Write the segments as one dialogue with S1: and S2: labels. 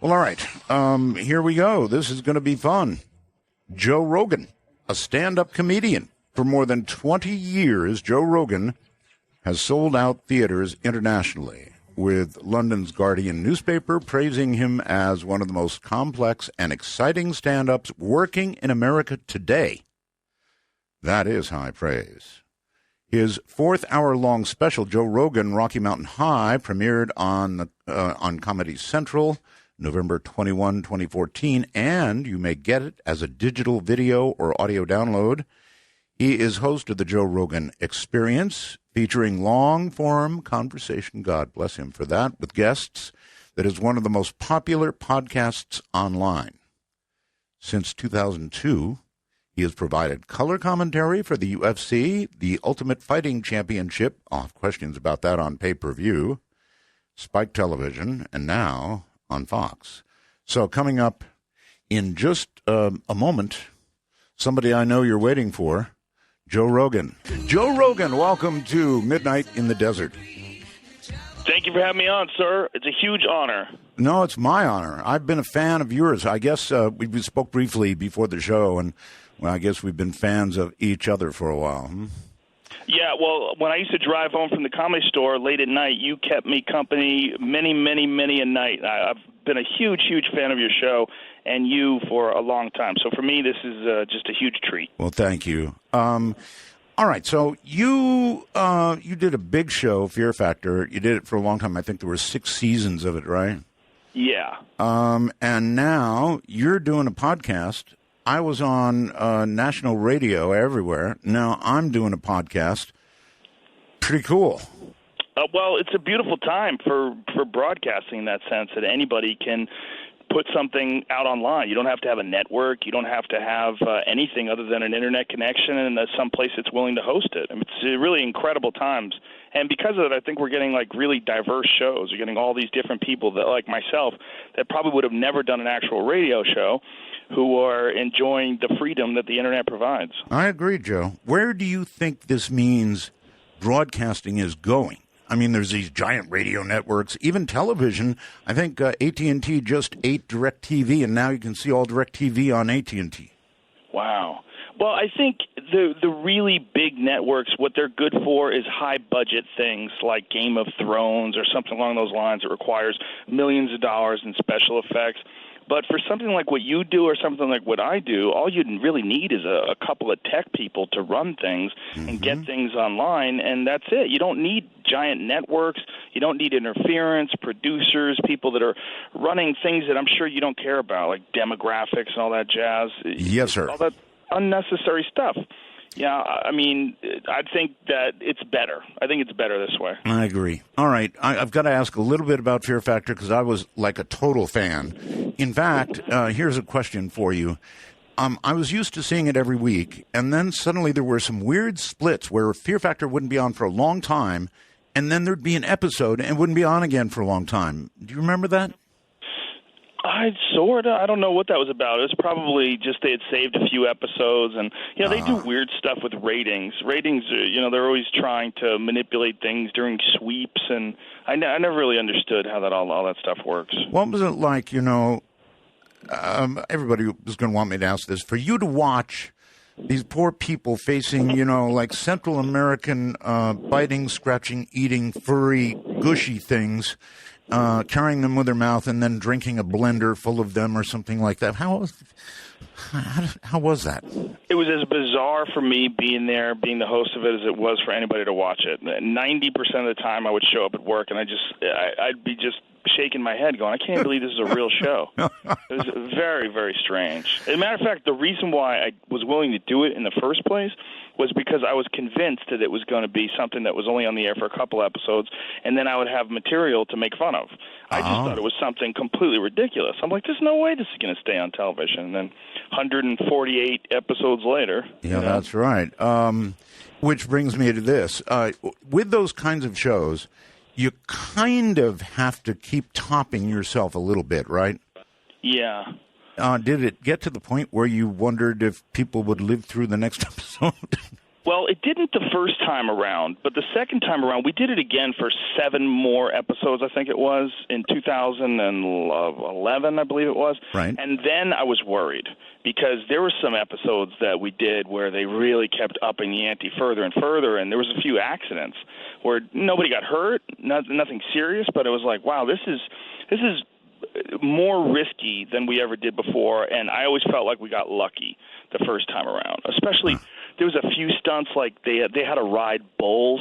S1: Well, all right. Here we go. This is going to be fun. Joe Rogan, a stand-up comedian. For more than 20 years, Joe Rogan has sold out theaters internationally, with London's Guardian newspaper praising him as one of the most complex and exciting stand-ups working in America today. That is high praise. His 4-hour-long special, Joe Rogan, Rocky Mountain High, premiered on Comedy Central November 21, 2014, and you may get it as a digital video or audio download. He is host of the Joe Rogan Experience, featuring long-form conversation, God bless him for that, with guests, that is one of the most popular podcasts online. Since 2002, he has provided color commentary for the UFC, the Ultimate Fighting Championship, I'll have questions about that on pay-per-view, Spike Television, and now on Fox. So coming up in just a moment, somebody I know you're waiting for, Joe Rogan. Joe Rogan, welcome to Midnight in the Desert.
S2: Thank you for having me on, sir. It's a huge honor.
S1: No, it's my honor. I've been a fan of yours. I guess we spoke briefly before the show, and well, I guess we've been fans of each other for a while.
S2: Yeah, well, when I used to drive home from the Comedy Store late at night, you kept me company many a night. I've been a huge fan of your show and you for a long time. So for me, this is just a huge treat.
S1: Well, thank you. All right, so you did a big show, Fear Factor. You did it for a long time. I think there were 6 seasons of it, right?
S2: Yeah.
S1: And now you're doing a podcast. I was on national radio everywhere. Now I'm doing a podcast. Pretty cool.
S2: Well, it's a beautiful time for broadcasting in that sense that anybody can put something out online. You don't have to have a network. You don't have to have anything other than an internet connection and some place that's willing to host it. I mean, it's really incredible times. And because of it, I think we're getting like really diverse shows. You're getting all these different people that, like myself, that probably would have never done an actual radio show, who are enjoying the freedom that the internet provides.
S1: I agree, Joe. Where do you think this means broadcasting is going? I mean, there's these giant radio networks, even television. I think AT&T just ate DirecTV, and now you can see all DirecTV on AT&T.
S2: Wow. Well, I think the really big networks, what they're good for is high-budget things like Game of Thrones or something along those lines that requires millions of dollars in special effects. But for something like what you do or something like what I do, all you really need is a couple of tech people to run things and get things online, and that's it. You don't need giant networks. You don't need interference, producers, people that are running things that I'm sure you don't care about, like demographics and all that jazz.
S1: Yes, sir.
S2: All that unnecessary stuff. Yeah, I mean, I think that it's better. I think it's better this way.
S1: I agree. All right, I've got to ask a little bit about Fear Factor because I was like a total fan. In fact, here's a question for you. I was used to seeing it every week, and then suddenly there were some weird splits where Fear Factor wouldn't be on for a long time, and then there'd be an episode and it wouldn't be on again for a long time. Do you remember that?
S2: I don't know what that was about. It was probably just they had saved a few episodes, and they do weird stuff with ratings. Ratings, they're always trying to manipulate things during sweeps, and I never really understood how that all that stuff works.
S1: What was it like? Everybody was going to want me to ask this. For you to watch these poor people facing, like Central American biting, scratching, eating, furry, gushy things. Carrying them with their mouth and then drinking a blender full of them or something like that. How was that?
S2: It was as bizarre for me being there, being the host of it, as it was for anybody to watch it. 90% of the time I would show up at work and I'd be just shaking my head going, I can't believe this is a real show. It was very, very strange. As a matter of fact, the reason why I was willing to do it in the first place was because I was convinced that it was going to be something that was only on the air for a couple episodes, and then I would have material to make fun of. I just thought it was something completely ridiculous. I'm like, there's no way this is going to stay on television. And then 148 episodes later.
S1: Yeah, that's right. Which brings me to this. With those kinds of shows, you kind of have to keep topping yourself a little bit, right?
S2: Yeah.
S1: Did it get to the point where you wondered if people would live through the next episode?
S2: Well, it didn't the first time around, but the second time around, we did it again for 7 more episodes, I think it was, in 2011, I believe it was.
S1: Right.
S2: And then I was worried because there were some episodes that we did where they really kept upping the ante further and further, and there was a few accidents where nobody got hurt, nothing serious, but it was like, wow, this is more risky than we ever did before, and I always felt like we got lucky the first time around. Especially, there was a few stunts like they had to ride bulls,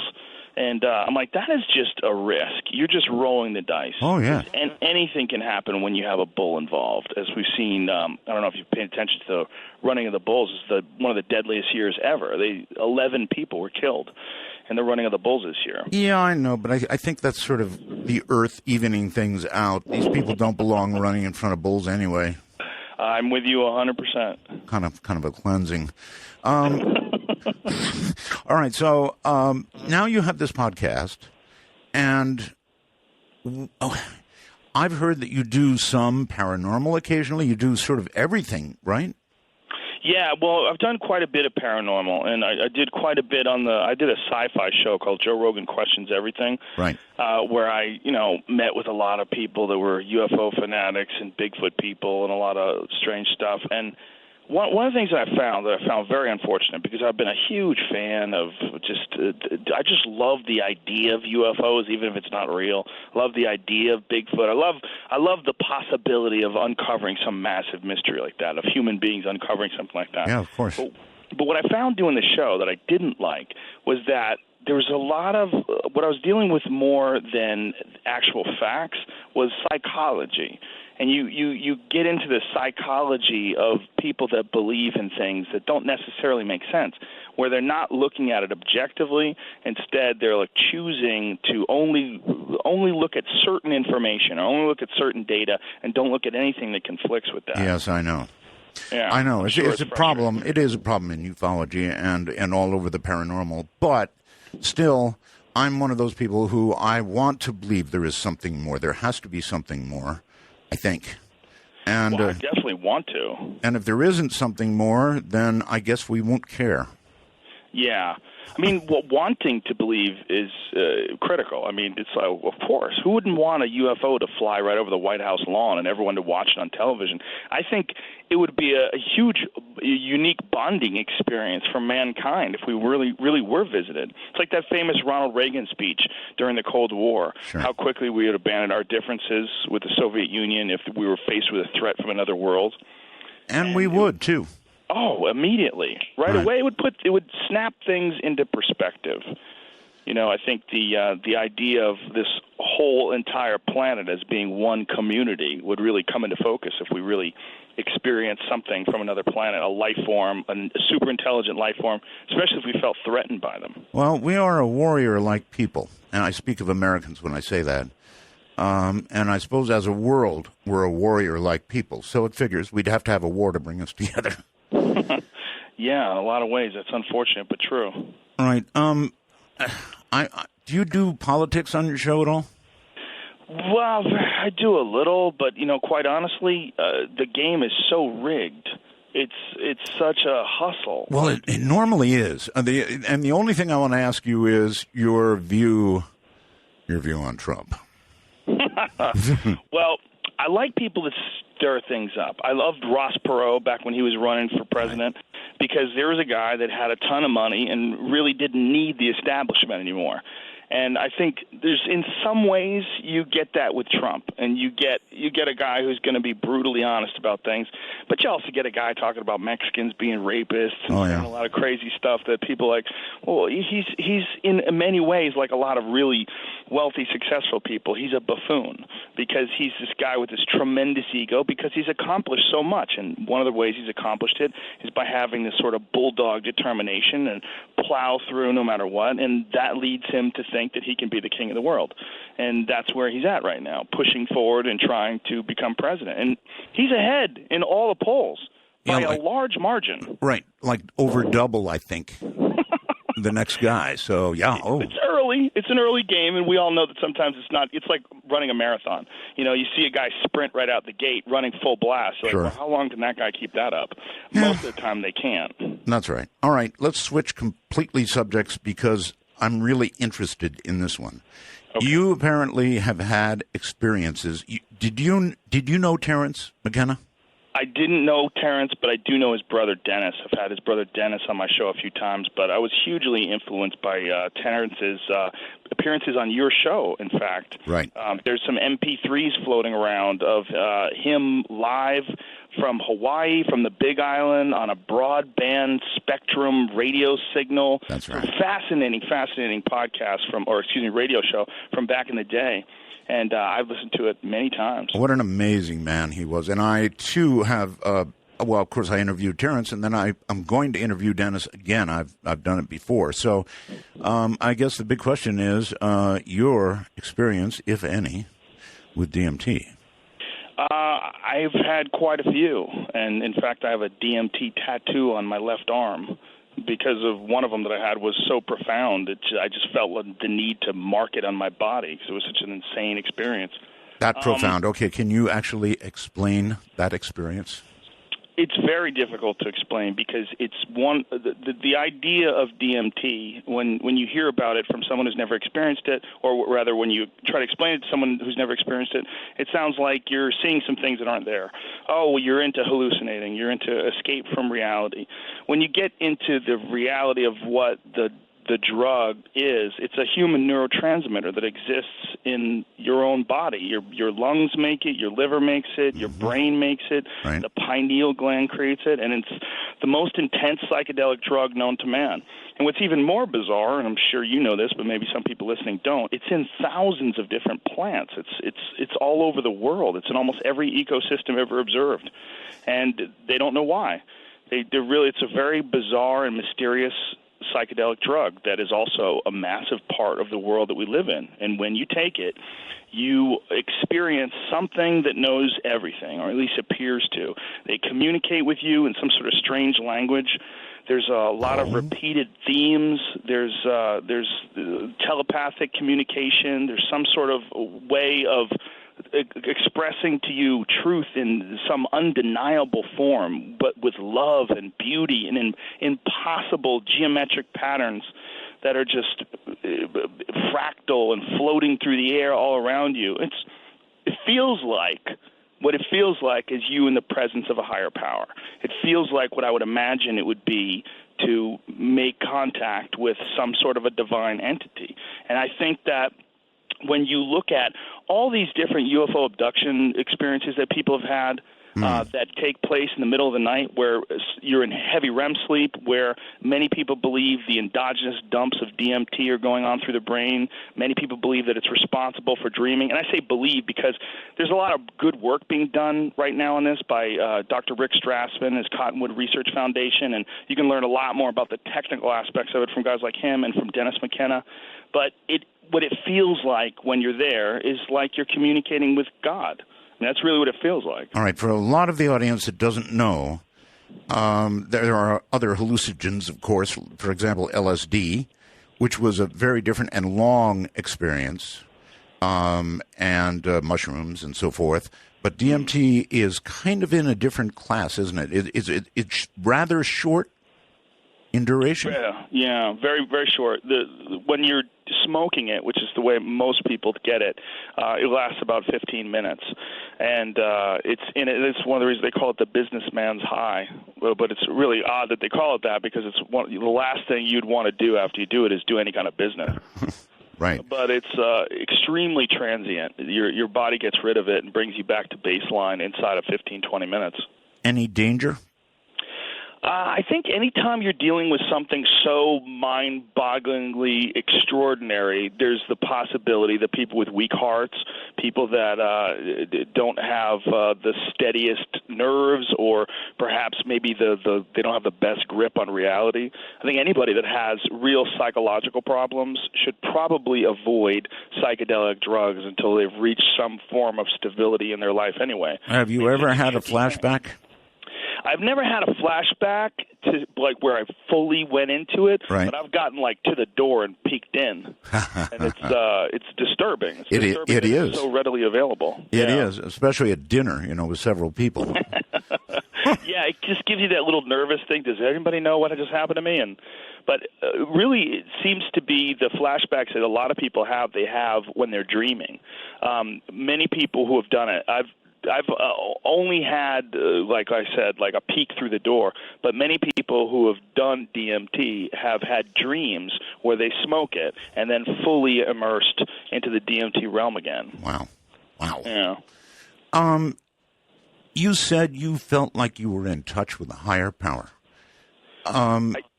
S2: and I'm like, that is just a risk. You're just rolling the dice.
S1: Oh, yeah.
S2: And anything can happen when you have a bull involved, as we've seen. I don't know if you've paid attention to the running of the bulls. It's one of the deadliest years ever. 11 people were killed in the running of the bulls this year.
S1: Yeah, I know, but I think that's sort of the earth evening things out. These people don't belong running in front of bulls anyway.
S2: I'm with you 100%.
S1: Kind of a cleansing. All right, so now you have this podcast, and I've heard that you do some paranormal occasionally. You do sort of everything, right?
S2: Yeah, well, I've done quite a bit of paranormal, and I did quite a bit I did a sci-fi show called Joe Rogan Questions Everything,
S1: right?
S2: Where I, met with a lot of people that were UFO fanatics and Bigfoot people and a lot of strange stuff. And one of the things that I found very unfortunate, because I've been a huge fan of I just love the idea of UFOs, even if it's not real. I love the idea of Bigfoot. I love the possibility of uncovering some massive mystery like that, of human beings uncovering something like that.
S1: Yeah, of course.
S2: But what I found doing the show that I didn't like was that there was a lot of what I was dealing with more than actual facts was psychology. And you get into the psychology of people that believe in things that don't necessarily make sense, where they're not looking at it objectively. Instead, they're like choosing to only look at certain information, or only look at certain data, and don't look at anything that conflicts with that.
S1: Yes, I know.
S2: Yeah,
S1: I know. It's a problem. It is a problem in ufology and all over the paranormal. But still, I'm one of those people who I want to believe there is something more. There has to be something more, I think. And
S2: I definitely want to.
S1: And if there isn't something more, then I guess we won't care.
S2: Yeah. I mean, wanting to believe is critical. I mean, it's of course. Who wouldn't want a UFO to fly right over the White House lawn and everyone to watch it on television? I think it would be a huge, unique bonding experience for mankind if we really were visited. It's like that famous Ronald Reagan speech during the Cold War,
S1: sure.
S2: How quickly we would abandon our differences with the Soviet Union if we were faced with a threat from another world.
S1: And we would, too.
S2: Oh, immediately. Right away, it would snap things into perspective. I think the idea of this whole entire planet as being one community would really come into focus if we really experienced something from another planet, a life form, a super intelligent life form, especially if we felt threatened by them.
S1: Well, we are a warrior-like people, and I speak of Americans when I say that. And I suppose as a world, we're a warrior-like people, so it figures we'd have to have a war to bring us together.
S2: Yeah, in a lot of ways. That's unfortunate, but true.
S1: All right. Do you do politics on your show at all?
S2: Well, I do a little, but, quite honestly, the game is so rigged. It's such a hustle.
S1: Well, it normally is. And the only thing I want to ask you is your view on Trump.
S2: Well, I like people that stir things up. I loved Ross Perot back when he was running for president because there was a guy that had a ton of money and really didn't need the establishment anymore. And I think there's, in some ways, you get that with Trump, and you get a guy who's going to be brutally honest about things, but you also get a guy talking about Mexicans being rapists and saying a lot of crazy stuff that people like. Well, he's in many ways like a lot of really wealthy, successful people. He's a buffoon because he's this guy with this tremendous ego because he's accomplished so much, and one of the ways he's accomplished it is by having this sort of bulldog determination and plow through no matter what, and that leads him to think that he can be the king of the world. And that's where he's at right now, pushing forward and trying to become president. And he's ahead in all the polls by a large margin.
S1: Right, like over double, I think, the next guy. So, yeah. Oh.
S2: It's early early. It's an early game, and we all know that sometimes it's not. It's like running a marathon. You see a guy sprint right out the gate, running full blast. You're
S1: Sure.
S2: like, well, how long can that guy keep that up? Most of the time, they can't.
S1: That's right. All right, let's switch completely subjects because I'm really interested in this one. Okay. You apparently have had experiences. Did you know Terrence McKenna?
S2: I didn't know Terrence, but I do know his brother Dennis. I've had his brother Dennis on my show a few times, but I was hugely influenced by Terrence's appearances on your show, in fact.
S1: Right.
S2: There's some MP3s floating around of him live from Hawaii, from the Big Island, on a broadband spectrum radio signal.
S1: That's right.
S2: Fascinating podcast radio show from back in the day. And I've listened to it many times.
S1: What an amazing man he was. And I, too, have, of course, I interviewed Terrence, and then I'm going to interview Dennis again. I've done it before. So I guess the big question is your experience, if any, with DMT.
S2: I've had quite a few. And, in fact, I have a DMT tattoo on my left arm. Because of one of them that I had was so profound that I just felt the need to mark it on my body because it was such an insane experience.
S1: That profound. Okay, can you actually explain that experience?
S2: It's very difficult to explain because it's the idea of DMT, when you hear about it from someone who's never experienced it, or rather when you try to explain it to someone who's never experienced it, it sounds like you're seeing some things that aren't there. Oh, well, you're into hallucinating. You're into escape from reality. When you get into the reality of what the drug is, it's a human neurotransmitter that exists in your own body. Your lungs make it, your liver makes it, your brain makes it,
S1: right.
S2: The pineal gland creates it, and it's the most intense psychedelic drug known to man. And what's even more bizarre, and I'm sure you know this, but maybe some people listening don't, it's in thousands of different plants. It's all over the world. It's in almost every ecosystem ever observed. And they don't know why. It's a very bizarre and mysterious psychedelic drug that is also a massive part of the world that we live in. And when you take it, you experience something that knows everything, or at least appears to. They communicate with you in some sort of strange language. There's a lot of repeated themes. There's telepathic communication. There's some sort of way of expressing to you truth in some undeniable form, but with love and beauty and in impossible geometric patterns that are just fractal and floating through the air all around you. What it feels like is you in the presence of a higher power. It feels like what I would imagine it would be to make contact with some sort of a divine entity. And I think that when you look at all these different UFO abduction experiences that people have had that take place in the middle of the night where you're in heavy REM sleep, where many people believe the endogenous dumps of DMT are going on through the brain. Many people believe that it's responsible for dreaming. And I say believe because there's a lot of good work being done right now on this by Dr. Rick Strassman, his Cottonwood Research Foundation, and you can learn a lot more about the technical aspects of it from guys like him and from Dennis McKenna. But what it feels like when you're there is like you're communicating with God. I mean, that's really what it feels like.
S1: All right. For a lot of the audience that doesn't know, there are other hallucinogens, of course. For example, LSD, which was a very different and long experience, and mushrooms and so forth. But DMT is kind of in a different class, isn't it? It's rather short in duration.
S2: Yeah, very, very short. When you're smoking it, which is the way most people get it, it lasts about 15 minutes, and it's one of the reasons they call it the businessman's high. But it's really odd that they call it that because it's the last thing you'd want to do after you do it is do any kind of business.
S1: Right.
S2: But it's extremely transient. Your body gets rid of it and brings you back to baseline inside of 15, 20 minutes.
S1: Any danger?
S2: I think anytime you're dealing with something so mind-bogglingly extraordinary, there's the possibility that people with weak hearts, people that don't have the steadiest nerves, or perhaps maybe they don't have the best grip on reality. I think anybody that has real psychological problems should probably avoid psychedelic drugs until they've reached some form of stability in their life anyway.
S1: Have you ever had a flashback?
S2: I've never had a flashback to like where I fully went into it,
S1: right.
S2: but I've gotten like to the door and peeked in, and it's disturbing. It's disturbing
S1: it is
S2: it's so readily available.
S1: It is, especially at dinner, with several people.
S2: Yeah, it just gives you that little nervous thing. Does anybody know what just happened to me? But really, it seems to be the flashbacks that a lot of people have. They have when they're dreaming. Many people who have done it, I've only had, like I said, like a peek through the door. But many people who have done DMT have had dreams where they smoke it and then fully immersed into the DMT realm again.
S1: Wow.
S2: Yeah.
S1: You said you felt like you were in touch with a higher power.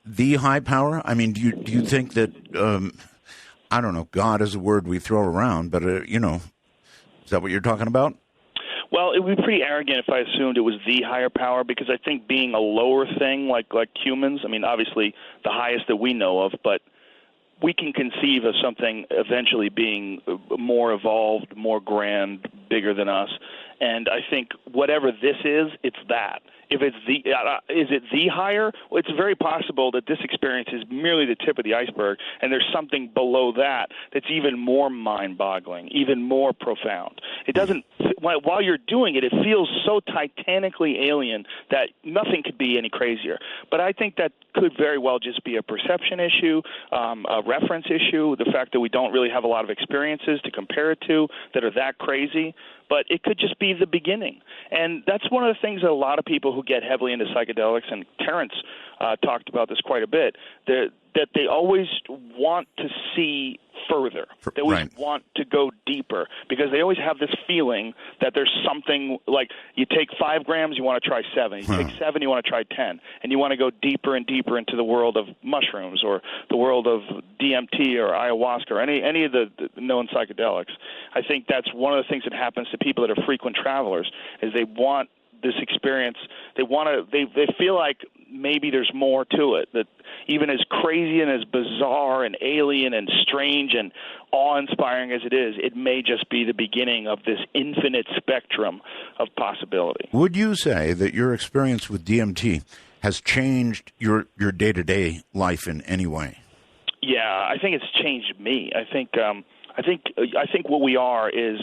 S1: The high power? I mean, do you think that, I don't know, God is a word we throw around, but, is that what you're talking about?
S2: Well, it would be pretty arrogant if I assumed it was the higher power, because I think being a lower thing like humans, I mean, obviously the highest that we know of, but we can conceive of something eventually being more evolved, more grand, bigger than us. And I think whatever this is, it's that. If it's is it the higher? Well, it's very possible that this experience is merely the tip of the iceberg, and there's something below that that's even more mind-boggling, even more profound. It doesn't. While you're doing it, it feels so titanically alien that nothing could be any crazier. But I think that could very well just be a perception issue, a reference issue, the fact that we don't really have a lot of experiences to compare it to that are that crazy. But it could just be the beginning. And that's one of the things that a lot of people who get heavily into psychedelics, and Terrence talked about this quite a bit, that they always want to see further. They always want to go deeper, because they always have this feeling that there's something, like you take 5 grams, you want to try 7. You take 7, you want to try 10. And you want to go deeper and deeper into the world of mushrooms or the world of DMT or ayahuasca or any of the known psychedelics. I think that's one of the things that happens to people that are frequent travelers, is they want this experience. They feel like maybe there's more to it, that even as crazy and as bizarre and alien and strange and awe-inspiring as it is, it may just be the beginning of this infinite spectrum of possibility.
S1: Would you say that your experience with DMT has changed your day-to-day life in any way? Yeah,
S2: I think it's changed me. I think what we are is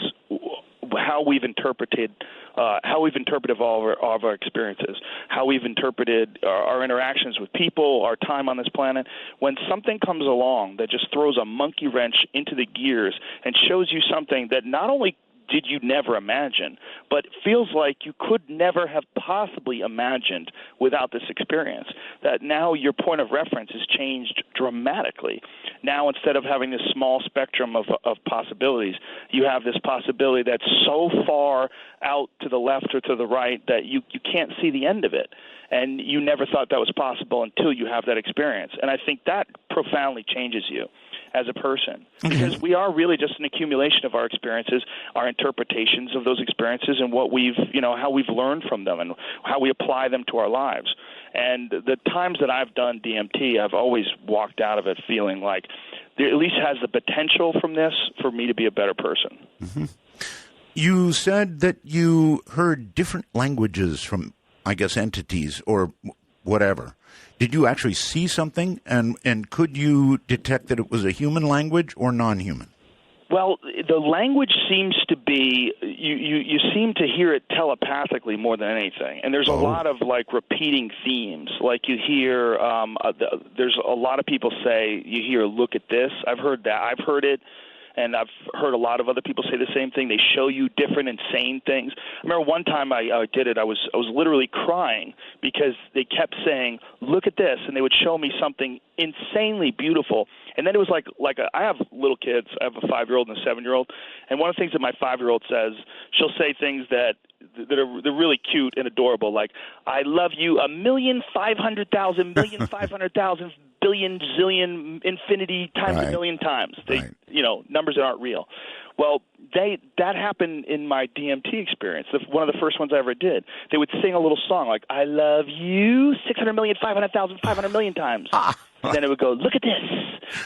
S2: how we've interpreted all of our experiences, how we've interpreted our interactions with people, our time on this planet. When something comes along that just throws a monkey wrench into the gears and shows you something that not only did you never imagine, but feels like you could never have possibly imagined without this experience, that now your point of reference has changed dramatically. Now, instead of having this small spectrum of possibilities, you have this possibility that's so far out to the left or to the right that you can't see the end of it. And you never thought that was possible until you have that experience. And I think that profoundly changes you as a person, because we are really just an accumulation of our experiences, our interpretations of those experiences, and what we've, how we've learned from them and how we apply them to our lives. And the times that I've done DMT, I've always walked out of it feeling like there at least has the potential from this for me to be a better person.
S1: Mm-hmm. You said that you heard different languages from, I guess, entities or whatever. Did you actually see something, and could you detect that it was a human language or non-human?
S2: Well, the language seems to be, you seem to hear it telepathically more than anything. And there's a lot of, repeating themes. Like you hear, there's a lot of people say, you hear, look at this. I've heard that. I've heard it. And I've heard a lot of other people say the same thing. They show you different insane things. I remember one time I did it, I was literally crying because they kept saying, look at this, and they would show me something insanely beautiful. And then it was I have little kids. I have a 5-year-old and a 7-year-old. And one of the things that my 5-year-old says, she'll say things that they're really cute and adorable, like, I love you 1,500,000, 1,500,000, billion, zillion, infinity times a million times. Numbers that aren't real. Well, that happened in my DMT experience, one of the first ones I ever did. They would sing a little song like, I love you 600,500,000, 500 million times. And then it would go, look at this.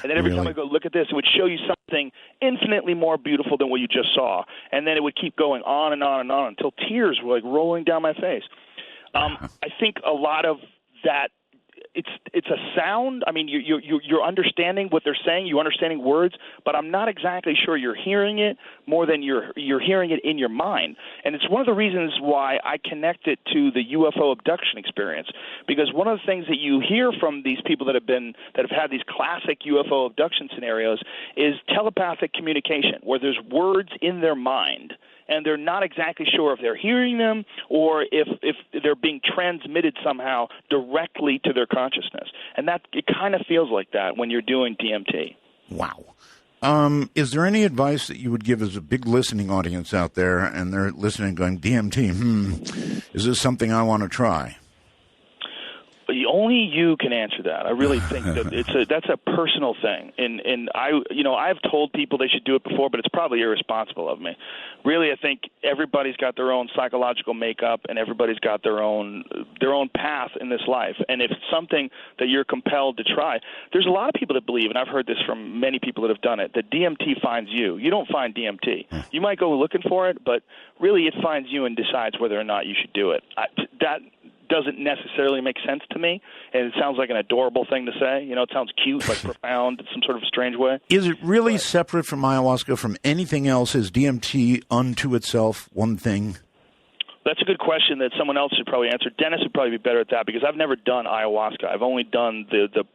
S2: And then every time I go, look at this, it would show you something infinitely more beautiful than what you just saw. And then it would keep going on and on and on until tears were rolling down my face. I think a lot of that, it's a sound. I mean, you're understanding what they're saying. You're understanding words, but I'm not exactly sure you're hearing it more than you're hearing it in your mind. And it's one of the reasons why I connect it to the UFO abduction experience, because one of the things that you hear from these people that have had these classic UFO abduction scenarios is telepathic communication, where there's words in their mind, and they're not exactly sure if they're hearing them or if they're being transmitted somehow directly to their consciousness. And that it kind of feels like that when you're doing DMT.
S1: Wow. Is there any advice that you would give as a big listening audience out there, and they're listening going, DMT, is this something I want to try?
S2: Only you can answer that. I really think that that's a personal thing, and I've told people they should do it before, but it's probably irresponsible of me. Really, I think everybody's got their own psychological makeup, and everybody's got their own path in this life. And if it's something that you're compelled to try, there's a lot of people that believe, and I've heard this from many people that have done it, that DMT finds you. You don't find DMT. You might go looking for it, but really it finds you and decides whether or not you should do it. That doesn't necessarily make sense to me, and it sounds like an adorable thing to say. It sounds cute, like profound in some sort of strange way.
S1: Is it really separate from ayahuasca, from anything else? Is DMT unto itself one thing?
S2: That's a good question that someone else should probably answer. Dennis would probably be better at that, because I've never done ayahuasca. I've only done the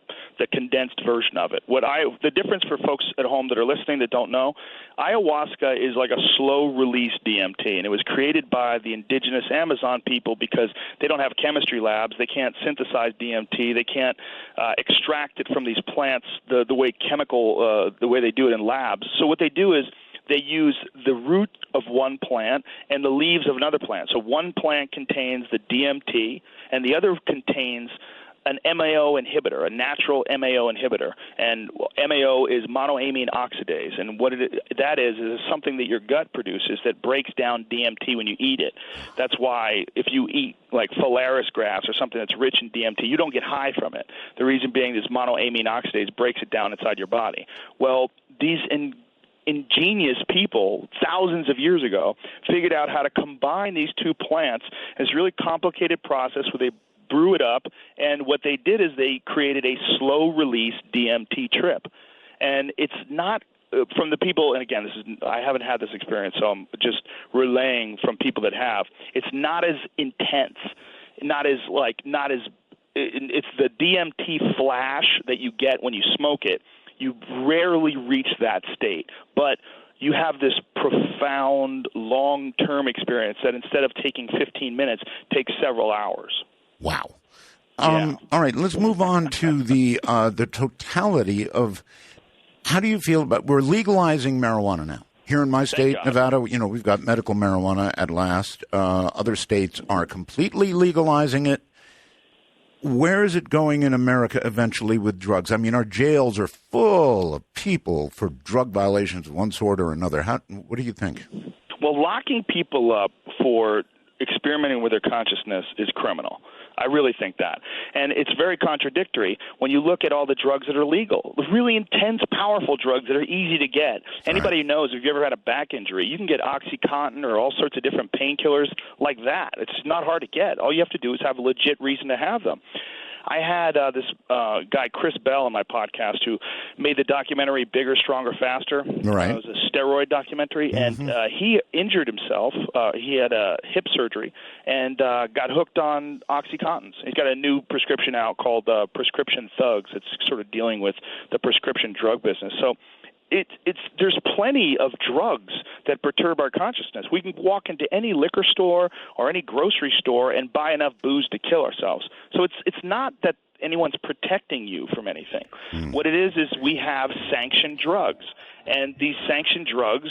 S2: condensed version of it. The difference for folks at home that are listening that don't know, ayahuasca is like a slow-release DMT, and it was created by the indigenous Amazon people because they don't have chemistry labs. They can't synthesize DMT. They can't extract it from these plants the way the way they do it in labs. So what they do is they use the root of one plant and the leaves of another plant. So one plant contains the DMT, and the other contains an MAO inhibitor, a natural MAO inhibitor. And MAO is monoamine oxidase. And what that is something that your gut produces that breaks down DMT when you eat it. That's why if you eat like phalaris grass or something that's rich in DMT, you don't get high from it. The reason being is monoamine oxidase breaks it down inside your body. Well, these ingenious people thousands of years ago figured out how to combine these two plants. It's a really complicated process where they brew it up, and what they did is they created a slow-release DMT trip. And it's not from the people, and again, I haven't had this experience, so I'm just relaying from people that have. It's not as intense, it's the DMT flash that you get when you smoke it. You rarely reach that state, but you have this profound long-term experience that instead of taking 15 minutes, takes several hours.
S1: Wow. All right, let's move on to the totality of how do you feel about, we're legalizing marijuana now. Here in my state, Nevada, we've got medical marijuana at last. Other states are completely legalizing it. Where is it going in America eventually with drugs? I mean, our jails are full of people for drug violations of one sort or another. What do you think?
S2: Well, locking people up for experimenting with their consciousness is criminal. I really think that. And it's very contradictory when you look at all the drugs that are legal, really intense, powerful drugs that are easy to get. Anybody who knows, if you ever had a back injury, you can get OxyContin or all sorts of different painkillers like that. It's not hard to get. All you have to do is have a legit reason to have them. I had this guy, Chris Bell, on my podcast who made the documentary Bigger, Stronger, Faster.
S1: Right.
S2: It was a steroid documentary, and he injured himself. He had a hip surgery and got hooked on OxyContins. He's got a new prescription out called Prescription Thugs. It's sort of dealing with the prescription drug business. So there's plenty of drugs that perturb our consciousness. We can walk into any liquor store or any grocery store and buy enough booze to kill ourselves. So it's not that anyone's protecting you from anything. What it is we have sanctioned drugs, and these sanctioned drugs,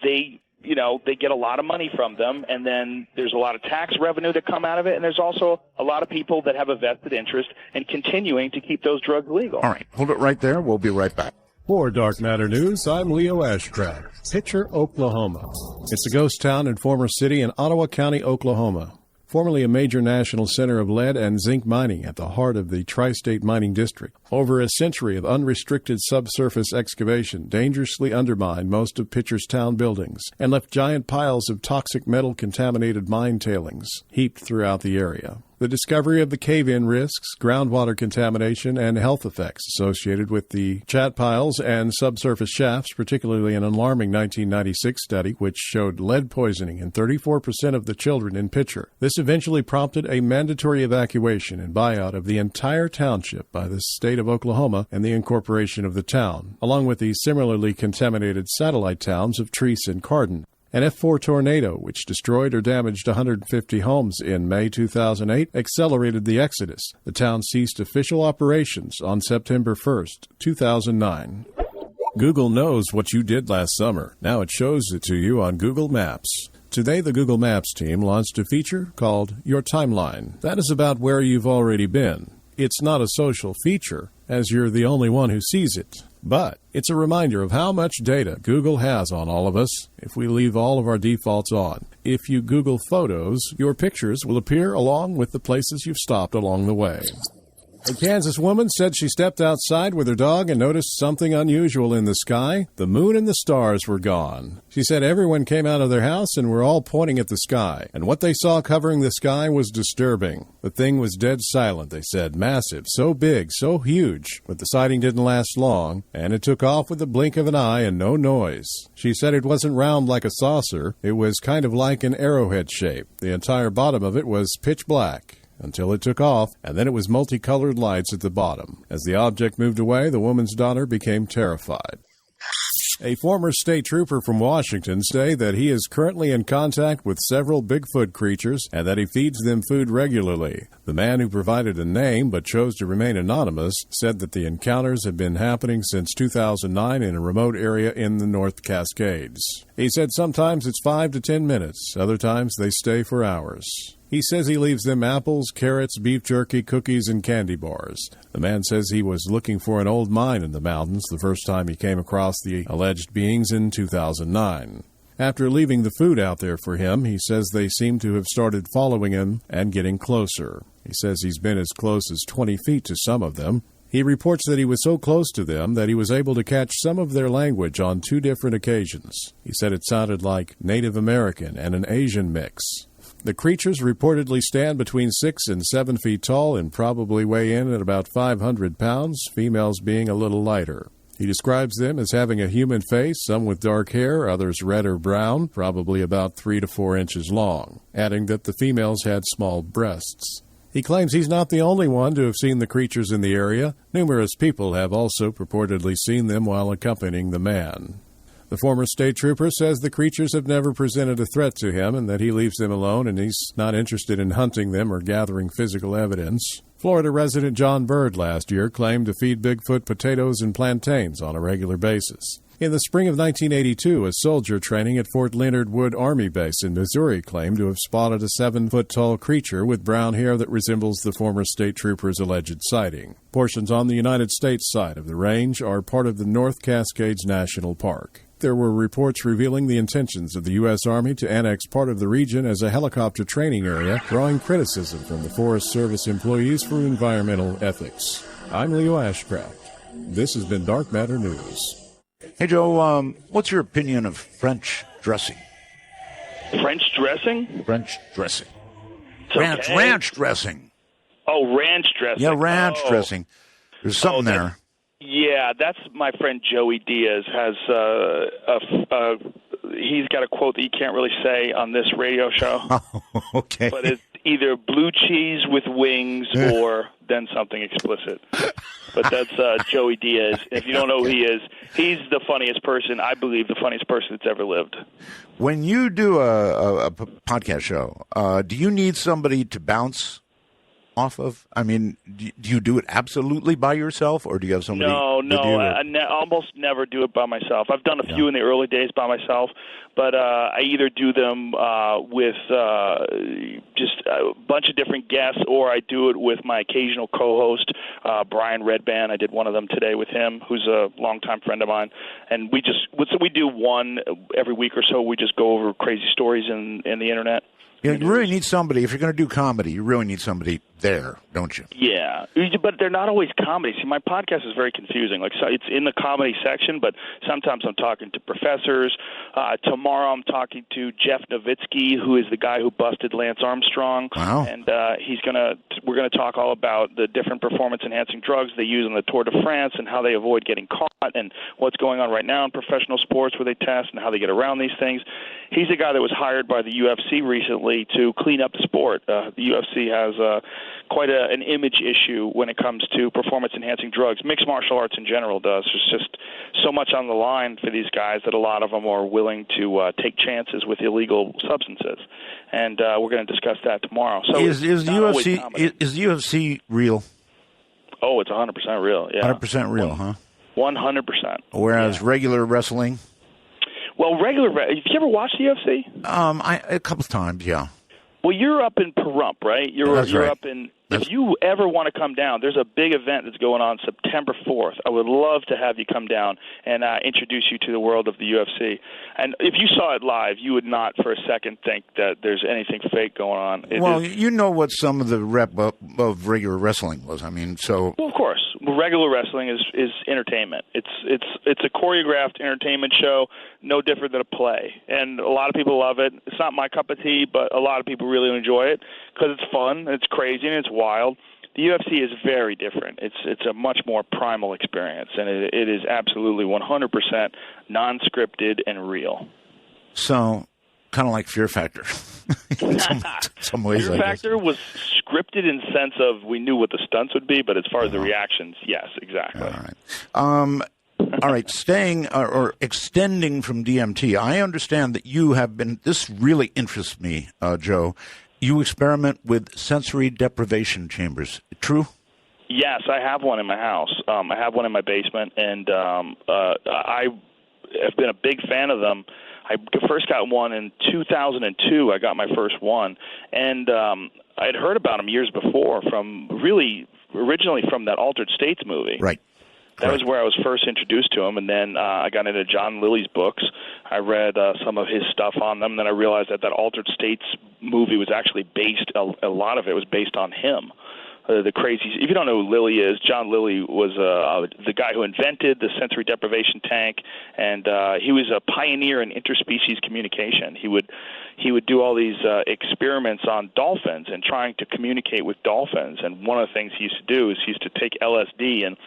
S2: they get a lot of money from them, and then there's a lot of tax revenue that come out of it, and there's also a lot of people that have a vested interest in continuing to keep those drugs legal.
S1: All right, hold it right there. We'll be right back.
S3: For Dark Matter News, I'm Leo Ashcraft. Pitcher, Oklahoma. It's a ghost town and former city in Ottawa County, Oklahoma. Formerly a major national center of lead and zinc mining at the heart of the tri-state mining district. Over a century of unrestricted subsurface excavation dangerously undermined most of Pitcher's town buildings and left giant piles of toxic metal-contaminated mine tailings heaped throughout the area. The discovery of the cave-in risks, groundwater contamination, and health effects associated with the chat piles and subsurface shafts, particularly an alarming 1996 study which showed lead poisoning in 34% of the children in Pitcher. This eventually prompted a mandatory evacuation and buyout of the entire township by the state of Oklahoma and the incorporation of the town, along with the similarly contaminated satellite towns of Treese and Cardin. An F4 tornado, which destroyed or damaged 150 homes in May 2008, accelerated the exodus. The town ceased official operations on September 1st, 2009. Google knows what you did last summer. Now it shows it to you on Google Maps. Today, the Google Maps team launched a feature called Your Timeline. That is about where you've already been. It's not a social feature, as you're the only one who sees it. But it's a reminder of how much data Google has on all of us if we leave all of our defaults on. If you Google Photos, your pictures will appear along with the places you've stopped along the way. A Kansas woman said she stepped outside with her dog and noticed something unusual in the sky. The moon and the stars were gone. She said everyone came out of their house and were all pointing at the sky, and what they saw covering the sky was disturbing. The thing was dead silent, they said, massive, so big, so huge. But the sighting didn't last long, and it took off with the blink of an eye and no noise. She said it wasn't round like a saucer. It was kind of like an arrowhead shape. The entire bottom of it was pitch black until it took off, and then it was multicolored lights at the bottom. As the object moved away, the woman's daughter became terrified. A former state trooper from Washington said that he is currently in contact with several Bigfoot creatures and that he feeds them food regularly. The man, who provided a name but chose to remain anonymous, said that the encounters have been happening since 2009 in a remote area in the North Cascades. He said sometimes it's 5 to 10 minutes, other times they stay for hours. He says he leaves them apples, carrots, beef jerky, cookies, and candy bars. The man says he was looking for an old mine in the mountains the first time he came across the alleged beings in 2009. After leaving the food out there for him, he says they seem to have started following him and getting closer. He says he's been as close as 20 feet to some of them. He reports that he was so close to them that he was able to catch some of their language on 2 different occasions. He said it sounded like Native American and an Asian mix. The creatures reportedly stand between 6 and 7 feet tall and probably weigh in at about 500 pounds, females being a little lighter. He describes them as having a human face, some with dark hair, others red or brown, probably about 3 to 4 inches long, adding that the females had small breasts. He claims he's not the only one to have seen the creatures in the area. Numerous people have also purportedly seen them while accompanying the man. The former state trooper says the creatures have never presented a threat to him and that he leaves them alone and he's not interested in hunting them or gathering physical evidence. Florida resident John Bird last year claimed to feed Bigfoot potatoes and plantains on a regular basis. In the spring of 1982, a soldier training at Fort Leonard Wood Army Base in Missouri claimed to have spotted a 7-foot-tall creature with brown hair that resembles the former state trooper's alleged sighting. Portions on the United States side of the range are part of the North Cascades National Park. There were reports revealing the intentions of the U.S. Army to annex part of the region as a helicopter training area, drawing criticism from the Forest Service employees for environmental ethics. I'm Leo Ashcraft. This has been Dark Matter News.
S1: Hey, Joe, what's your opinion of French dressing?
S2: French dressing?
S1: French dressing.
S2: It's
S1: Ranch dressing.
S2: Oh, ranch dressing.
S1: Yeah, ranch dressing. There's something there.
S2: Yeah, that's my friend Joey Diaz has he's got a quote that you can't really say on this radio show.
S1: Oh, okay.
S2: But it's either blue cheese with wings or then something explicit. But that's Joey Diaz. If you don't know who he is, he's the funniest person, I believe, the funniest person that's ever lived.
S1: When you do a podcast show, do you need somebody to bounce off of? I mean, do you do it absolutely by yourself, or do you have somebody?
S2: No, I almost never do it by myself. I've done a few in the early days by myself, but I either do them with just a bunch of different guests, or I do it with my occasional co-host, Brian Redband. I did one of them today with him, who's a longtime friend of mine, and we do one every week or so. We just go over crazy stories in the internet.
S1: You really need somebody, if you're going to do comedy, you really need somebody there, don't you?
S2: Yeah, but they're not always comedy. See, my podcast is very confusing. Like, so it's in the comedy section, but sometimes I'm talking to professors. Tomorrow I'm talking to Jeff Nowitzki, who is the guy who busted Lance Armstrong.
S1: Wow.
S2: And we're gonna talk all about the different performance-enhancing drugs they use in the Tour de France and how they avoid getting caught and what's going on right now in professional sports where they test and how they get around these things. He's a guy that was hired by the UFC recently to clean up the sport. The UFC has quite an image issue when it comes to performance-enhancing drugs. Mixed martial arts in general does. There's just so much on the line for these guys that a lot of them are willing to take chances with illegal substances. And we're going to discuss that tomorrow. So
S1: is the UFC real?
S2: Oh, it's 100% real. Yeah,
S1: 100% real, huh?
S2: 100%.
S1: Whereas regular wrestling.
S2: Well, have you ever watched the UFC?
S1: A couple of times, yeah.
S2: Well, you're up in Pahrump, right? You're
S1: right.
S2: up in. If you ever want to come down, there's a big event that's going on September 4th. I would love to have you come down and introduce you to the world of the UFC. And if you saw it live, you would not for a second think that there's anything fake going on.
S1: You know what some of the rep of regular wrestling was. I mean, so.
S2: Well, of course. Regular wrestling is entertainment. It's a choreographed entertainment show, no different than a play. And a lot of people love it. It's not my cup of tea, but a lot of people really enjoy it because it's fun, it's crazy, and it's wild. The UFC is very different. It's a much more primal experience, and it is absolutely 100% non-scripted and real.
S1: So, kind of like Fear Factor. in some ways,
S2: Fear Factor was scripted in the sense of we knew what the stunts would be, but as far as the reactions, yes, exactly.
S1: All right. All right, staying or extending from DMT, I understand that you have been, this really interests me, Joe, you experiment with sensory deprivation chambers. True?
S2: Yes, I have one in my house. I have one in my basement, and I have been a big fan of them. I first got one in 2002. I got my first one, and I had heard about them years before originally from that Altered States movie.
S1: Right.
S2: That was where I was first introduced to him, and then I got into John Lilly's books. I read some of his stuff on them, and then I realized that Altered States movie was actually based, a lot of it was based on him. The crazy. If you don't know who Lilly is, John Lilly was the guy who invented the sensory deprivation tank, and he was a pioneer in interspecies communication. He would do all these experiments on dolphins and trying to communicate with dolphins. And one of the things he used to do is he used to take LSD and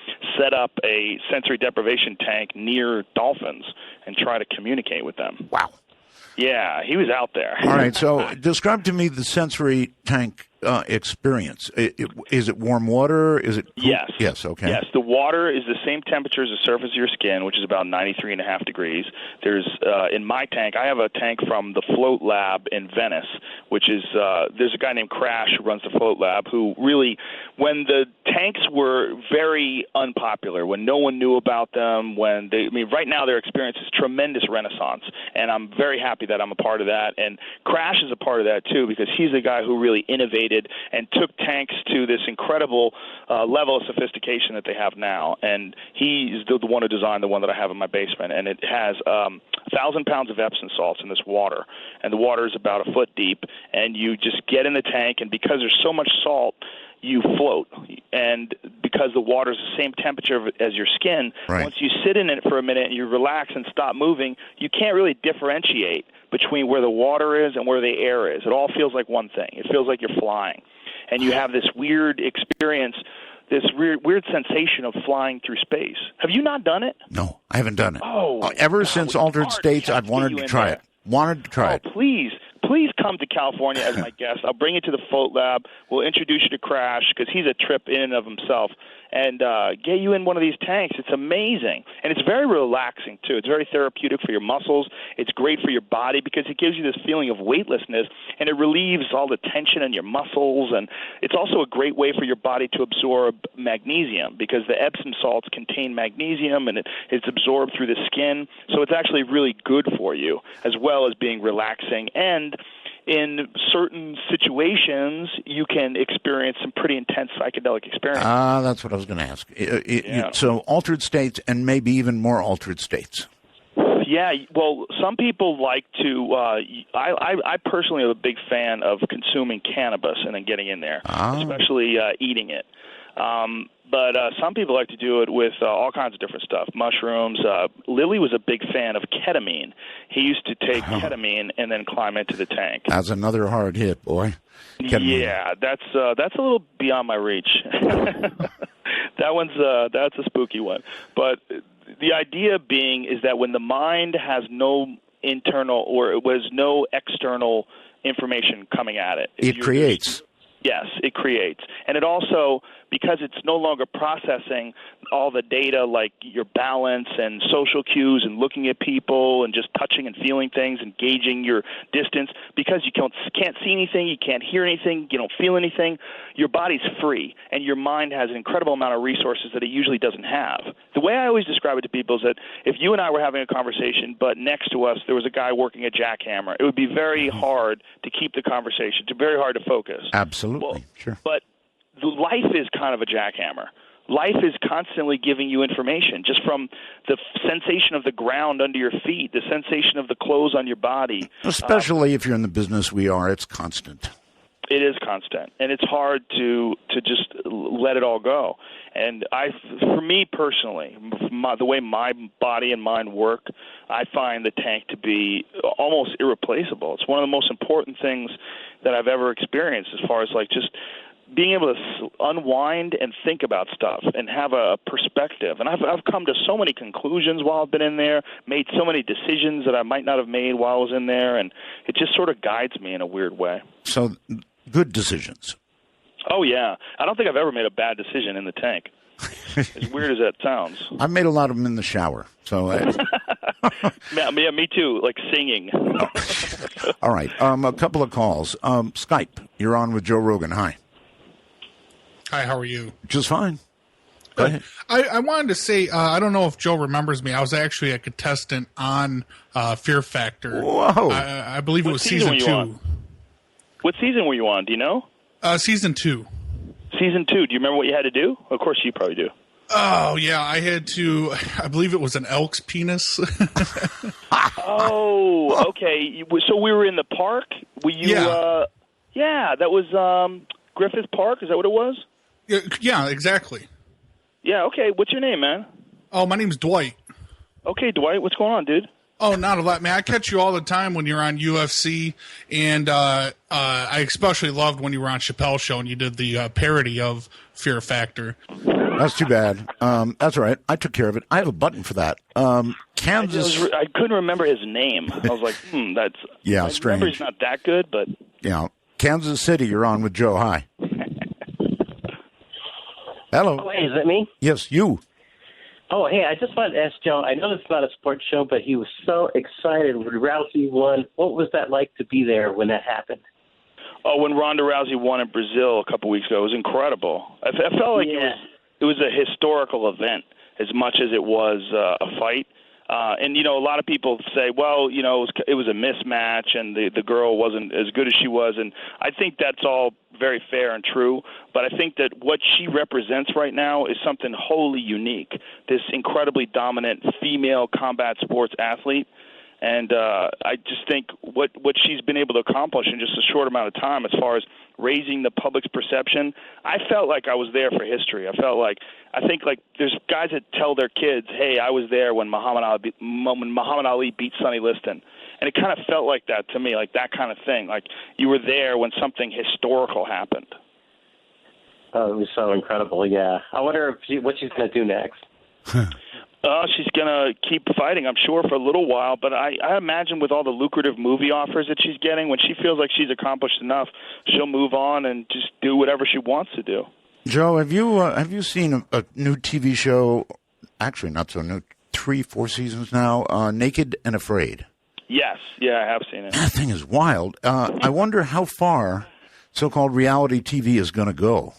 S2: set up a sensory deprivation tank near dolphins and try to communicate with them.
S1: Wow.
S2: Yeah, he was out there.
S1: All right, so describe to me the sensory tank experience. Is it warm water? Is it cool?
S2: Yes.
S1: Yes, okay.
S2: Yes, the water is the same temperature as the surface of your skin, which is about 93.5 degrees. There's in my tank, I have a tank from the Float Lab in Venice, which is there's a guy named Crash who runs the Float Lab who really, when the tanks were very unpopular, when no one knew about them, right now their experience is tremendous renaissance, and I'm very happy that I'm a part of that. And Crash is a part of that too, because he's the guy who really innovated and took tanks to this incredible level of sophistication that they have now. And he's the one who designed the one that I have in my basement. And it has 1,000 pounds of Epsom salts in this water. And the water is about a foot deep. And you just get in the tank, and because there's so much salt, you float. And because the water is the same temperature as your skin,
S1: right.
S2: Once you sit in it for a minute and you relax and stop moving, you can't really differentiate between where the water is and where the air is. It all feels like one thing. It feels like you're flying. And you have this weird experience, this weird sensation of flying through space. Have you not done it?
S1: No, I haven't done it.
S2: Oh,
S1: ever since Altered States, I've wanted to try it. Please come to California as my guest. I'll bring you to the Float Lab. We'll introduce you to Crash because he's a trip in and of himself, and get you in one of these tanks. It's amazing, and it's very relaxing too. It's very therapeutic for your muscles. It's great for your body because it gives you this feeling of weightlessness, and it relieves all the tension in your muscles. And it's also a great way for your body to absorb magnesium because the Epsom salts contain magnesium, and it's absorbed through the skin. So it's actually really good for you, as well as being relaxing. And in certain situations, you can experience some pretty intense psychedelic experiences. That's what I was going to ask. So altered states and maybe even more altered states.
S2: Yeah, well, some people like to. I personally am a big fan of consuming cannabis and then getting in there, especially eating it. But some people like to do it with all kinds of different stuff, mushrooms. Lily was a big fan of ketamine. He used to take ketamine and then climb into the tank.
S1: That's another hard hit, boy. Ketamine.
S2: Yeah, that's a little beyond my reach. That's a spooky one. But the idea being is that when the mind has no internal or was no external information coming at it,
S1: it creates.
S2: Yes, it creates. And it also, because it's no longer processing all the data like your balance and social cues and looking at people and just touching and feeling things and gauging your distance, because you can't see anything, you can't hear anything, you don't feel anything, your body's free and your mind has an incredible amount of resources that it usually doesn't have. The way I always describe it to people is that if you and I were having a conversation, but next to us there was a guy working a jackhammer, it would be very hard to keep the conversation, very hard to focus.
S1: Absolutely.
S2: Well,
S1: sure.
S2: But life is kind of a jackhammer. Life is constantly giving you information just from the sensation of the ground under your feet, the sensation of the clothes on your body.
S1: Especially if you're in the business we are, it's constant.
S2: It is constant, and it's hard to just let it all go. And for me personally, the way my body and mind work, I find the tank to be almost irreplaceable. It's one of the most important things that I've ever experienced as far as like just being able to unwind and think about stuff and have a perspective. And I've come to so many conclusions while I've been in there, made so many decisions that I might not have made while I was in there, and it just sort of guides me in a weird way.
S1: So good decisions.
S2: Oh, yeah. I don't think I've ever made a bad decision in the tank. As weird as that sounds.
S1: I've made a lot of them in the shower. So,
S2: yeah, me too, like singing.
S1: All right. A couple of calls. Skype, you're on with Joe Rogan. Hi.
S4: Hi, how are you?
S1: Just fine. Go ahead.
S4: I wanted to say, I don't know if Joe remembers me. I was actually a contestant on Fear Factor.
S1: Whoa.
S4: I believe it was
S2: season 2. What season were you on? Do you know?
S4: Season 2.
S2: Season 2. Do you remember what you had to do? Of course you probably do.
S4: Oh, yeah. I had to, I believe it was an elk's penis.
S2: Oh, okay. So we were in the park? Were you, yeah, that was Griffith Park. Is that what it was?
S4: Yeah, exactly.
S2: Yeah, okay. What's your name, man?
S4: Oh, my name's Dwight.
S2: Okay, Dwight. What's going on, dude?
S4: Oh, not a lot, man. I catch you all the time when you're on UFC, and I especially loved when you were on Chappelle's show and you did the parody of Fear Factor.
S1: That's too bad. That's all right. I took care of it. I have a button for that. Kansas.
S2: I couldn't remember his name. I was like, that's
S1: strange.
S2: My memory's not that good, but
S1: yeah. Kansas City, you're on with Joe. Hi. Hello.
S5: Oh, hey, is that me?
S1: Yes, you.
S5: Oh, hey, I just wanted to ask Joe, I know this is not a sports show, but he was so excited when Rousey won. What was that like to be there when that happened?
S2: Oh, when Ronda Rousey won in Brazil a couple weeks ago, it was incredible. I felt like it was a historical event as much as it was a fight. And, you know, a lot of people say, well, you know, it was a mismatch and the girl wasn't as good as she was. And I think that's all very fair and true. But I think that what she represents right now is something wholly unique, this incredibly dominant female combat sports athlete. And I just think what she's been able to accomplish in just a short amount of time as far as raising the public's perception, I felt like I was there for history. I think there's guys that tell their kids, hey, I was there when Muhammad Ali beat Sonny Liston. And it kind of felt like that to me, like that kind of thing. Like you were there when something historical happened.
S5: Oh, it was so incredible, yeah. I wonder what she's going to do next.
S2: She's going to keep fighting, I'm sure, for a little while. But I imagine with all the lucrative movie offers that she's getting, when she feels like she's accomplished enough, she'll move on and just do whatever she wants to do.
S1: Joe, have you seen a new TV show, actually not so new, 3-4 seasons now, Naked and Afraid?
S2: Yes. Yeah, I have seen it.
S1: That thing is wild. I wonder how far so-called reality TV is going to go.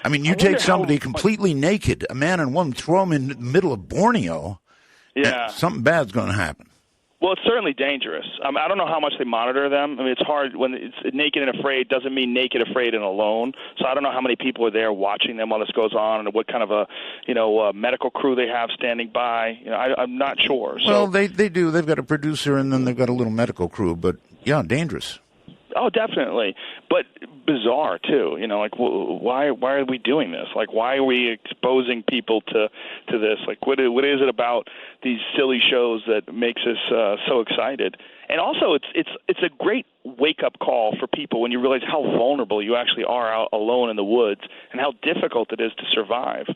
S1: I mean, you take somebody completely naked, a man and woman, throw them in the middle of Borneo,
S2: yeah,
S1: something bad's going to happen.
S2: Well, it's certainly dangerous. I don't know how much they monitor them. I mean, it's hard when it's naked and afraid doesn't mean naked, afraid, and alone. So I don't know how many people are there watching them while this goes on, and what kind of a medical crew they have standing by. I'm not sure.
S1: Well, they do. They've got a producer, and then they've got a little medical crew. But yeah, dangerous.
S2: Oh, definitely, but bizarre too. Like why are we doing this? Like, why are we exposing people to this? Like, what is it about these silly shows that makes us so excited? And also, it's a great wake up call for people when you realize how vulnerable you actually are out alone in the woods and how difficult it is to survive.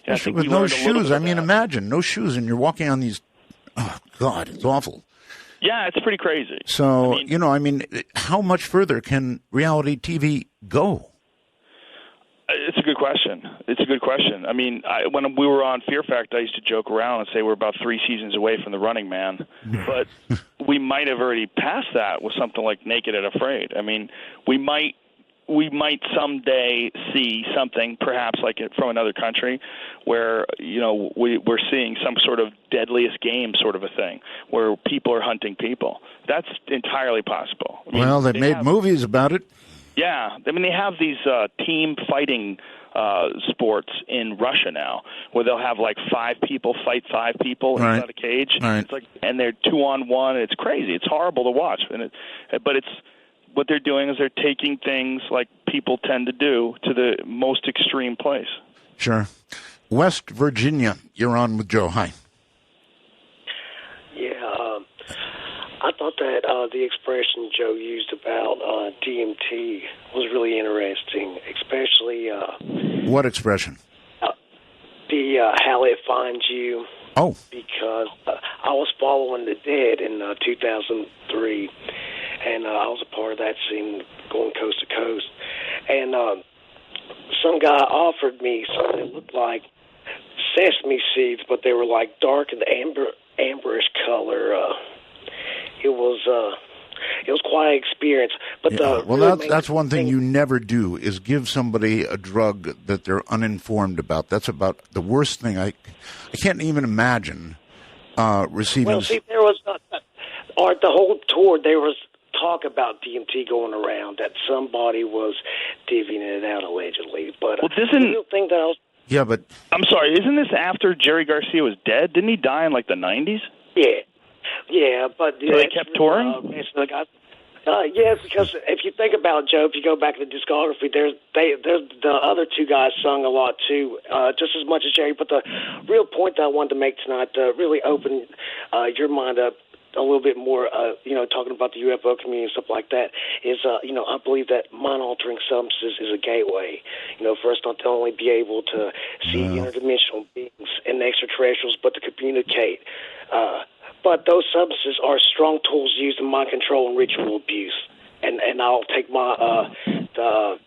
S1: With no shoes. I mean, imagine no shoes, and you're walking on these. Oh God, it's awful.
S2: Yeah, it's pretty crazy.
S1: So, how much further can reality TV go?
S2: It's a good question. I mean, when we were on Fear Factor, I used to joke around and say we're about 3 seasons away from The Running Man. But we might have already passed that with something like Naked and Afraid. I mean, we might someday see something perhaps like it from another country where, we're seeing some sort of deadliest game sort of a thing where people are hunting people. That's entirely possible. I mean,
S1: they've made movies about it.
S2: Yeah. I mean, they have these team fighting sports in Russia now where they'll have like 5 people fight 5 people inside a cage.
S1: Right.
S2: It's like, and they're 2-on-1. It's crazy. It's horrible to watch. But what they're doing is they're taking things like people tend to do to the most extreme place.
S1: Sure. West Virginia, you're on with Joe. Hi.
S6: Yeah, I thought that the expression Joe used about DMT was really interesting, especially...
S1: what expression?
S6: How it finds you.
S1: Oh.
S6: Because I was following the dead in 2003, and I was a part of that scene going coast to coast. And some guy offered me something that looked like sesame seeds, but they were like dark and amberish color. It was quite an experience. But
S1: that's one thing you never do is give somebody a drug that they're uninformed about. That's about the worst thing. I can't even imagine receiving.
S6: Well, see, there was the whole tour. There was talk about DMT going around that somebody was divvying it out allegedly. But the real thing that I was.
S1: Yeah, but
S2: I'm sorry. Isn't this after Jerry Garcia was dead? Didn't he die in like the 90s?
S6: Yeah, but
S2: so they kept touring.
S6: Yes, because if you think about it, Joe, if you go back to the discography, there's the other 2 guys sung a lot too, just as much as Jerry. But the real point that I wanted to make tonight, to really open your mind up a little bit more, talking about the UFO community and stuff like that, is, I believe that mind-altering substances is a gateway, for us not to only be able to see interdimensional beings and extraterrestrials, but to communicate. But those substances are strong tools used in mind control and ritual abuse. And I'll take my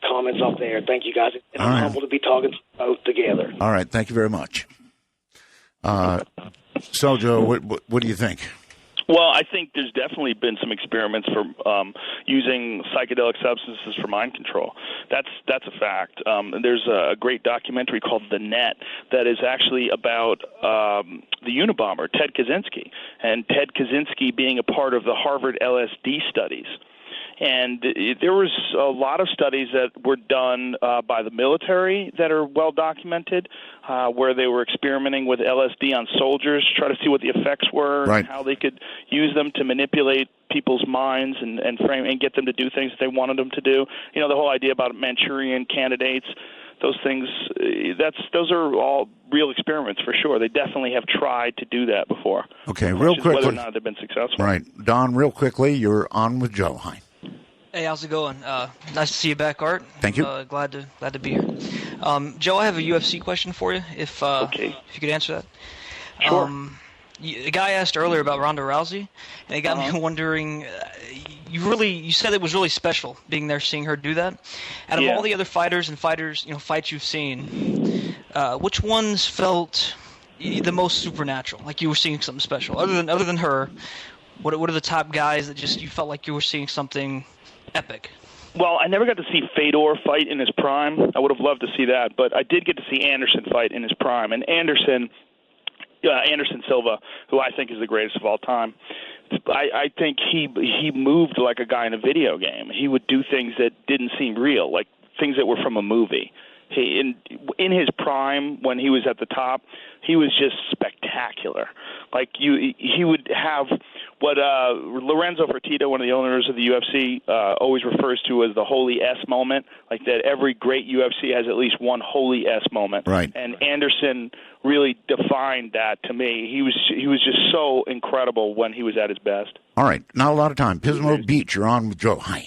S6: comments off there. Thank you, guys. And I'm humbled to be talking to both together.
S1: All right. Thank you very much. So, Joe, what do you think?
S2: Well, I think there's definitely been some experiments for using psychedelic substances for mind control. That's a fact. There's a great documentary called The Net that is actually about the Unabomber, Ted Kaczynski, and Ted Kaczynski being a part of the Harvard LSD studies. And there was a lot of studies that were done by the military that are well documented, where they were experimenting with LSD on soldiers to try to see what the effects were and how they could use them to manipulate people's minds and frame and get them to do things that they wanted them to do. The whole idea about Manchurian candidates, those things, those are all real experiments for sure. They definitely have tried to do that before.
S1: Okay, real quickly.
S2: Whether or not they've been successful.
S1: Right. Don, real quickly, you're on with Joe. Hi.
S7: Hey, how's it going? Nice to see you back, Art.
S1: Thank you.
S7: Glad to be here. Joe, I have a UFC question for you, if you could answer that.
S2: Sure.
S7: A guy asked earlier about Ronda Rousey, and it got me wondering. You said it was really special being there, seeing her do that. Out of all the other fighters, fights you've seen, which ones felt the most supernatural? Like you were seeing something special, other than her. What are the top guys that just you felt like you were seeing something epic?
S2: Well, I never got to see Fedor fight in his prime. I would have loved to see that, but I did get to see Anderson fight in his prime. And Anderson Silva, who I think is the greatest of all time, I think he moved like a guy in a video game. He would do things that didn't seem real, like things that were from a movie. In his prime, when he was at the top, he was just spectacular. Like he would have what Lorenzo Fertitta, one of the owners of the UFC, always refers to as the holy S moment. Like that, every great UFC has at least one holy S moment.
S1: Right.
S2: And Anderson really defined that to me. He was just so incredible when he was at his best.
S1: All right, not a lot of time. Pismo Beach, you're on with Joe. Hi.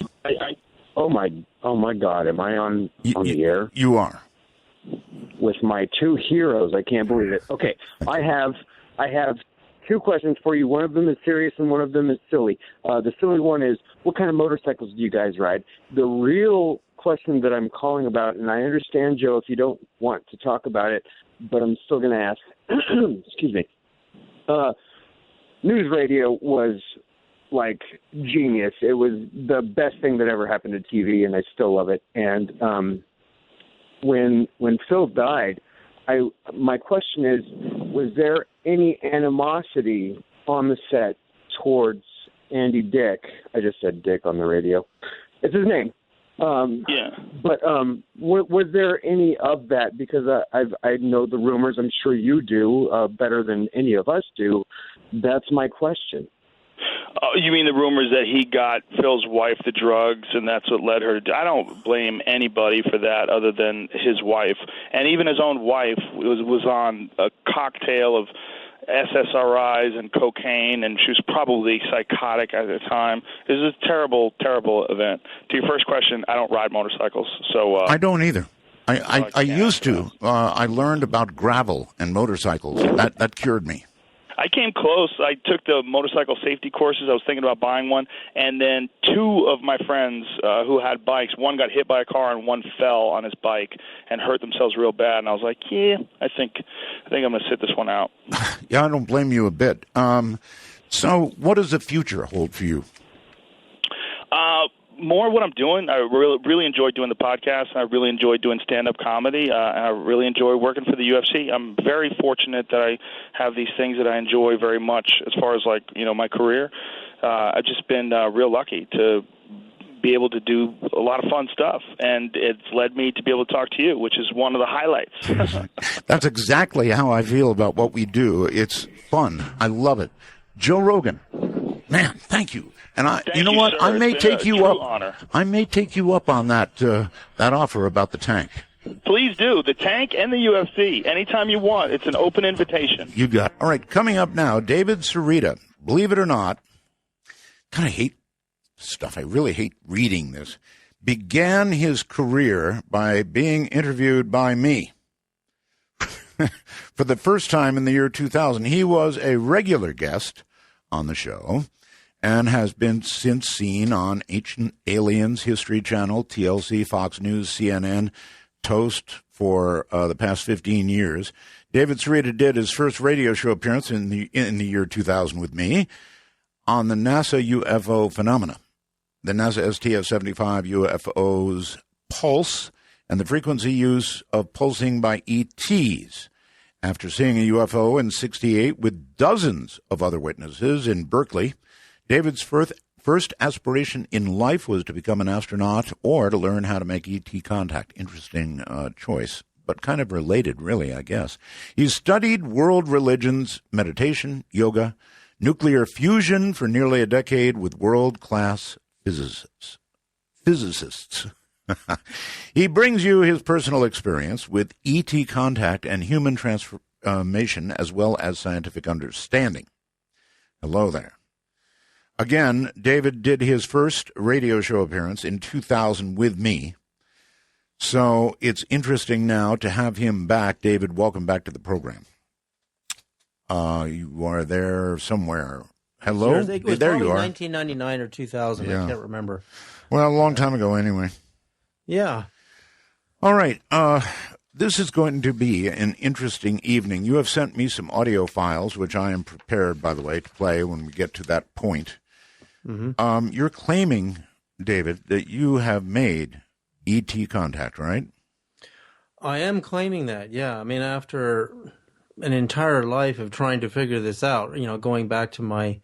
S8: Oh my God! Am I on the air?
S1: You are.
S8: With my two heroes, I can't believe it. Okay, I have two questions for you. One of them is serious, and one of them is silly. The silly one is, what kind of motorcycles do you guys ride? The real question that I'm calling about, and I understand, Joe, if you don't want to talk about it, but I'm still going to ask. Excuse me. News radio was like genius. It was the best thing that ever happened to TV, and I still love it. And when Phil died, my question is, was there any animosity on the set towards Andy Dick? I just said Dick on the radio. It's his name.
S2: Yeah.
S8: But was there any of that? Because I know the rumors. I'm sure you do better than any of us do. That's my question.
S2: You mean the rumors that he got Phil's wife the drugs, and that's what led her to... I don't blame anybody for that other than his wife. And even his own wife was on a cocktail of SSRIs and cocaine, and she was probably psychotic at the time. It was a terrible, terrible event. To your first question, I don't ride motorcycles. So
S1: I don't either. I used to. I learned about gravel and motorcycles. That cured me.
S2: I came close. I took the motorcycle safety courses. I was thinking about buying one, and then two of my friends who had bikes, one got hit by a car and one fell on his bike and hurt themselves real bad. And I was like, yeah, I think I'm going to sit this one out.
S1: Yeah, I don't blame you a bit. So what does the future hold for you?
S2: More what I'm doing. I really enjoy doing the podcast. I really enjoy doing stand-up comedy. And I really enjoy working for the UFC. I'm very fortunate that I have these things that I enjoy very much as far as, like, my career. I've just been real lucky to be able to do a lot of fun stuff, and it's led me to be able to talk to you, which is one of the highlights.
S1: That's exactly how I feel about what we do. It's fun. I love it. Joe Rogan, man, thank you. And you know what?
S2: Sir.
S1: I may take you up.
S2: Honor.
S1: I may take you up on that offer about the tank.
S2: Please do. The tank and the UFC. Anytime you want. It's an open invitation.
S1: You got it. All right, coming up now, David Sereda. Believe it or not, kind of hate stuff. I really hate reading this. Began his career by being interviewed by me. For the first time in the year 2000, he was a regular guest on the show and has been since seen on Ancient Aliens, History Channel, TLC, Fox News, CNN, Toast for the past 15 years. David Sereda did his first radio show appearance in the year 2000 with me on the NASA UFO phenomena, the NASA STF-75 UFOs pulse, and the frequency use of pulsing by ETs. After seeing a UFO in '68 with dozens of other witnesses in Berkeley, David's first aspiration in life was to become an astronaut or to learn how to make ET contact. Interesting choice, but kind of related, really, I guess. He's studied world religions, meditation, yoga, nuclear fusion for nearly a decade with world-class physicists. He brings you his personal experience with ET contact and human transformation as well as scientific understanding. Hello there. Again, David did his first radio show appearance in 2000 with me. So it's interesting now to have him back. David, welcome back to the program. You are there somewhere. Hello?
S9: It was
S1: there
S9: probably
S1: you are.
S9: 1999 or 2000.
S1: Yeah.
S9: I can't remember.
S1: Well, a long time ago anyway.
S9: Yeah.
S1: All right. This is going to be an interesting evening. You have sent me some audio files, which I am prepared, by the way, to play when we get to that point. Mm-hmm. You're claiming, David, that you have made ET contact, right?
S9: I am claiming that, yeah. I mean, after an entire life of trying to figure this out, going back to my,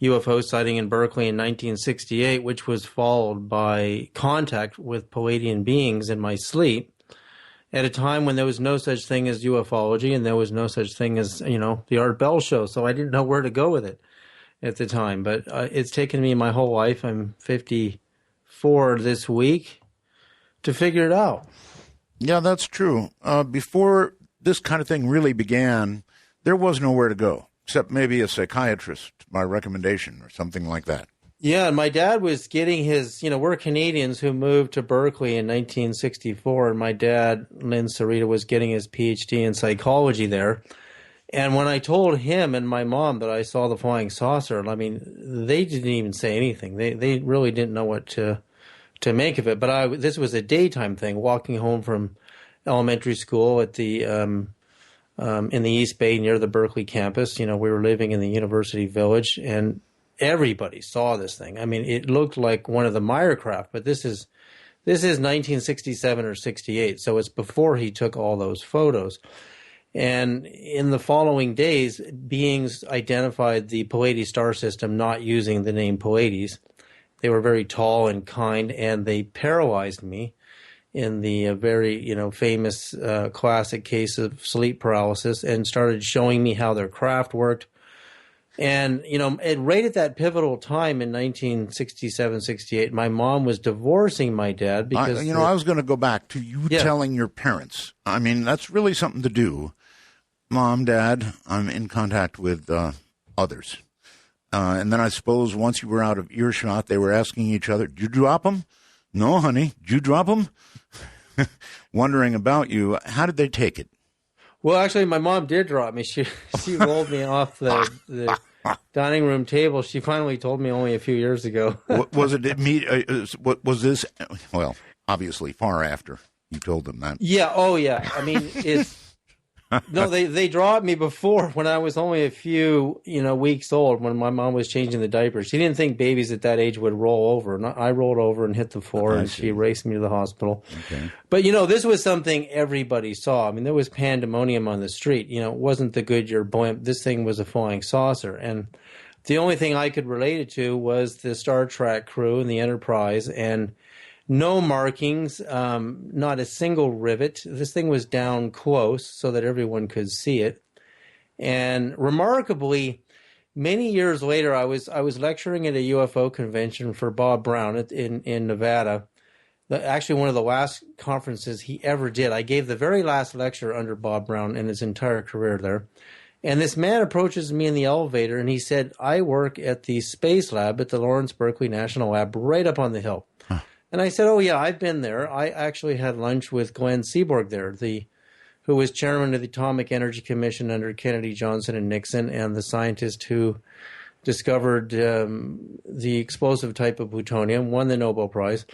S9: UFO sighting in Berkeley in 1968, which was followed by contact with Pleiadian beings in my sleep at a time when there was no such thing as ufology and there was no such thing as, the Art Bell Show. So I didn't know where to go with it at the time. But it's taken me my whole life. I'm 54 this week to figure it out.
S1: Yeah, that's true. Before this kind of thing really began, there was nowhere to go, except maybe a psychiatrist by recommendation or something like that.
S9: Yeah, and my dad was getting his, we're Canadians who moved to Berkeley in 1964, and my dad, Lynn Sereda, was getting his PhD in psychology there. And when I told him and my mom that I saw the flying saucer, I mean, they didn't even say anything. They really didn't know what to make of it. But this was a daytime thing, walking home from elementary school at the in the East Bay near the Berkeley campus. We were living in the University Village, and everybody saw this thing. I mean, it looked like one of the Meyer craft, but this is 1967 or 68, so it's before he took all those photos. And in the following days, beings identified the Pleiades star system not using the name Pleiades. They were very tall and kind, and they paralyzed me in the very, famous classic case of sleep paralysis, and started showing me how their craft worked. And, right at that pivotal time in 1967, 68, my mom was divorcing my dad because...
S1: I was going to go back to you telling your parents. I mean, that's really something to do. Mom, Dad, I'm in contact with others. And then I suppose once you were out of earshot, they were asking each other, did you drop them? No, honey. Did you drop them? Wondering about you. How did they take it?
S9: Well, actually, my mom did drop me. She rolled me off the dining room table. She finally told me only a few years ago.
S1: Was it me? Was this? Well, obviously, far after you told them that.
S9: Yeah. Oh, yeah. I mean, it's no. They dropped me before when I was only a few weeks old. When my mom was changing the diapers, she didn't think babies at that age would roll over. And I rolled over and hit the floor, and she raced me to the hospital.
S1: Okay.
S9: But this was something everybody saw. I mean, there was pandemonium on the street. It wasn't the Goodyear blimp. This thing was a flying saucer, and the only thing I could relate it to was the Star Trek crew and the Enterprise, and no markings, not a single rivet. This thing was down close so that everyone could see it. And remarkably, many years later, I was lecturing at a UFO convention for Bob Brown in Nevada. Actually, one of the last conferences he ever did. I gave the very last lecture under Bob Brown in his entire career there. And this man approaches me in the elevator, and he said, I work at the Space Lab at the Lawrence Berkeley National Lab right up on the hill. Huh. And I said, oh, yeah, I've been there. I actually had lunch with Glenn Seaborg there, who was chairman of the Atomic Energy Commission under Kennedy, Johnson, and Nixon, and the scientist who discovered the explosive type of plutonium, won the Nobel Prize.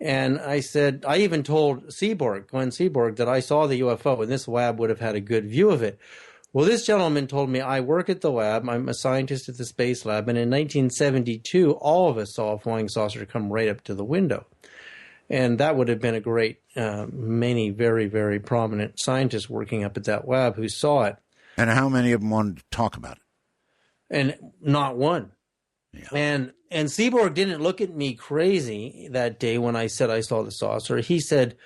S9: And I said, I even told Glenn Seaborg, that I saw the UFO, and this lab would have had a good view of it. Well, this gentleman told me, I work at the lab. I'm a scientist at the Space Lab. And in 1972, all of us saw a flying saucer come right up to the window. And that would have been a great, many very, very prominent scientists working up at that lab who saw it.
S1: And how many of them wanted to talk about it?
S9: And not one. Yeah. And Seaborg didn't look at me crazy that day when I said I saw the saucer. He said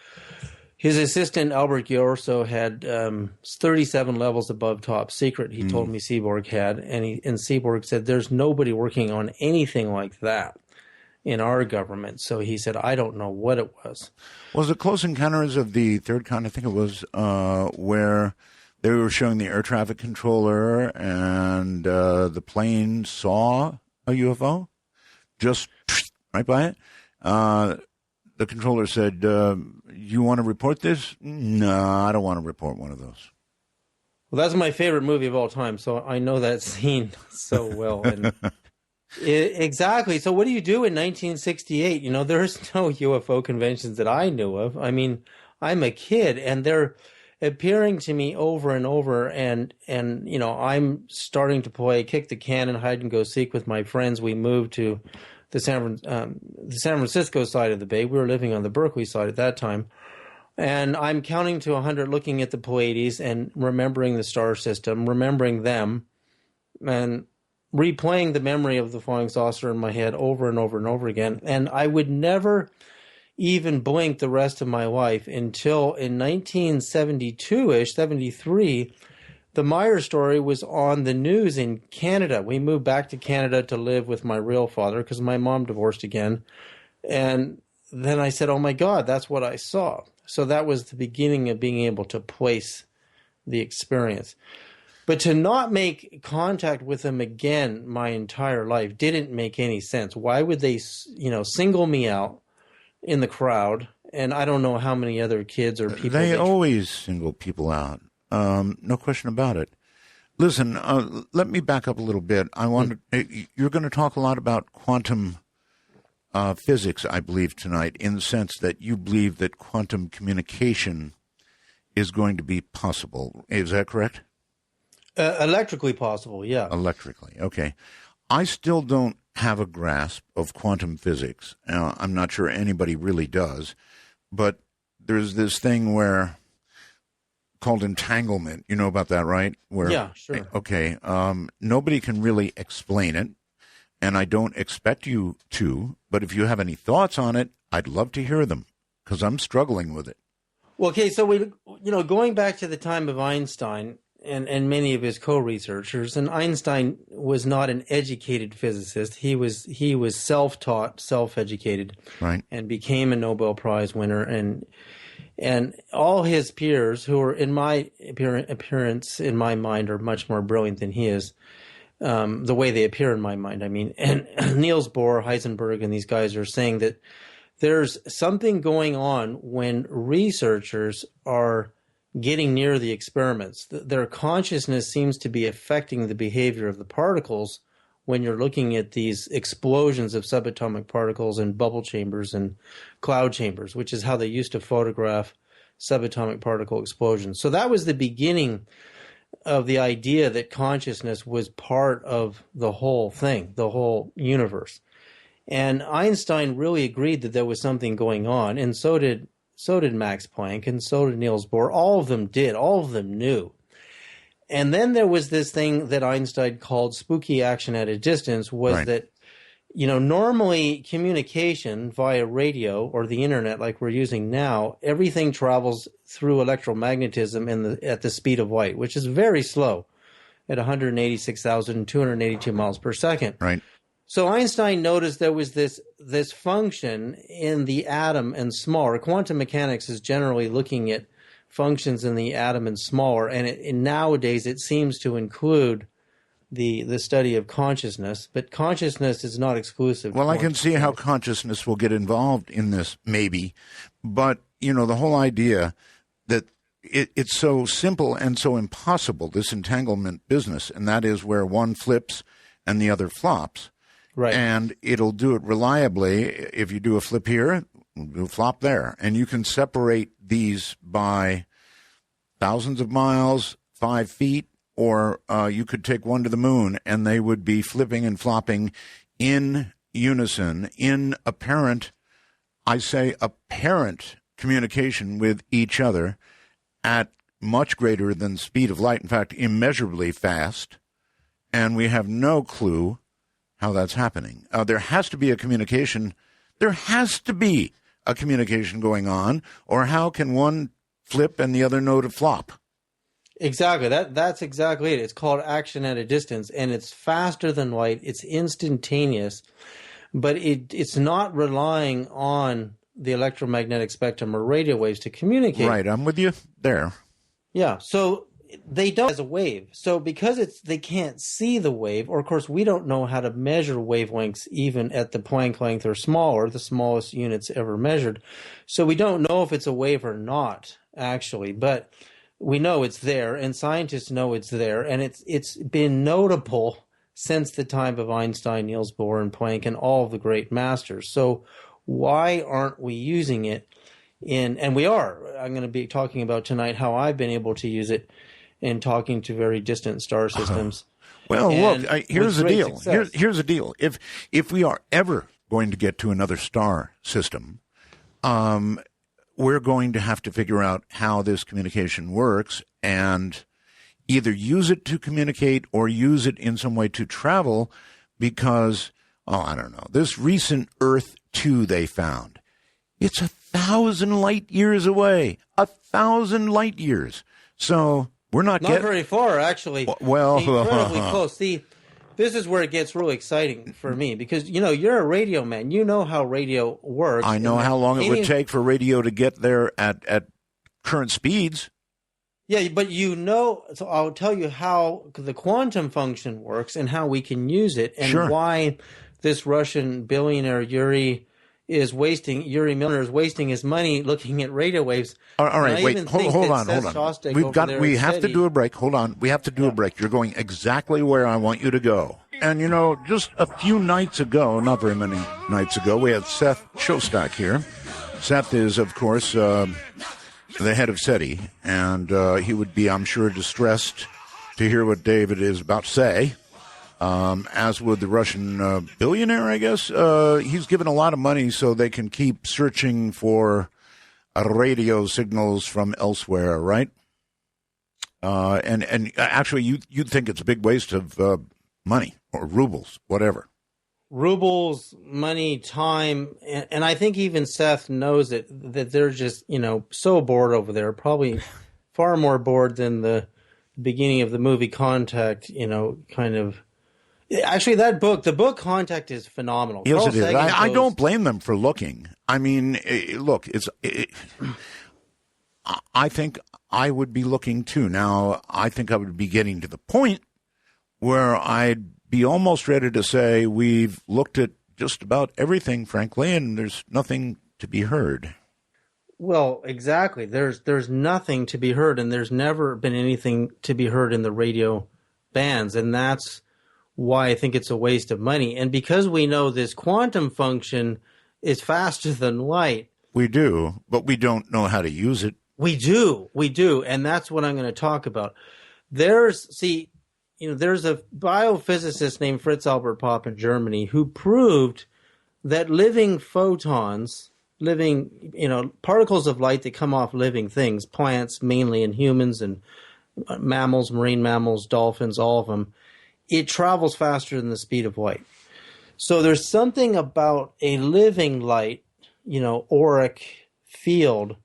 S9: his assistant, Albert Giorso, had 37 levels above top secret, he told me Seaborg had. And Seaborg said, there's nobody working on anything like that in our government. So he said, I don't know what it was.
S1: Was it Close Encounters of the Third Kind? I think it was, where they were showing the air traffic controller and the plane saw a UFO just right by it. The controller said, you want to report this? No, I don't want to report one of those.
S9: Well, that's my favorite movie of all time, so I know that scene so well. And exactly. So what do you do in 1968? There's no UFO conventions that I knew of. I mean, I'm a kid, and they're appearing to me over and over, and I'm starting to play kick the can and hide and go seek with my friends. We moved to the San Francisco side of the Bay. We were living on the Berkeley side at that time. And I'm counting to 100, looking at the Pleiades and remembering the star system, remembering them. And replaying the memory of the flying saucer in my head over and over and over again. And I would never even blink the rest of my life until in 1972-ish, 73, the Meyer story was on the news in Canada. We moved back to Canada to live with my real father because my mom divorced again. And then I said, oh my God, that's what I saw. So that was the beginning of being able to place the experience. But to not make contact with them again my entire life didn't make any sense. Why would they, single me out in the crowd? And I don't know how many other kids or people.
S1: They always single people out. No question about it. Listen, let me back up a little bit. You're going to talk a lot about quantum physics, I believe, tonight, in the sense that you believe that quantum communication is going to be possible. Is that correct?
S9: Electrically possible, yeah.
S1: Electrically, okay. I still don't have a grasp of quantum physics. I'm not sure anybody really does, but there's this thing called entanglement. You know about that, right?
S9: Yeah, sure.
S1: Okay. Nobody can really explain it, and I don't expect you to, but if you have any thoughts on it, I'd love to hear them, because I'm struggling with it.
S9: Well, okay, so going back to the time of Einstein and many of his co-researchers, and Einstein was not an educated physicist. He was self-taught, self-educated,
S1: right,
S9: and became a Nobel Prize winner. And all his peers, who are in my appearance, in my mind, are much more brilliant than he is. The way they appear in my mind, I mean. And Niels Bohr, Heisenberg, and these guys are saying that there's something going on when researchers are getting near the experiments. Their consciousness seems to be affecting the behavior of the particles when you're looking at these explosions of subatomic particles in bubble chambers and cloud chambers, which is how they used to photograph subatomic particle explosions. So that was the beginning of the idea that consciousness was part of the whole thing, the whole universe. And Einstein really agreed that there was something going on, and so did Max Planck, and so did Niels Bohr. All of them did. All of them knew. And then there was this thing that Einstein called spooky action at a distance, was right. That, normally communication via radio or the internet like we're using now, everything travels through electromagnetism at the speed of light, which is very slow at 186,282 miles per second.
S1: Right.
S9: So Einstein noticed there was this function in the atom and smaller. Quantum mechanics is generally looking at functions in the atom and smaller, and nowadays it seems to include the study of consciousness, but consciousness is not exclusive.
S1: Well, I can see how consciousness will get involved in this, maybe, but, the whole idea that it's so simple and so impossible, this entanglement business, and that is where one flips and the other flops.
S9: Right.
S1: And it'll do it reliably. If you do a flip here, do a flop there. And you can separate these by thousands of miles, 5 feet, or you could take one to the moon and they would be flipping and flopping in unison, in apparent communication with each other at much greater than the speed of light. In fact, immeasurably fast. And we have no clue how that's happening. There has to be a communication. There has to be a communication going on, or how can one flip and the other know to flop?
S9: Exactly. That's exactly it. It's called action at a distance, and it's faster than light. It's instantaneous, but it's not relying on the electromagnetic spectrum or radio waves to communicate.
S1: Right. I'm with you there.
S9: Yeah. So they don't as a wave. So because they can't see the wave, or of course we don't know how to measure wavelengths even at the Planck length or smaller, the smallest units ever measured. So we don't know if it's a wave or not, actually, but we know it's there, and scientists know it's there, and it's been notable since the time of Einstein, Niels Bohr, and Planck, and all of the great masters. So why aren't we using it and we are. I'm going to be talking about tonight how I've been able to use it in talking to very distant star systems.
S1: Well, look, here's the deal. Here's the deal. If we are ever going to get to another star system, we're going to have to figure out how this communication works. And either use it to communicate or use it in some way to travel because, I don't know, this recent Earth 2 they found, it's 1,000 light years away. 1,000 light years. So we're not
S9: very far, actually.
S1: Well,
S9: incredibly close. See, this is where it gets really exciting for me because, you're a radio man. You know how radio works.
S1: I know how long it would take for radio to get there at current speeds.
S9: Yeah, but so I'll tell you how the quantum function works and how we can use it and why this Russian billionaire Yuri Milner is wasting his money looking at radio waves.
S1: All right, wait, hold on. We have to do a break. Hold on. We have to do a break. You're going exactly where I want you to go. And, just a few nights ago, not very many nights ago, we had Seth Shostak here. Seth is, of course, the head of SETI, and he would be, I'm sure, distressed to hear what David is about to say. As would the Russian billionaire, I guess. He's given a lot of money so they can keep searching for radio signals from elsewhere, right? And actually, you'd think it's a big waste of money or rubles, whatever.
S9: Rubles, money, time, and I think even Seth knows it, that they're just, so bored over there, probably far more bored than the beginning of the movie Contact, kind of. Actually, the book Contact is phenomenal.
S1: Yes, it is. I don't blame them for looking. I mean, look, I think I would be looking too. Now, I think I would be getting to the point where I'd be almost ready to say we've looked at just about everything, frankly, and there's nothing to be heard.
S9: Well, exactly. There's nothing to be heard, and there's never been anything to be heard in the radio bands, and that's why I think it's a waste of money. And because we know this quantum function is faster than light.
S1: We do, but we don't know how to use it.
S9: We do, and that's what I'm going to talk about. There's a biophysicist named Fritz Albert Popp in Germany who proved that living photons, particles of light that come off living things, plants mainly and humans and mammals, marine mammals, dolphins, all of them, it travels faster than the speed of light. So there's something about a living light, auric field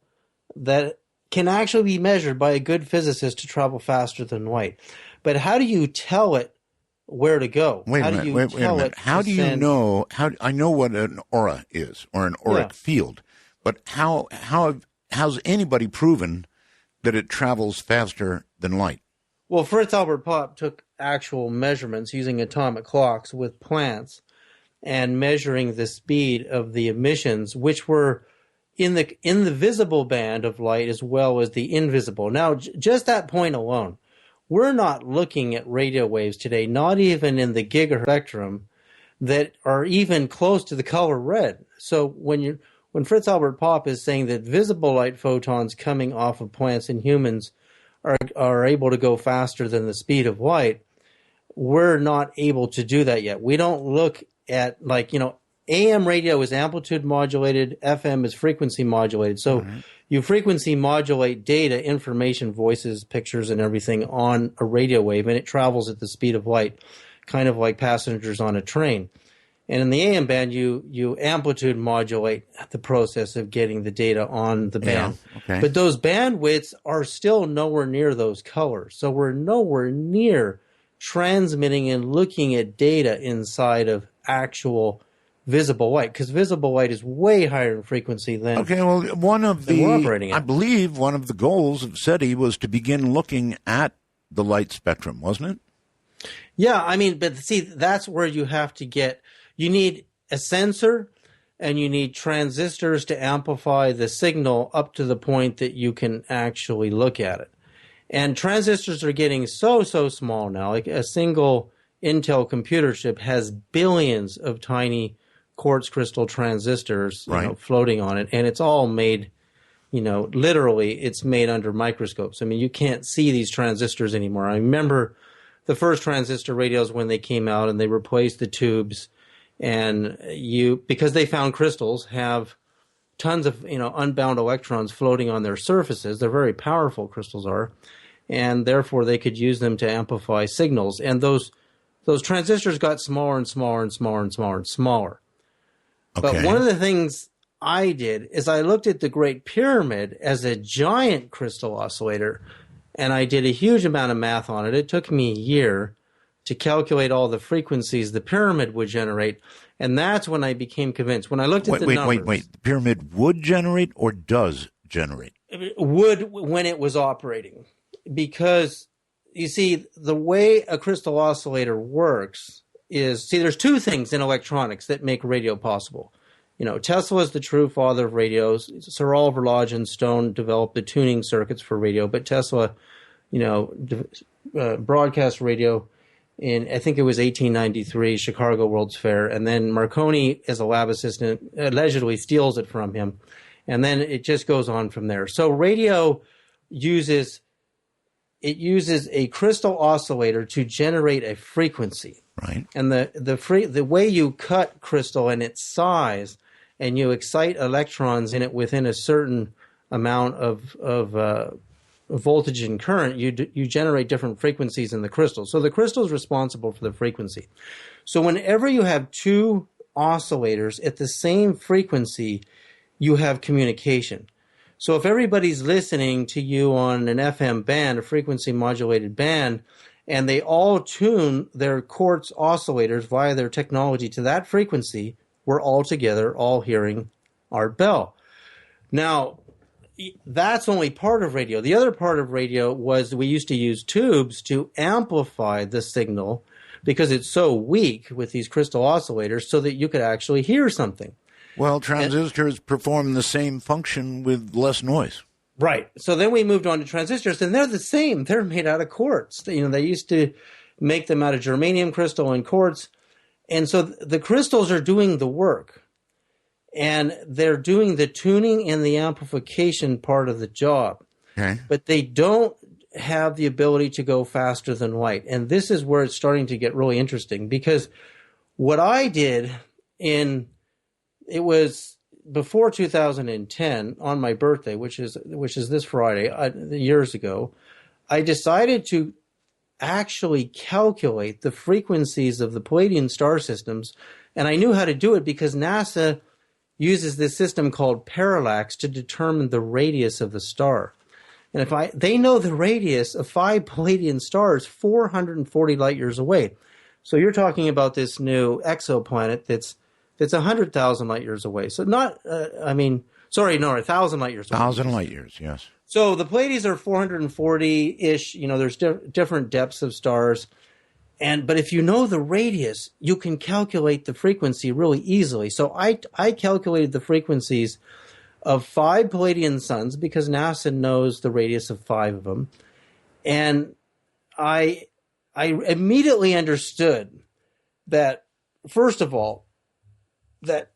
S9: that can actually be measured by a good physicist to travel faster than light. But how do you tell it where to go?
S1: Wait a minute. How do you know? I know what an aura is, or an auric field, but how's anybody proven that it travels faster than light?
S9: Well, Fritz Albert Popp took actual measurements using atomic clocks with plants and measuring the speed of the emissions, which were in the visible band of light as well as the invisible. Now, just that point alone, we're not looking at radio waves today, not even in the gigahertz spectrum, that are even close to the color red. So when Fritz Albert Popp is saying that visible light photons coming off of plants and humans are able to go faster than the speed of light, we're not able to do that yet. We don't look at, AM radio is amplitude modulated, FM is frequency modulated. So you frequency modulate data, information, voices, pictures, and everything on a radio wave, and it travels at the speed of light, kind of like passengers on a train. And in the AM band, you amplitude modulate the process of getting the data on the band.
S1: Yeah, okay.
S9: But those bandwidths are still nowhere near those colors. So we're nowhere near transmitting and looking at data inside of actual visible light, because visible light is way higher in frequency than we're operating at.
S1: I believe one of the goals of SETI was to begin looking at the light spectrum, wasn't it?
S9: Yeah, but see, that's where you have to you need a sensor and you need transistors to amplify the signal up to the point that you can actually look at it. And transistors are getting so small now. Like a single Intel computer chip has billions of tiny quartz crystal transistors floating on it, and it's all made, literally it's made under microscopes. You can't see these transistors anymore. I remember the first transistor radios when they came out and they replaced the tubes, and because they found crystals have tons of unbound electrons floating on their surfaces. They're very powerful, crystals are. and therefore they could use them to amplify signals. And those transistors got smaller and smaller and smaller and smaller and smaller.
S1: Okay.
S9: But one of the things I did is I looked at the Great Pyramid as a giant crystal oscillator, and I did a huge amount of math on it. It took me a year to calculate all the frequencies the pyramid would generate, and that's when I became convinced. When I looked at the numbers...
S1: Wait. The pyramid would generate or does generate?
S9: It would when it was operating. Because, you see, the way a crystal oscillator works is... See, there's two things in electronics that make radio possible. You know, Tesla is the true father of radios. Sir Oliver Lodge and Stone developed the tuning circuits for radio, but Tesla, broadcast radio in, I think it was 1893, Chicago World's Fair, and then Marconi, as a lab assistant, allegedly steals it from him, and then it just goes on from there. So radio uses a crystal oscillator to generate a frequency.
S1: Right.
S9: And the way you cut crystal and its size, and you excite electrons in it within a certain amount of voltage and current, you generate different frequencies in the crystal. So the crystal is responsible for the frequency. So whenever you have two oscillators at the same frequency, you have communication. So if everybody's listening to you on an FM band, a frequency modulated band, and they all tune their quartz oscillators via their technology to that frequency, we're all together, all hearing Art Bell. Now, that's only part of radio. The other part of radio was we used to use tubes to amplify the signal because it's so weak with these crystal oscillators so that you could actually hear something.
S1: Well, transistors perform the same function with less noise.
S9: Right. So then we moved on to transistors, and they're the same. They're made out of quartz. They used to make them out of germanium crystal and quartz. And so the crystals are doing the work. And they're doing the tuning and the amplification part of the job.
S1: Okay.
S9: But they don't have the ability to go faster than light. And this is where it's starting to get really interesting, because what I did it was before 2010, on my birthday, which is this Friday, years ago, I decided to actually calculate the frequencies of the Palladian star systems. And I knew how to do it because NASA uses this system called parallax to determine the radius of the star. And they know the radius of 5 Palladian stars 440 light years away. So you're talking about this new exoplanet that's 100,000 light years away. So 1,000 light years away.
S1: 1,000 light years, yes.
S9: So the Pleiades are 440-ish. There's different depths of stars. But if you know the radius, you can calculate the frequency really easily. So I calculated the frequencies of 5 Palladian suns because NASA knows the radius of 5 of them. And I immediately understood that, first of all, that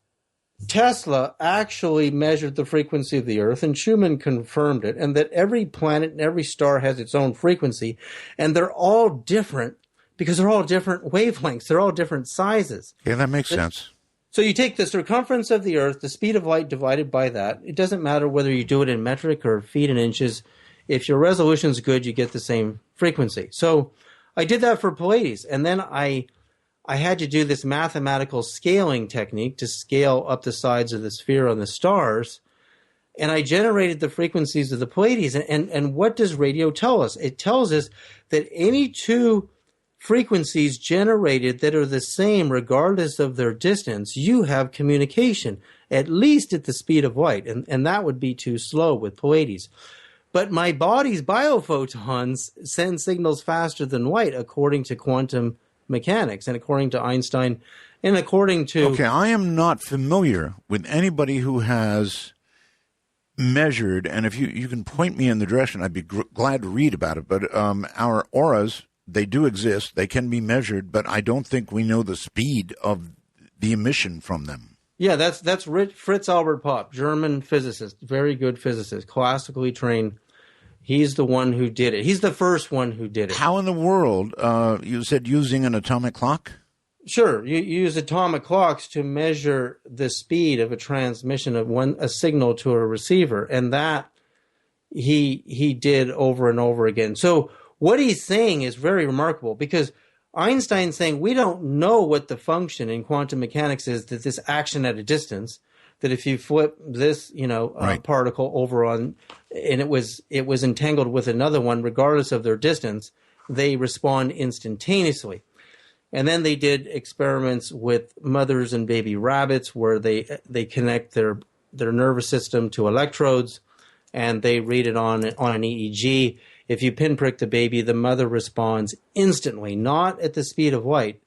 S9: Tesla actually measured the frequency of the Earth, and Schumann confirmed it, and that every planet and every star has its own frequency, and they're all different because they're all different wavelengths. They're all different sizes.
S1: Yeah, that makes sense.
S9: So you take the circumference of the Earth, the speed of light divided by that. It doesn't matter whether you do it in metric or feet and inches. If your resolution's good, you get the same frequency. So I did that for Pleiades, and then I had to do this mathematical scaling technique to scale up the sides of the sphere on the stars, and I generated the frequencies of the Pleiades. And what does radio tell us? It tells us that any two frequencies generated that are the same regardless of their distance, you have communication, at least at the speed of light, and that would be too slow with Pleiades. But my body's biophotons send signals faster than light according to quantum mechanics and according to Einstein and according to...
S1: Okay, I am not familiar with anybody who has measured, and if you can point me in the direction, I'd be glad to read about it, but our auras, they do exist, they can be measured, but I don't think we know the speed of the emission from them.
S9: Yeah, that's Fritz Albert Popp, German physicist, very good physicist, classically trained. He's the one who did it. He's the first one who did it.
S1: How in the world, you said using an atomic clock?
S9: Sure. You use atomic clocks to measure the speed of a transmission of a signal to a receiver. And that he did over and over again. So what he's saying is very remarkable, because Einstein's saying we don't know what the function in quantum mechanics is, that this action at a distance, that if you flip this, particle over on, and it was entangled with another one, regardless of their distance, they respond instantaneously. And then they did experiments with mothers and baby rabbits where they connect their nervous system to electrodes, and they read it on an EEG. If you pinprick the baby, the mother responds instantly, not at the speed of light,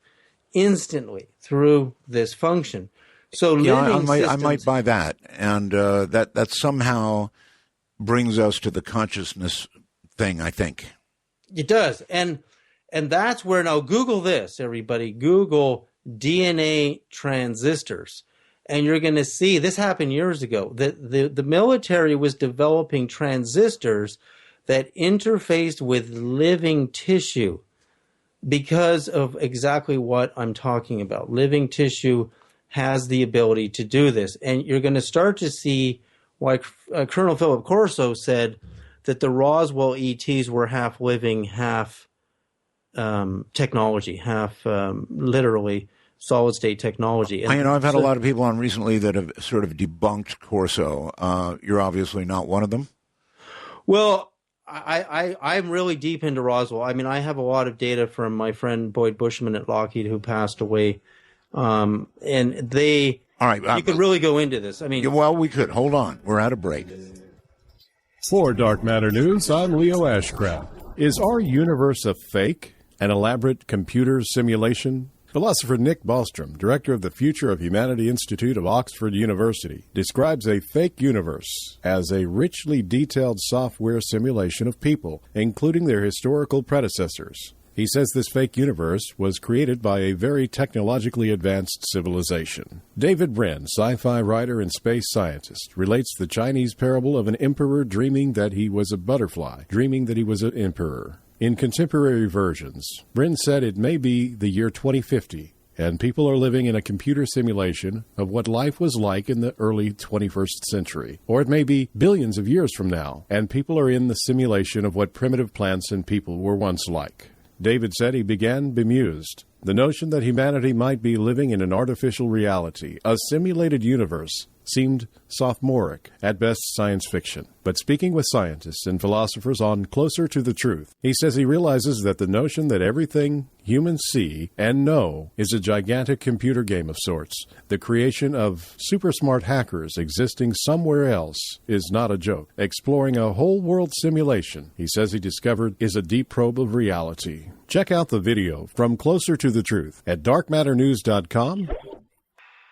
S9: instantly through this function. So
S1: I might buy that, and that somehow brings us to the consciousness thing, I think.
S9: It does, and that's where, now Google this, everybody. Google DNA transistors, and you're going to see, this happened years ago, that the military was developing transistors that interfaced with living tissue because of exactly what I'm talking about. Living tissue has the ability to do this. And you're going to start to see why Colonel Philip Corso said that the Roswell ETs were half living, half technology, half literally solid state technology. And
S1: I've had a lot of people on recently that have sort of debunked Corso. You're obviously not one of them.
S9: Well, I'm really deep into Roswell. I mean, I have a lot of data from my friend Boyd Bushman at Lockheed, who passed away. And they, all right, you could really go into this. I mean,
S1: well, we could. Hold on. We're at a break.
S3: For Dark Matter News, I'm Leo Ashcraft. Is our universe a fake? An elaborate computer simulation? Philosopher Nick Bostrom, director of the Future of Humanity Institute of Oxford University, describes a fake universe as a richly detailed software simulation of people, including their historical predecessors. He says this fake universe was created by a very technologically advanced civilization. David Brin, sci-fi writer and space scientist, relates the Chinese parable of an emperor dreaming that he was a butterfly, dreaming that he was an emperor. In contemporary versions, Brin said it may be the year 2050, and people are living in a computer simulation of what life was like in the early 21st century. Or it may be billions of years from now, and people are in the simulation of what primitive plants and people were once like. David said he began bemused. The notion that humanity might be living in an artificial reality, a simulated universe, seemed sophomoric, at best science fiction. But speaking with scientists and philosophers on Closer to the Truth, he says he realizes that the notion that everything humans see and know is a gigantic computer game of sorts, the creation of super smart hackers existing somewhere else, is not a joke. Exploring a whole world simulation, he says he discovered, is a deep probe of reality. Check out the video from Closer to the Truth at darkmatternews.com.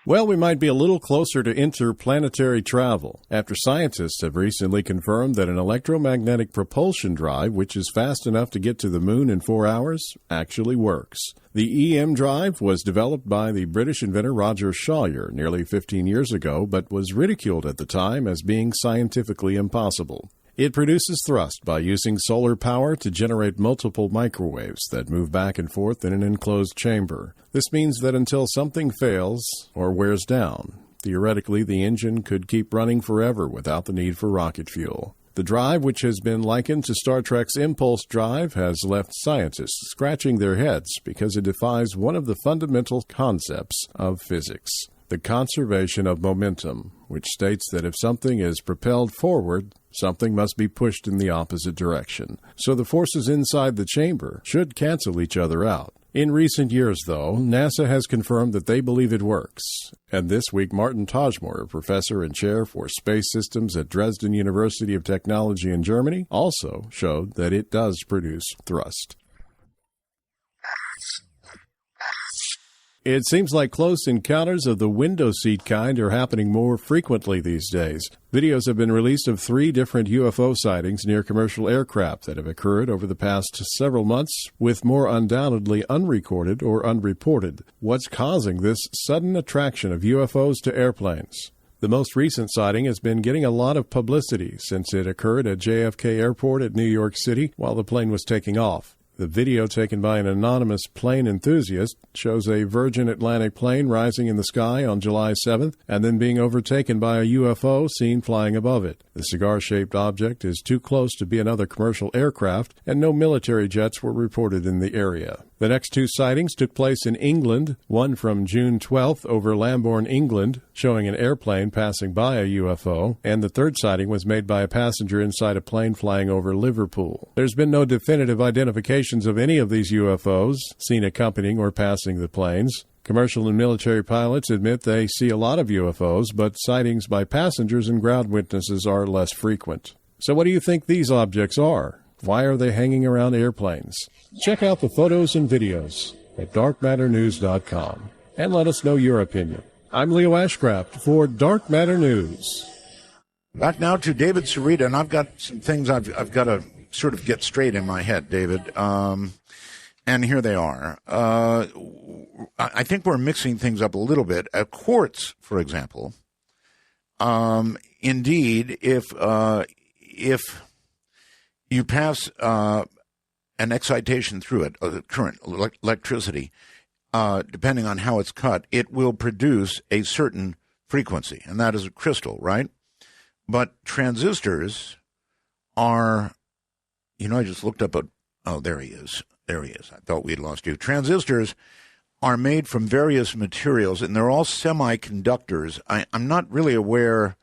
S3: Well, we might be a little closer to interplanetary travel after scientists have recently confirmed that an electromagnetic propulsion drive, which is fast enough to get to the moon in 4 hours, actually works. The EM drive was developed by the British inventor Roger Shawyer nearly 15 years ago, but was ridiculed at the time as being scientifically impossible. It produces thrust by using solar power to generate multiple microwaves that move back and forth in an enclosed chamber. This means that until something fails or wears down, theoretically the engine could keep running forever without the need for rocket fuel. The drive, which has been likened to Star Trek's impulse drive, has left scientists scratching their heads because it defies one of the fundamental concepts of physics, the conservation of momentum, which states that if something is propelled forward, something must be pushed in the opposite direction. So the forces inside the chamber should cancel each other out. In recent years, though, NASA has confirmed that they believe it works. And this week, Martin Tajmor, a professor and chair for space systems at Dresden University of Technology in Germany, also showed that it does produce thrust. It seems like close encounters of the window seat kind are happening more frequently these days. Videos have been released of 3 different UFO sightings near commercial aircraft that have occurred over the past several months, with more undoubtedly unrecorded or unreported. What's causing this sudden attraction of UFOs to airplanes? The most recent sighting has been getting a lot of publicity since it occurred at JFK Airport at New York City while the plane was taking off. The video taken by an anonymous plane enthusiast shows a Virgin Atlantic plane rising in the sky on July 7th and then being overtaken by a UFO seen flying above it. The cigar-shaped object is too close to be another commercial aircraft, and no military jets were reported in the area. The next two sightings took place in England, one from June 12th over Lambourne, England, showing an airplane passing by a UFO, and the third sighting was made by a passenger inside a plane flying over Liverpool. There's been no definitive identifications of any of these UFOs seen accompanying or passing the planes. Commercial and military pilots admit they see a lot of UFOs, but sightings by passengers and ground witnesses are less frequent. So what do you think these objects are? Why are they hanging around airplanes? Check out the photos and videos at darkmatternews.com and let us know your opinion. I'm Leo Ashcraft for Dark Matter News.
S1: Back now to David Sereda, and I've got some things I've got to sort of get straight in my head, David. And here they are. I think we're mixing things up a little bit. Quartz, for example, indeed, if you pass an excitation through it, current, electricity, depending on how it's cut, it will produce a certain frequency, and that is a crystal, right? But transistors are, I just looked up there he is. There he is. I thought we'd lost you. Transistors are made from various materials, and they're all semiconductors. I'm not really aware,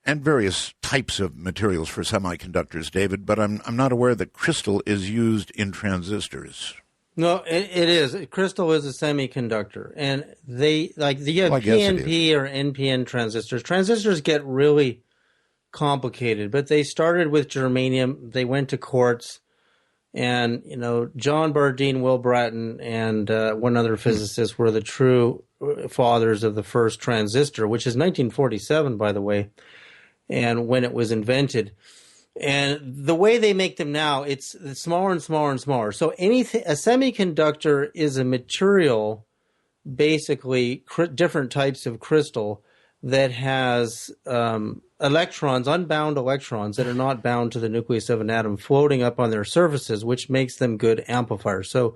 S1: and various types of materials for semiconductors, David, but I'm not aware that crystal is used in transistors.
S9: No, it is. Crystal is a semiconductor, and you have PNP or NPN transistors. Transistors get really complicated, but they started with germanium. They went to quartz. And, John Bardeen, Will Bratton, and one other physicist were the true fathers of the first transistor, which is 1947, by the way, and when it was invented. And the way they make them now, it's smaller and smaller and smaller. So a semiconductor is a material, basically different types of crystal that has electrons, unbound electrons that are not bound to the nucleus of an atom floating up on their surfaces, which makes them good amplifiers. So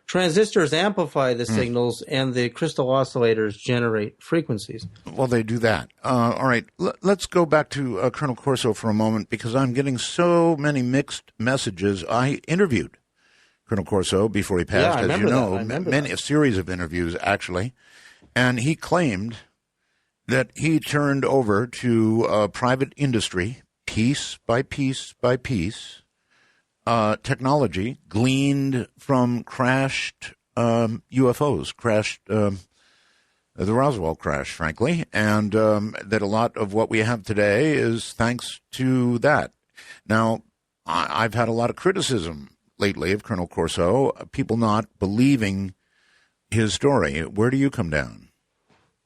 S9: transistors amplify the signals, and the crystal oscillators generate frequencies.
S1: Well, they do that. All right, let's go back to Colonel Corso for a moment, because I'm getting so many mixed messages. I interviewed Colonel Corso before he passed, as you know, a series of interviews, actually, and he claimed that he turned over to private industry, piece by piece by piece, technology gleaned from crashed UFOs, the Roswell crash, frankly, and that a lot of what we have today is thanks to that. Now, I've had a lot of criticism lately of Colonel Corso, people not believing his story. Where do you come down?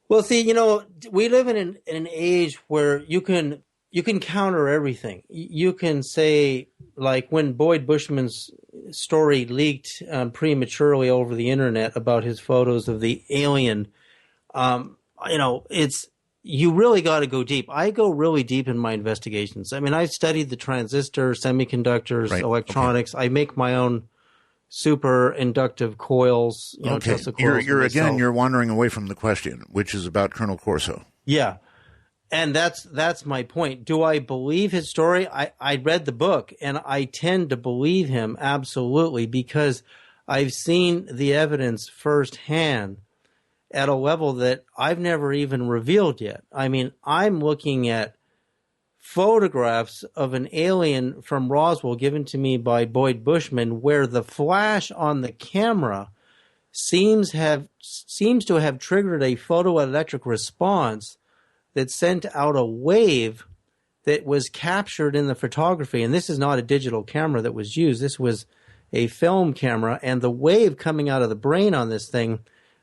S9: Well, see, we live in an age where you can counter everything. You can say, like when Boyd Bushman's story leaked prematurely over the internet about his photos of the alien, you really got to go deep. I go really deep in my investigations. I mean, I've studied the transistor, semiconductors, electronics. Okay. I make my own super inductive coils.
S1: Okay, you're wandering away from the question, which is about Colonel Corso.
S9: Yeah, and that's my point. Do I believe his story? I read the book, and I tend to believe him absolutely, because I've seen the evidence firsthand at a level that I've never even revealed yet. I mean, I'm looking at photographs of an alien from Roswell given to me by Boyd Bushman, where the flash on the camera seems to have triggered a photoelectric response that sent out a wave that was captured in the photography. And this is not a digital camera that was used. This was a film camera, and the wave coming out of the brain on this thing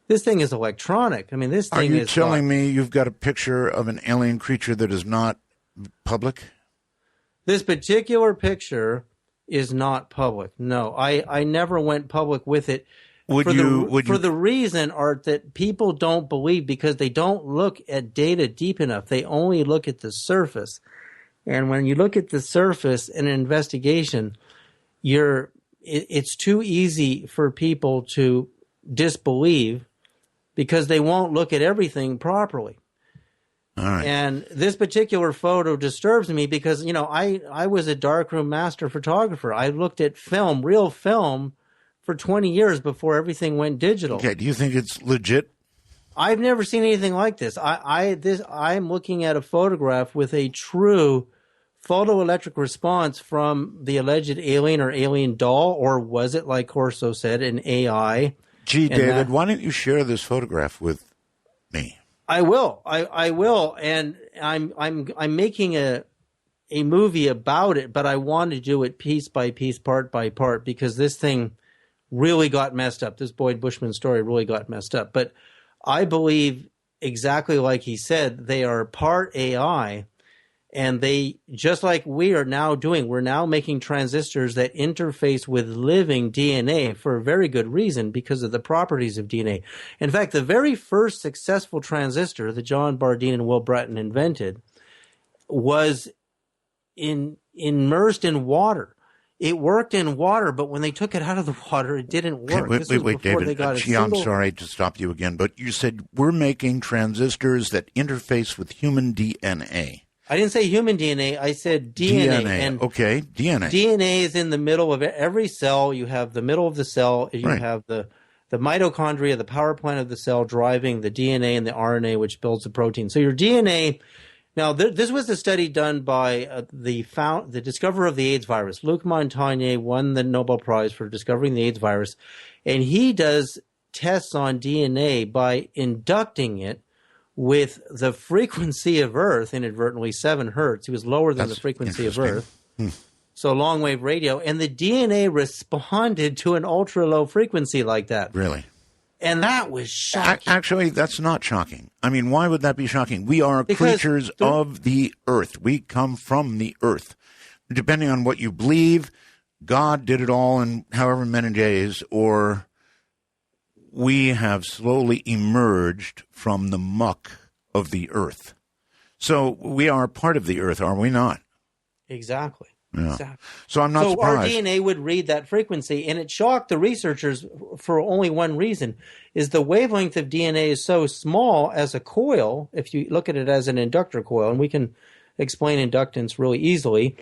S9: is electronic. I mean, this thing is... Are you
S1: telling me you've got a picture of an alien creature that is not public?
S9: This particular picture is not public. No, I never went public with it. For the reason, Art, that people don't believe, because they don't look at data deep enough. They only look at the surface. And when you look at the surface in an investigation, you're it's too easy for people to disbelieve because they won't look at everything properly.
S1: All right.
S9: And this particular photo disturbs me because, I was a darkroom master photographer. I looked at film, real film, for 20 years before everything went digital.
S1: Okay, do you think it's legit?
S9: I've never seen anything like this. I'm looking at a photograph with a true photoelectric response from the alleged alien or alien doll, or was it, like Corso said, an AI?
S1: Gee, David, why don't you share this photograph with me?
S9: I will. I will, and I'm making a movie about it, but I want to do it piece by piece, part by part, because this thing really got messed up. This Boyd Bushman story really got messed up. But I believe exactly like he said, they are part AI, and they, just like we are now doing, we're now making transistors that interface with living DNA for a very good reason, because of the properties of DNA. In fact, the very first successful transistor that John Bardeen and Will Bratton invented was immersed in water. It worked in water, but when they took it out of the water, it didn't work.
S1: Wait, David. I'm sorry to stop you again, but you said we're making transistors that interface with human DNA.
S9: I didn't say human DNA. I said DNA. And
S1: okay, DNA.
S9: DNA is in the middle of every cell. You have the middle of the cell. You have the mitochondria, the power plant of the cell, driving the DNA and the RNA, which builds the protein. So your DNA. Now, this was a study done by the discoverer of the AIDS virus. Luc Montagnier won the Nobel Prize for discovering the AIDS virus, and he does tests on DNA by inducting it with the frequency of Earth, inadvertently 7 hertz. He was lower than the frequency of Earth. So long wave radio. And the DNA responded to an ultra low frequency like that.
S1: Really?
S9: And that was shocking.
S1: Actually, that's not shocking. I mean, why would that be shocking? We are creatures of the earth. We come from the earth. Depending on what you believe, God did it all in however many days, or we have slowly emerged from the muck of the earth. So we are part of the earth, are we not?
S9: Exactly.
S1: Yeah.
S9: Exactly.
S1: So I'm not surprised.
S9: So our DNA would read that frequency, and it shocked the researchers for only one reason, is the wavelength of DNA is so small as a coil, if you look at it as an inductor coil, and we can explain inductance really easily,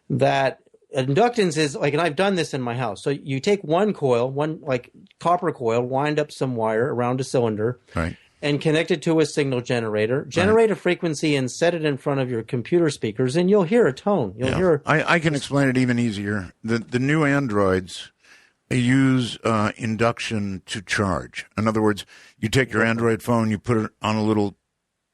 S9: that inductance is like, and I've done this in my house. So you take one coil, one like copper coil, wind up some wire around a cylinder,
S1: right,
S9: and connect it to a signal generator, generate a frequency and set it in front of your computer speakers, and you'll hear a tone. You'll hear.
S1: I can explain it even easier. The new Androids use induction to charge. In other words, you take your Android phone, you put it on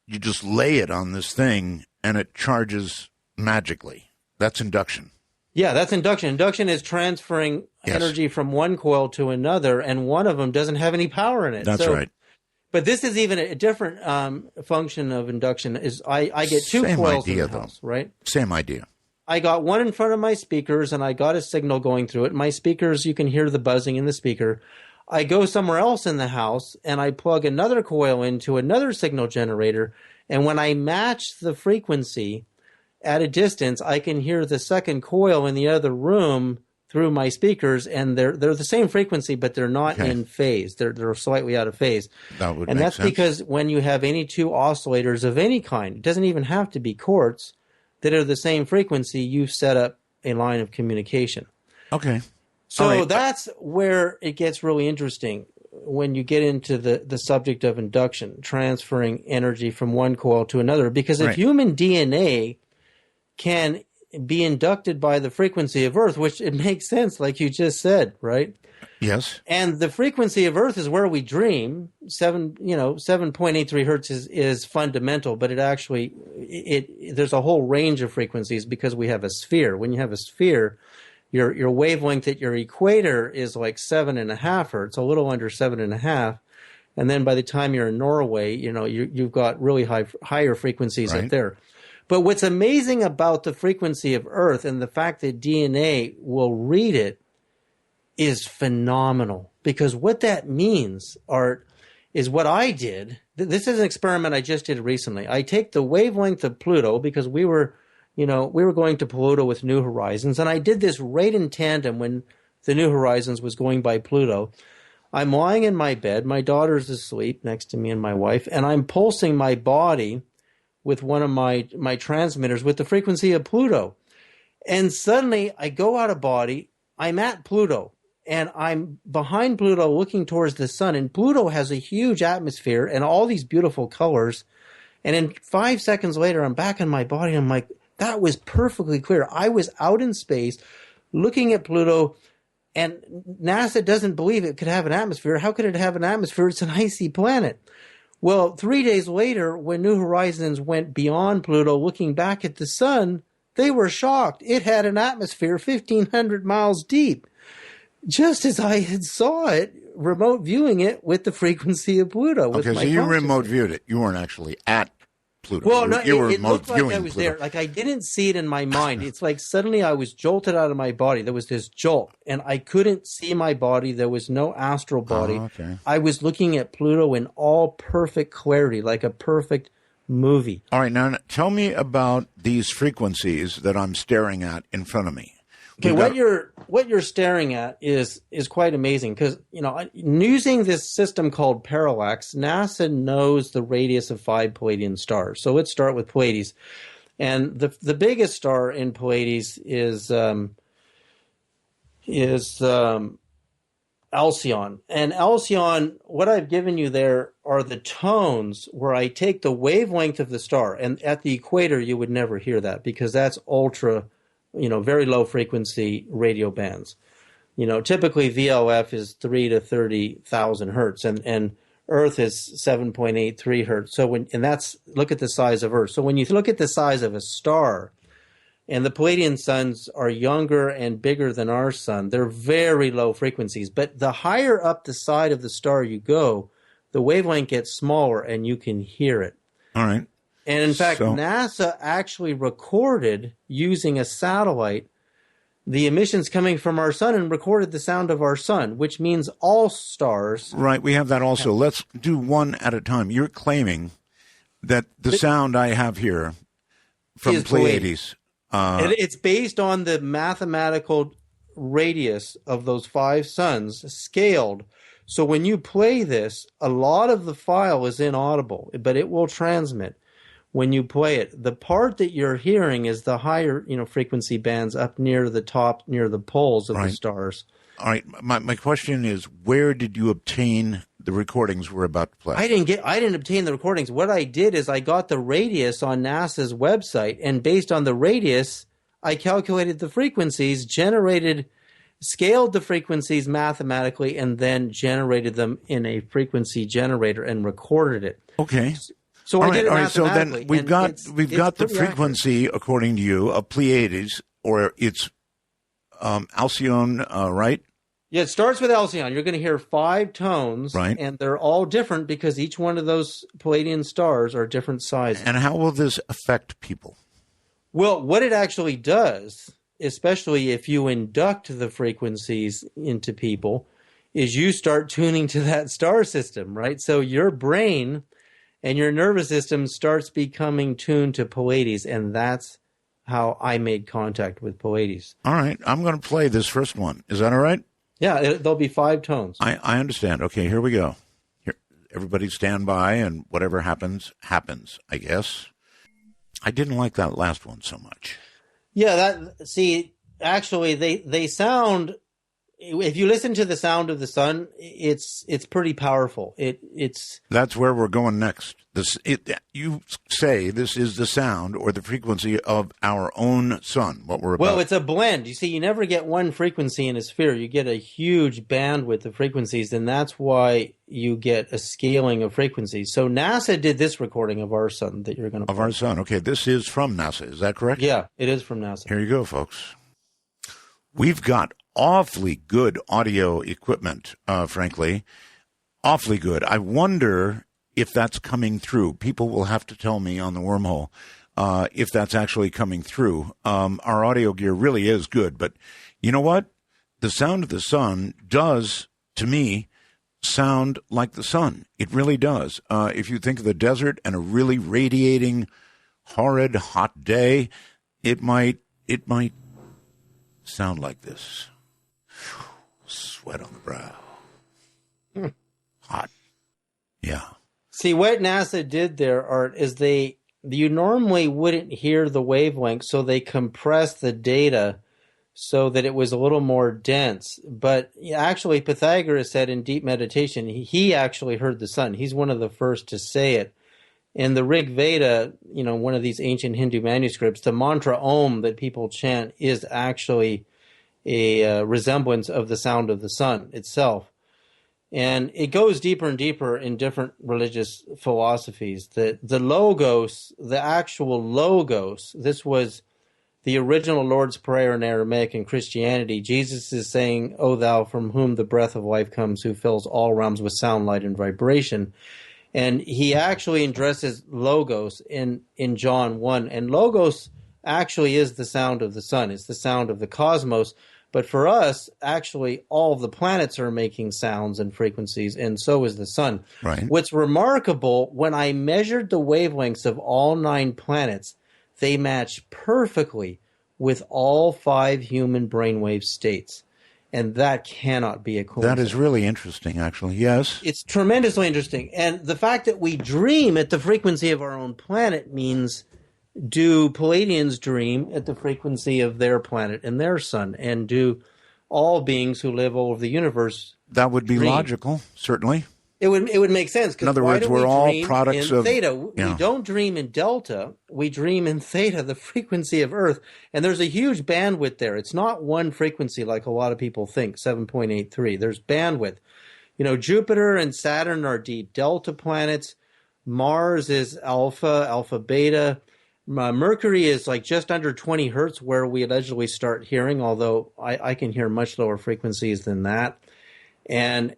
S1: you just lay it on this thing, and it charges magically. That's induction.
S9: Yeah, that's induction. Induction is transferring energy from one coil to another, and one of them doesn't have any power in it.
S1: That's right.
S9: But this is even a different function of induction. Is I get two coils in the house, right?
S1: Same idea.
S9: I got one in front of my speakers, and I got a signal going through it. My speakers, you can hear the buzzing in the speaker. I go somewhere else in the house, and I plug another coil into another signal generator, and when I match the frequency at a distance, I can hear the second coil in the other room through my speakers, and they're the same frequency, but they're not in phase. They're slightly out of phase.
S1: That would
S9: and
S1: make
S9: that's
S1: sense.
S9: Because when you have any two oscillators of any kind, it doesn't even have to be quartz, that are the same frequency, you've set up a line of communication.
S1: Okay.
S9: So that's where it gets really interesting when you get into the subject of induction, transferring energy from one coil to another. Because if human DNA can be inducted by the frequency of Earth, which it makes sense, like you just said, right?
S1: Yes.
S9: And the frequency of Earth is where we dream. 7.83 hertz is fundamental, but it actually there's a whole range of frequencies because we have a sphere. When you have a sphere, your wavelength at your equator is like 7.5 hertz, a little under 7.5. And then by the time you're in Norway, you've got really higher frequencies up there. But what's amazing about the frequency of Earth and the fact that DNA will read it is phenomenal. Because what that means, Art, is what I did. This is an experiment I just did recently. I take the wavelength of Pluto because we were going to Pluto with New Horizons, and I did this right in tandem when the New Horizons was going by Pluto. I'm lying in my bed. My daughter's asleep next to me and my wife, and I'm pulsing my body with one of my transmitters with the frequency of Pluto. And suddenly I go out of body. I'm at Pluto, and I'm behind Pluto looking towards the sun. And Pluto has a huge atmosphere and all these beautiful colors. And in 5 seconds later, I'm back in my body. I'm like, that was perfectly clear. I was out in space looking at Pluto, and NASA doesn't believe it could have an atmosphere. How could it have an atmosphere? It's an icy planet. Well, 3 days later, when New Horizons went beyond Pluto, looking back at the sun, they were shocked. It had an atmosphere 1,500 miles deep, just as I had saw it, remote viewing it with the frequency of Pluto.
S1: Okay, so you remote viewed it. You weren't actually at Pluto.
S9: Well, no,
S1: you were
S9: it
S1: remote
S9: looked like
S1: viewing
S9: I was
S1: Pluto.
S9: there. Like I didn't see it in my mind. It's like suddenly I was jolted out of my body. There was this jolt, and I couldn't see my body. There was no astral body.
S1: Oh, okay.
S9: I was looking at Pluto in all perfect clarity, like a perfect movie.
S1: All right, now tell me about these frequencies that I'm staring at in front of me.
S9: Okay, what you're staring at is quite amazing because, you know, using this system called parallax, NASA knows the radius of 5 Palladian stars. So let's start with Pleiades, and the biggest star in Pleiades is Alcyon. And Alcyon, what I've given you there are the tones where I take the wavelength of the star, and at the equator you would never hear that because that's ultra, very low frequency radio bands. Typically VLF is 3 to 30,000 hertz, and Earth is 7.83 hertz. So look at the size of Earth. So when you look at the size of a star, and the Palladian suns are younger and bigger than our sun, they're very low frequencies. But the higher up the side of the star you go, the wavelength gets smaller and you can hear it.
S1: All right.
S9: And in fact, NASA actually recorded using a satellite the emissions coming from our sun and recorded the sound of our sun, which means all stars.
S1: Right, we have that also. Let's do one at a time. You're claiming that the sound I have here from Pleiades.
S9: And it's based on the mathematical radius of those 5 suns scaled. So when you play this, a lot of the file is inaudible, but it will transmit when you play it. The part that you're hearing is the higher, frequency bands up near the top, near the poles of the stars.
S1: All right. My question is, where did you obtain the recordings we're about to play?
S9: I didn't obtain the recordings. What I did is I got the radius on NASA's website, and based on the radius, I calculated the frequencies, scaled the frequencies mathematically, and then generated them in a frequency generator and recorded it.
S1: Okay.
S9: So I did it mathematically.
S1: So then we've got the frequency, according to you, of Pleiades, or it's Alcyon, right?
S9: Yeah, it starts with Alcyon. You're going to hear 5 tones,
S1: right?
S9: And they're all different because each one of those Palladian stars are different sizes.
S1: And how will this affect people?
S9: Well, what it actually does, especially if you induct the frequencies into people, is you start tuning to that star system, right? So your brain and your nervous system starts becoming tuned to Pleiades, and that's how I made contact with Pleiades.
S1: All right. I'm going to play this first one. Is that all right?
S9: Yeah, there'll be 5 tones.
S1: I understand. Okay, here we go. Here, everybody stand by, and whatever happens, I guess. I didn't like that last one so much.
S9: Yeah, actually, they sound... If you listen to the sound of the sun, it's pretty powerful. That's
S1: where we're going next. You say this is the sound or the frequency of our own sun. What we're about.
S9: Well, it's a blend. You see, you never get one frequency in a sphere. You get a huge bandwidth of frequencies, and that's why you get a scaling of frequencies. So NASA did this recording of our sun that you're going to.
S1: Of our sun. Okay, this is from NASA. Is that correct?
S9: Yeah, it is from NASA.
S1: Here you go, folks. We've got awfully good audio equipment, frankly. Awfully good. I wonder if that's coming through. People will have to tell me on the wormhole if that's actually coming through. Our audio gear really is good, but you know what? The sound of the sun does, to me, sound like the sun. It really does. If you think of the desert and a really radiating, horrid, hot day, it might sound like this. sweat on the brow. Hot. Yeah.
S9: See, what NASA did there, Art, is you normally wouldn't hear the wavelength, so they compressed the data so that it was a little more dense. But actually, Pythagoras said in deep meditation, he actually heard the sun. He's one of the first to say it. In the Rig Veda, one of these ancient Hindu manuscripts, the mantra Om that people chant is actually a resemblance of the sound of the sun itself. And it goes deeper and deeper in different religious philosophies. The Logos, the actual Logos, this was the original Lord's Prayer in Aramaic in Christianity. Jesus is saying, "O thou from whom the breath of life comes, who fills all realms with sound, light, and vibration." And he actually addresses Logos in John 1. And Logos actually is the sound of the sun. It's the sound of the cosmos. But for us, actually, all of the planets are making sounds and frequencies, and so is the sun.
S1: Right.
S9: What's remarkable, when I measured the wavelengths of all 9 planets, they match perfectly with all 5 human brainwave states. And that cannot be a coincidence.
S1: That is really interesting, actually. Yes.
S9: It's tremendously interesting. And the fact that we dream at the frequency of our own planet means, do Pleiadians dream at the frequency of their planet and their sun? And do all beings who live all over the universe
S1: That would be
S9: dream?
S1: Logical, certainly.
S9: It would make sense.
S1: In other words, we're all products of
S9: theta. We don't dream in delta. We dream in theta, the frequency of Earth. And there's a huge bandwidth there. It's not one frequency like a lot of people think, 7.83. There's bandwidth. Jupiter and Saturn are deep delta planets. Mars is alpha beta. Mercury is like just under 20 hertz, where we allegedly start hearing, although I can hear much lower frequencies than that. And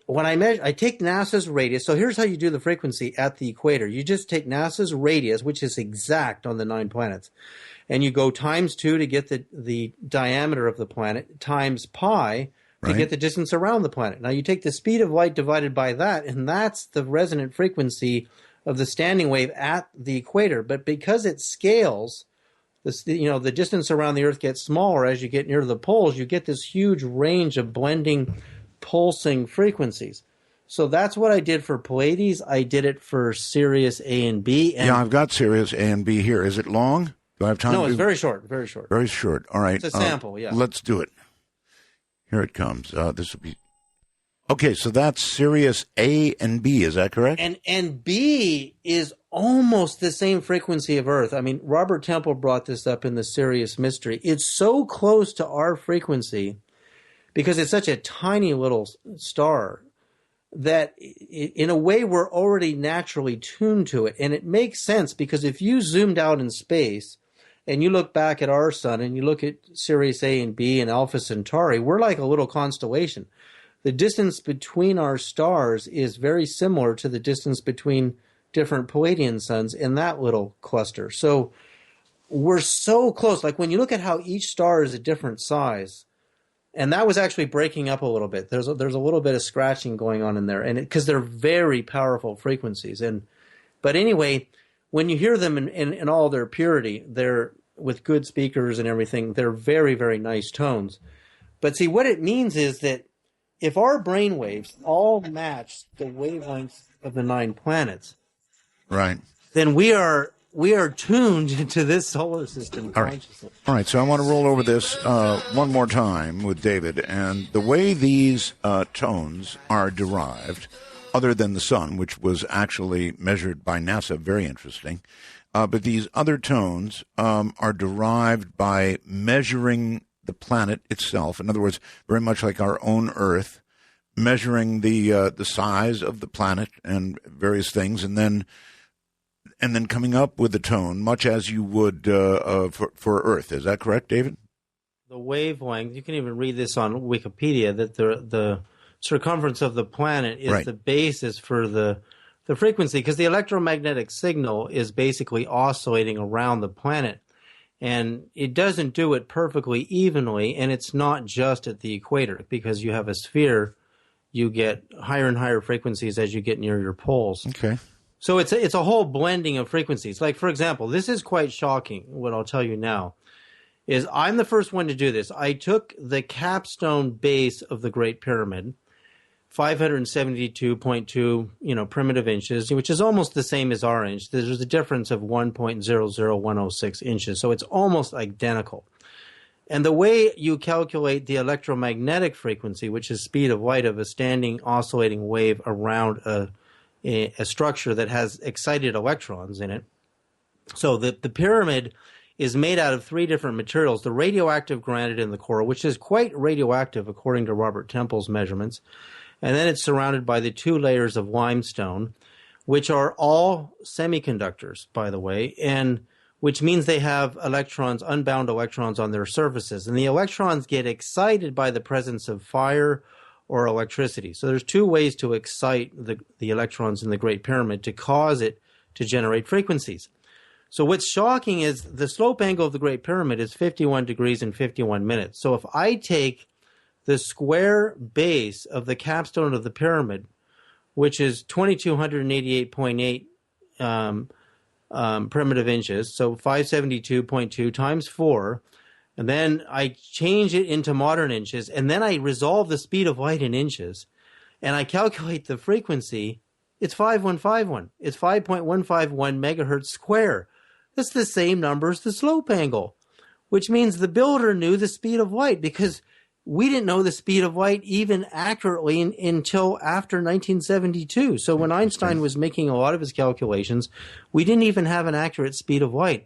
S9: when I measure, I take NASA's radius. So here's how you do the frequency at the equator. You just take NASA's radius, which is exact on the 9 planets, and you go times 2 to get the diameter of the planet, times pi to get the distance around the planet. Now you take the speed of light divided by that, and that's the resonant frequency of the standing wave at the equator. But because it scales, the distance around the Earth gets smaller as you get near the poles, you get this huge range of blending, pulsing frequencies. So that's what I did for Pleiades. I did it for Sirius A and B. And
S1: I've got Sirius A and B here. Is it long? Do I have time?
S9: No, it's very short, very short.
S1: Very short. All right.
S9: It's a sample, yeah.
S1: Let's do it. Here it comes. This will be... Okay, so that's Sirius A and B. Is that correct?
S9: And B is almost the same frequency of Earth. I mean, Robert Temple brought this up in the Sirius Mystery. It's so close to our frequency because it's such a tiny little star that in a way we're already naturally tuned to it. And it makes sense because if you zoomed out in space and you look back at our sun and you look at Sirius A and B and Alpha Centauri, we're like a little constellation. The distance between our stars is very similar to the distance between different Pleiadian suns in that little cluster. So we're so close. Like when you look at how each star is a different size, and that was actually breaking up a little bit. There's a little bit of scratching going on in there, and because they're very powerful frequencies. But anyway, when you hear them in all their purity, they're with good speakers and everything. They're very, very nice tones. But see, what it means is that if our brain waves all match the wavelengths of the 9 planets,
S1: right,
S9: then we are tuned to this solar system consciously.
S1: All right, so I want to roll over this one more time with David. And the way these tones are derived, other than the sun, which was actually measured by NASA, very interesting, but these other tones are derived by measuring the planet itself. In other words, very much like our own Earth, measuring the size of the planet and various things, and then coming up with a tone, much as you would for Earth. Is that correct, David?
S9: The wavelength, you can even read this on Wikipedia, that the circumference of the planet is the basis for the frequency, because the electromagnetic signal is basically oscillating around the planet. And it doesn't do it perfectly evenly, and it's not just at the equator, because you have a sphere, you get higher and higher frequencies as you get near your poles.
S1: Okay.
S9: So it's a whole blending of frequencies. Like, for example, this is quite shocking, what I'll tell you now. is I'm the first one to do this. I took the capstone base of the Great Pyramid, 572.2, primitive inches, which is almost the same as our inch. There's a difference of 1.00106 inches, so it's almost identical. And the way you calculate the electromagnetic frequency, which is speed of light of a standing oscillating wave around a structure that has excited electrons in it. So the pyramid is made out of 3 different materials. The radioactive granite in the core, which is quite radioactive according to Robert Temple's measurements. And then it's surrounded by the 2 layers of limestone, which are all semiconductors, by the way, and which means they have electrons, unbound electrons on their surfaces. And the electrons get excited by the presence of fire or electricity. So there's 2 ways to excite the electrons in the Great Pyramid to cause it to generate frequencies. So what's shocking is the slope angle of the Great Pyramid is 51 degrees and 51 minutes. So if I take the square base of the capstone of the pyramid, which is 2,288.8 primitive inches, so 572.2 times 4, and then I change it into modern inches, and then I resolve the speed of light in inches, and I calculate the frequency, it's 5151. It's 5.151 megahertz square. That's the same number as the slope angle, which means the builder knew the speed of light, because we didn't know the speed of light even accurately until after 1972. So when Einstein was making a lot of his calculations, we didn't even have an accurate speed of light.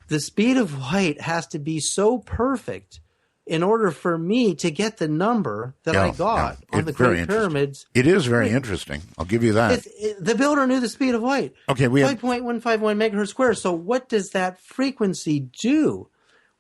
S9: The speed of light has to be so perfect in order for me to get the number that I got on the Great Pyramids.
S1: It is very interesting. I'll give you that.
S9: The builder knew the speed of light.
S1: Okay, we have
S9: 5.151 megahertz square. So what does that frequency do?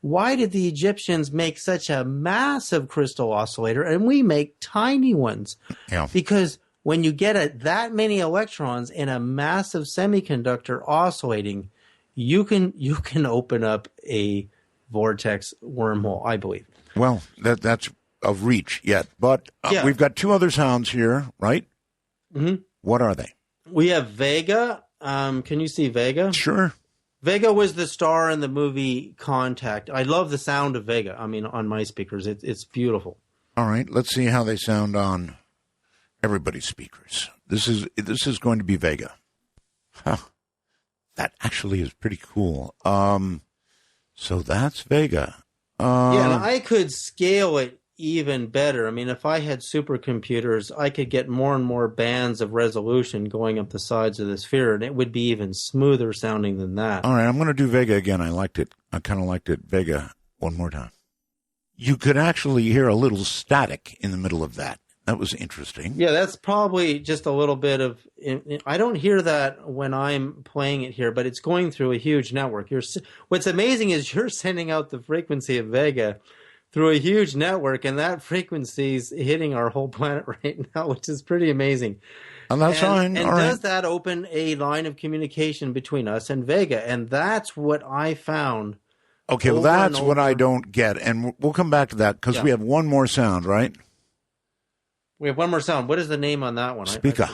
S9: Why did the Egyptians make such a massive crystal oscillator and we make tiny ones?
S1: Yeah.
S9: Because when you get that many electrons in a massive semiconductor oscillating, you can open up a vortex wormhole, I believe.
S1: Well, that's of reach yet, but we've got 2 other sounds here, right?
S9: Mm-hmm.
S1: What are they?
S9: We have Vega. Can you see Vega?
S1: Sure.
S9: Vega was the star in the movie Contact. I love the sound of Vega. I mean, on my speakers, it's beautiful.
S1: All right, let's see how they sound on everybody's speakers. This is going to be Vega. Huh. That actually is pretty cool. So that's Vega.
S9: And I could scale it even better. I mean, if I had supercomputers, I could get more and more bands of resolution going up the sides of the sphere, and it would be even smoother sounding than that.
S1: All right, I'm going to do Vega again. I liked it. I kind of liked it. Vega one more time. You could actually hear a little static in the middle of that. That was interesting.
S9: Yeah, that's probably just a little bit of... I don't hear that when I'm playing it here, but it's going through a huge network. What's amazing is you're sending out the frequency of Vega through a huge network, and that frequency is hitting our whole planet right now, which is pretty amazing.
S1: And that's fine.
S9: And
S1: all
S9: does
S1: right.
S9: that open a line of communication between us and Vega? And that's what I found.
S1: Okay, well, that's what I don't get. And we'll come back to that because we have one more sound, right?
S9: We have one more sound. What is the name on that one?
S1: Spica.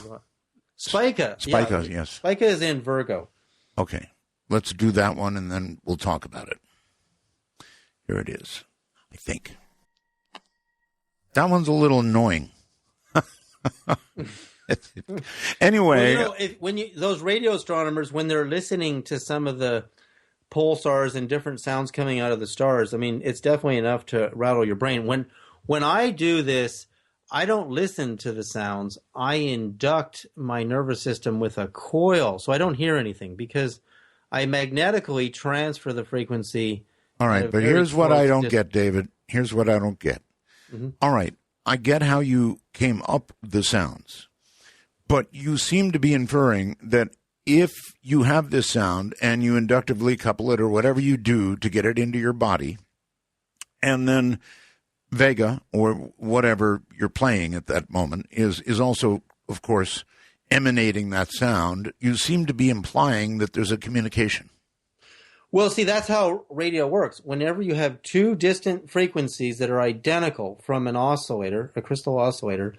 S9: Spica.
S1: Spica, yes.
S9: Spica is in Virgo.
S1: Okay, let's do that one, and then we'll talk about it. Here it is, I think. That one's a little annoying. Anyway.
S9: Well, those radio astronomers, when they're listening to some of the pulsars and different sounds coming out of the stars, I mean, it's definitely enough to rattle your brain. When I do this, I don't listen to the sounds. I induct my nervous system with a coil, so I don't hear anything because I magnetically transfer the frequency.
S1: All right, but here's what I don't get, David. Here's what I don't get. Mm-hmm. All right, I get how you came up with the sounds, but you seem to be inferring that if you have this sound and you inductively couple it or whatever you do to get it into your body, and then Vega or whatever you're playing at that moment is also, of course, emanating that sound, you seem to be implying that there's a communication.
S9: Well, see, that's how radio works. Whenever you have 2 distant frequencies that are identical from an oscillator, a crystal oscillator,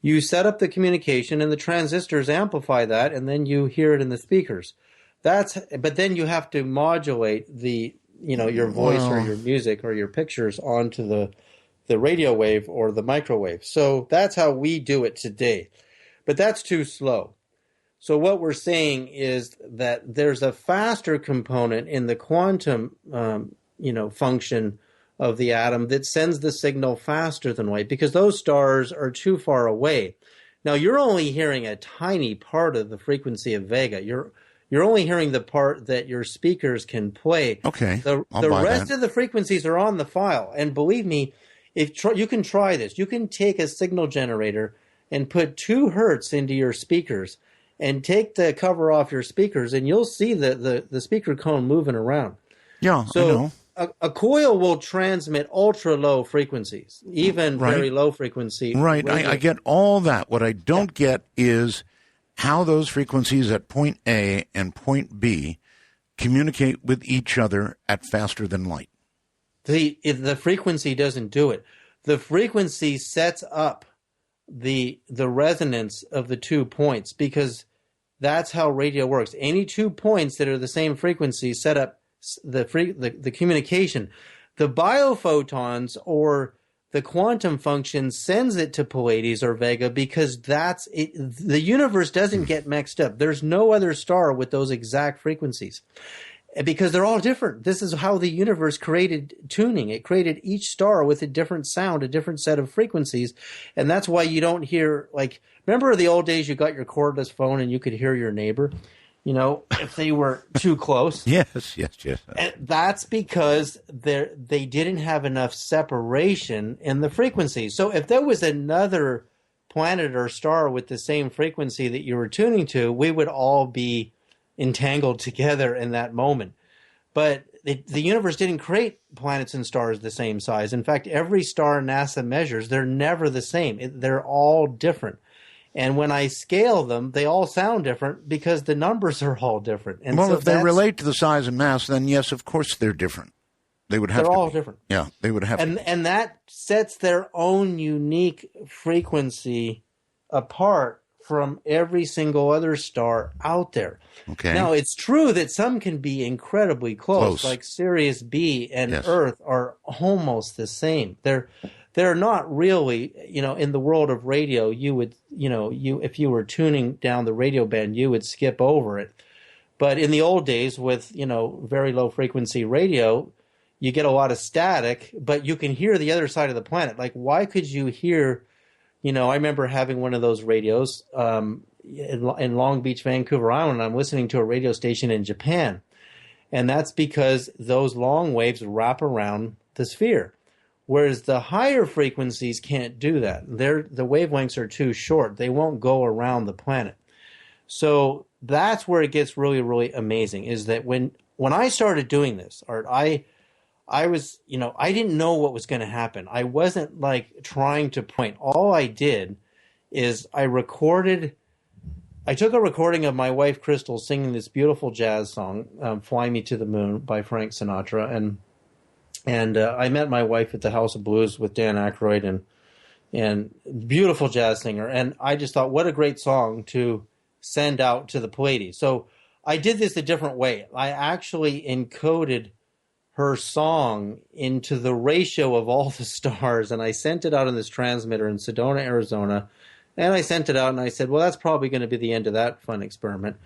S9: you set up the communication and the transistors amplify that, and then you hear it in the speakers. But then you have to modulate the your voice or your music or your pictures onto the radio wave or the microwave. So that's how we do it today. But that's too slow. So what we're saying is that there's a faster component in the quantum, function of the atom that sends the signal faster than light, because those stars are too far away. Now, you're only hearing a tiny part of the frequency of Vega. You're only hearing the part that your speakers can play.
S1: Okay,
S9: The rest of the frequencies are on the file. And believe me, you can try this. You can take a signal generator and put 2 hertz into your speakers and take the cover off your speakers, and you'll see the speaker cone moving around.
S1: Yeah,
S9: so
S1: I know.
S9: A coil will transmit ultra low frequencies, even very low frequency.
S1: Right, I get all that. What I don't get is how those frequencies at point A and point B communicate with each other at faster than light.
S9: The frequency doesn't do it. The frequency sets up the resonance of the 2 points, because that's how radio works. Any 2 points that are the same frequency set up the communication. The biophotons or the quantum function sends it to Pleiades or Vega, because that's it. The universe doesn't get mixed up. There's no other star with those exact frequencies, because they're all different. This is how the universe created tuning. It created each star with a different sound, a different set of frequencies. And that's why you don't hear, remember the old days you got your cordless phone and you could hear your neighbor, if they were too close?
S1: Yes.
S9: And that's because they didn't have enough separation in the frequencies. So if there was another planet or star with the same frequency that you were tuning to, we would all be entangled together in that moment. But the universe didn't create planets and stars the same size. In fact, every star NASA measures, they're never the same. They're all different. And when I scale them, they all sound different because the numbers are all different. And
S1: well,
S9: so
S1: if they relate to the size and mass, then yes, of course they're different. They would have to be.
S9: They're all different.
S1: Yeah, they would have to.
S9: And that sets their own unique frequency apart from every single other star out there.
S1: Okay.
S9: Now, it's true that some can be incredibly close. Like Sirius B and Earth are almost the same. They're not really, in the world of radio, you would, if you were tuning down the radio band, you would skip over it. But in the old days with, very low frequency radio, you get a lot of static, but you can hear the other side of the planet. Like, why could you hear, I remember having one of those radios in Long Beach, Vancouver Island. I'm listening to a radio station in Japan. And that's because those long waves wrap around the sphere. Whereas the higher frequencies can't do that. The wavelengths are too short. They won't go around the planet. So that's where it gets really, really amazing, is that when I started doing this, Art, I was, I didn't know what was going to happen. I wasn't trying to point. All I did is I took a recording of my wife, Crystal, singing this beautiful jazz song, Fly Me to the Moon by Frank Sinatra. And I met my wife at the House of Blues with Dan Aykroyd, and beautiful jazz singer. And I just thought, what a great song to send out to the Pleiades. So I did this a different way. I actually encoded her song into the ratio of all the stars, and I sent it out on this transmitter in Sedona, Arizona. And I sent it out, and I said, well, that's probably going to be the end of that fun experiment.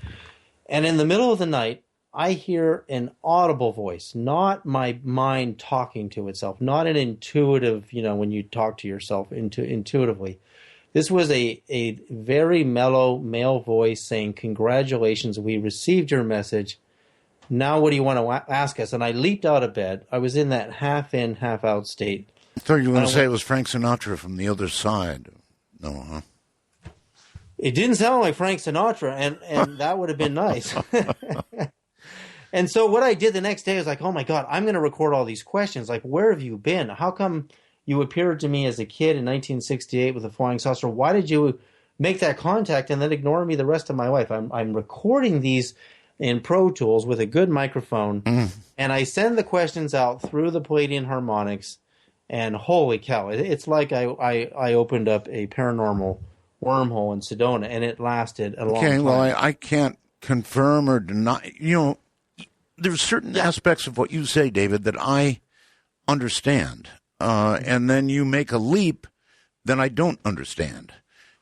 S9: And in the middle of the night, I hear an audible voice, not my mind talking to itself, not an intuitive, when you talk to yourself intuitively. This was a very mellow male voice saying, congratulations, we received your message. Now what do you want to ask us? And I leaped out of bed. I was in that half in, half out state.
S1: I thought you were going to say it was Frank Sinatra from the other side. No, huh?
S9: It didn't sound like Frank Sinatra, and that would have been nice. And so what I did the next day was oh my God, I'm going to record all these questions. Where have you been? How come you appeared to me as a kid in 1968 with a flying saucer? Why did you make that contact and then ignore me the rest of my life? I'm recording these in Pro Tools with a good microphone, and I send the questions out through the Palladian harmonics, and holy cow, it's like I opened up a paranormal wormhole in Sedona, and it lasted a long time.
S1: Okay, well, I can't confirm or deny. there's certain aspects of what you say, David, that I understand, and then you make a leap that I don't understand.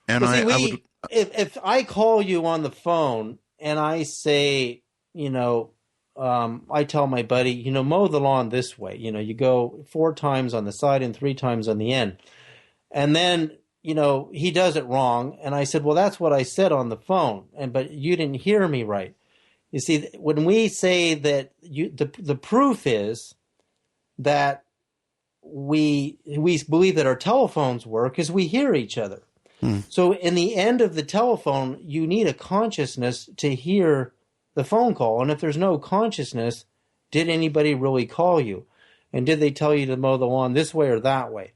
S1: And
S9: well, if I call you on the phone and I say, I tell my buddy, mow the lawn this way. You go 4 times on the side and 3 times on the end. And then, he does it wrong. And I said, well, that's what I said on the phone. But you didn't hear me right. You see, when we say that the proof is that we believe that our telephones work is we hear each other. So in the end of the telephone, you need a consciousness to hear the phone call. And if there's no consciousness, did anybody really call you? And did they tell you to mow the lawn this way or that way?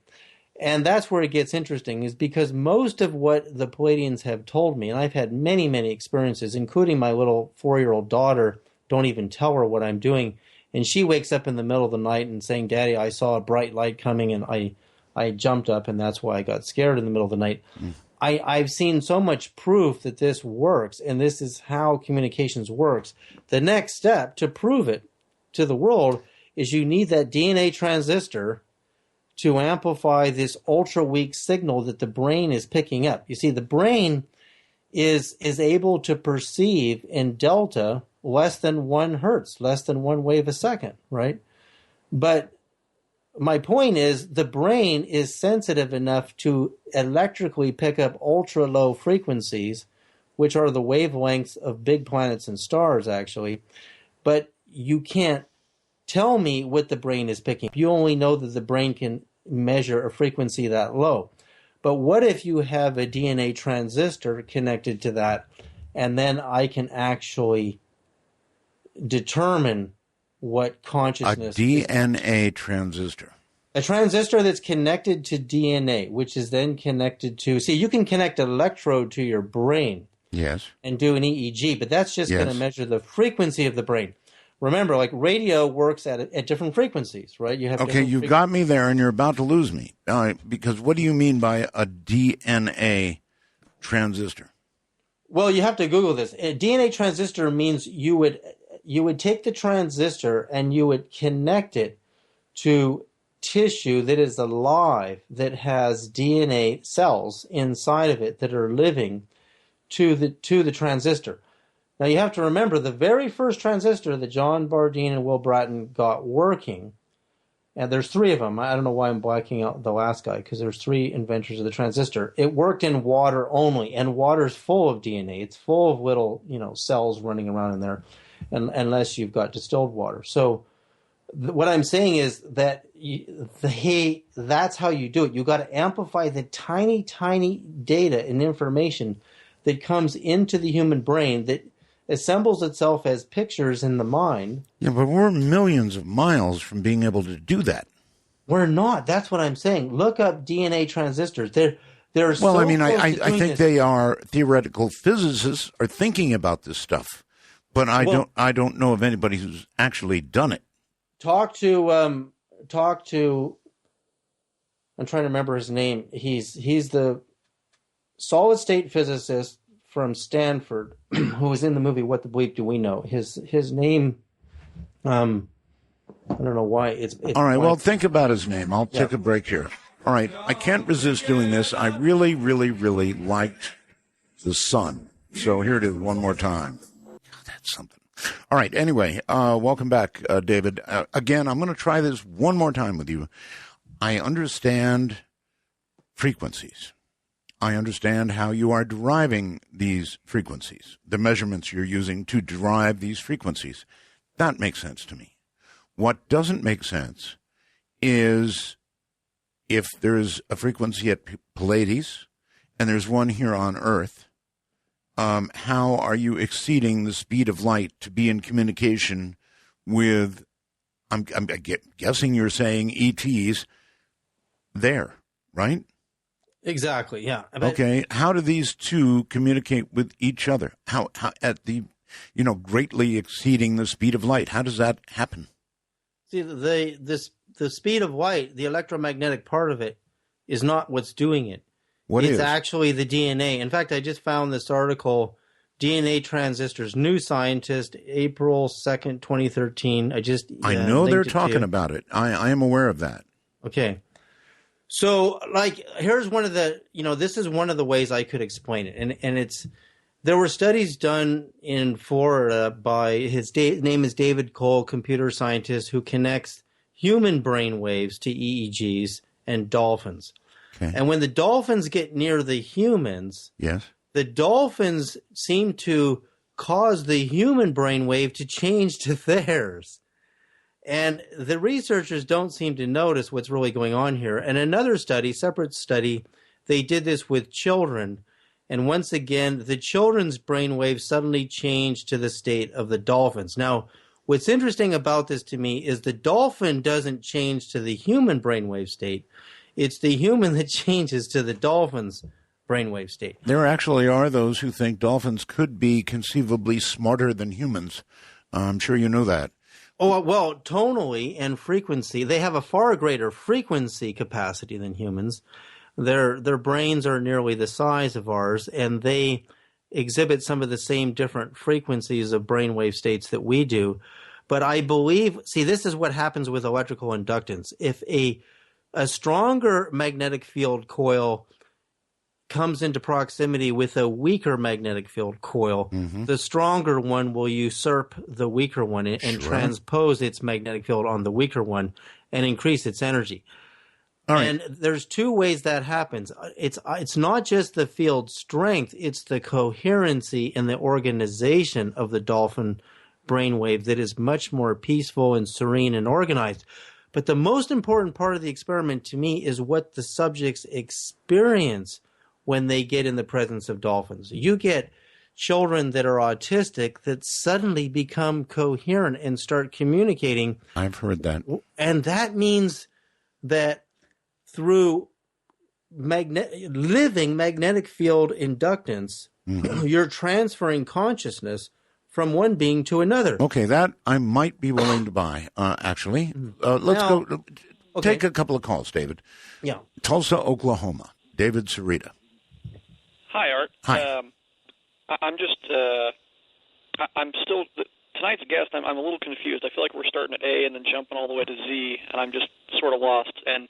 S9: And that's where it gets interesting, is because most of what the Palladians have told me, and I've had many, many experiences, including my little 4-year-old daughter, don't even tell her what I'm doing. And she wakes up in the middle of the night and saying, Daddy, I saw a bright light coming, and I jumped up, and that's why I got scared in the middle of the night. I've seen so much proof that this works, and this is how communications works. The next step to prove it to the world is you need that DNA transistor to amplify this ultra-weak signal that the brain is picking up. You see, the brain is able to perceive in delta less than 1 hertz, less than 1 wave a second, right? But my point is the brain is sensitive enough to electrically pick up ultra-low frequencies, which are the wavelengths of big planets and stars, actually. But you can't tell me what the brain is picking up. You only know that the brain can measure a frequency that low. But what if you have a DNA transistor connected to that, and then I can actually determine what consciousness
S1: is? A DNA transistor.
S9: A transistor that's connected to DNA, which is then connected to... See, you can connect an electrode to your brain.
S1: Yes.
S9: And do an EEG, but that's just going to measure the frequency of the brain. Remember, like radio works at different frequencies, right? You have
S1: you got me there, and you're about to lose me. Because what do you mean by a DNA transistor?
S9: Well, you have to Google this. A DNA transistor means you would take the transistor and you would connect it to tissue that is alive, that has DNA cells inside of it that are living to the transistor. Now, you have to remember the very first transistor that John Bardeen and Will Bratton got working, and there's 3 of them. I don't know why I'm blacking out the last guy, because there's 3 inventors of the transistor. It worked in water only, and water's full of DNA. It's full of little, cells running around in there, unless you've got distilled water. So what I'm saying is that that's how you do it. You got to amplify the tiny, tiny data and information that comes into the human brain that assembles itself as pictures in the mind.
S1: Yeah, but we're millions of miles from being able to do that.
S9: We're not. That's what I'm saying. Look up DNA transistors. They're
S1: well,
S9: so
S1: I mean,
S9: close
S1: I
S9: to doing
S1: think
S9: this.
S1: they are theoretical physicists are thinking about this stuff, but I don't know of anybody who's actually done it.
S9: Talk to. I'm trying to remember his name. He's the solid state physicist from Stanford who was in the movie What the Bleep Do We Know. His name. I don't know why it's
S1: all right. Well, think about his name. I'll take a break here. All right. I can't resist doing this. I really, really, really liked The Sun. So here it is one more time. That's something. All right. Anyway, welcome back, David. Again, I'm going to try this one more time with you. I understand frequencies. I understand how you are deriving these frequencies, the measurements you're using to derive these frequencies. That makes sense to me. What doesn't make sense is if there's a frequency at Pleiades and there's one here on Earth, how are you exceeding the speed of light to be in communication with, I'm guessing you're saying ETs there, right?
S9: Exactly, yeah.
S1: Okay, how do these two communicate with each other? How at the, greatly exceeding the speed of light? How does that happen?
S9: See, the speed of light, the electromagnetic part of it, is not what's doing it.
S1: What
S9: it's
S1: is?
S9: Actually the DNA. In fact, I just found this article DNA transistors, New Scientist, April 2nd, 2013.
S1: I know they're talking about it. I am aware of that.
S9: Okay. So, like, here's one of the, this is one of the ways I could explain it. And there were studies done in Florida by, his name is David Cole, computer scientist, who connects human brain waves to EEGs and dolphins. Okay. And when the dolphins get near the humans,
S1: yes,
S9: the dolphins seem to cause the human brainwave to change to theirs. And the researchers don't seem to notice what's really going on here. And another study, separate study, they did this with children. And once again, the children's brainwaves suddenly changed to the state of the dolphins. Now, what's interesting about this to me is the dolphin doesn't change to the human brainwave state. It's the human that changes to the dolphin's brainwave state.
S1: There actually are those who think dolphins could be conceivably smarter than humans. I'm sure you know that.
S9: Oh, well, tonally and frequency, they have a far greater frequency capacity than humans. Their brains are nearly the size of ours, and they exhibit some of the same different frequencies of brainwave states that we do. But I believe, see, this is what happens with electrical inductance. If a stronger magnetic field coil comes into proximity with a weaker magnetic field coil, the stronger one will usurp the weaker one and transpose its magnetic field on the weaker one and increase its energy. All right. And there's two ways that happens. It's not just the field strength, it's the coherency and the organization of the dolphin brainwave that is much more peaceful and serene and organized. But the most important part of the experiment to me is what the subjects experience when they get in the presence of dolphins. You get children that are autistic that suddenly become coherent and start communicating.
S1: I've heard that.
S9: And that means that through living magnetic field inductance, you're transferring consciousness from one being to another.
S1: Okay, that I might be willing to buy, actually. Let's go. Take a couple of calls, David.
S9: Yeah.
S1: Tulsa, Oklahoma. David Sereda.
S10: Hi, Art.
S1: Hi.
S10: I'm just, I'm still, tonight's guest, I'm a little confused. I feel like we're starting at A and then jumping all the way to Z, and I'm just sort of lost. And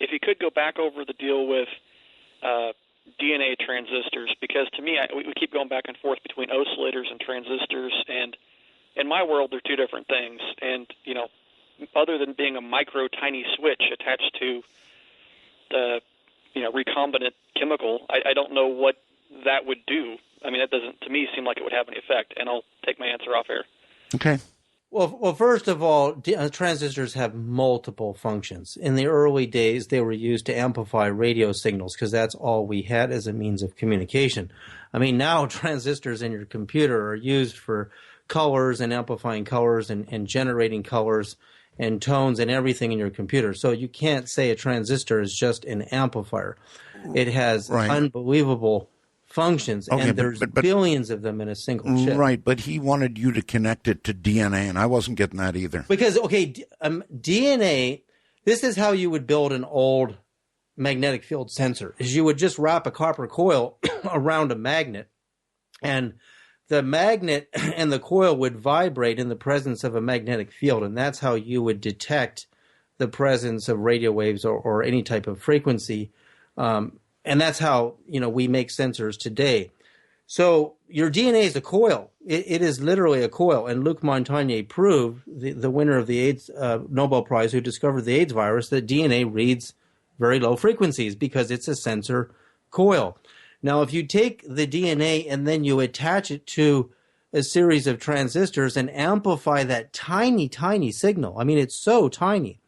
S10: if you could go back over the deal with DNA transistors, because to me, we keep going back and forth between oscillators and transistors, and in my world, they're two different things. And, other than being a micro tiny switch attached to the recombinant chemical, I don't know what that would do. I mean, that doesn't, to me, seem like it would have any effect, and I'll take my answer off air.
S1: Okay.
S9: Well, first of all, transistors have multiple functions. In the early days, they were used to amplify radio signals because that's all we had as a means of communication. I mean, now transistors in your computer are used for colors and amplifying colors and generating colors and tones and everything in your computer. So you can't say a transistor is just an amplifier. It has unbelievable functions, and there's billions of them in a single chip.
S1: Right, but he wanted you to connect it to DNA, and I wasn't getting that either.
S9: Because, DNA, this is how you would build an old magnetic field sensor, is you would just wrap a copper coil around a magnet, and the magnet and the coil would vibrate in the presence of a magnetic field, and that's how you would detect the presence of radio waves or any type of frequency. And that's how, we make sensors today. So your DNA is a coil. It is literally a coil. And Luc Montagnier proved, the winner of the AIDS Nobel Prize who discovered the AIDS virus, that DNA reads very low frequencies because it's a sensor coil. Now, if you take the DNA and then you attach it to a series of transistors and amplify that tiny, tiny signal, I mean, it's so tiny,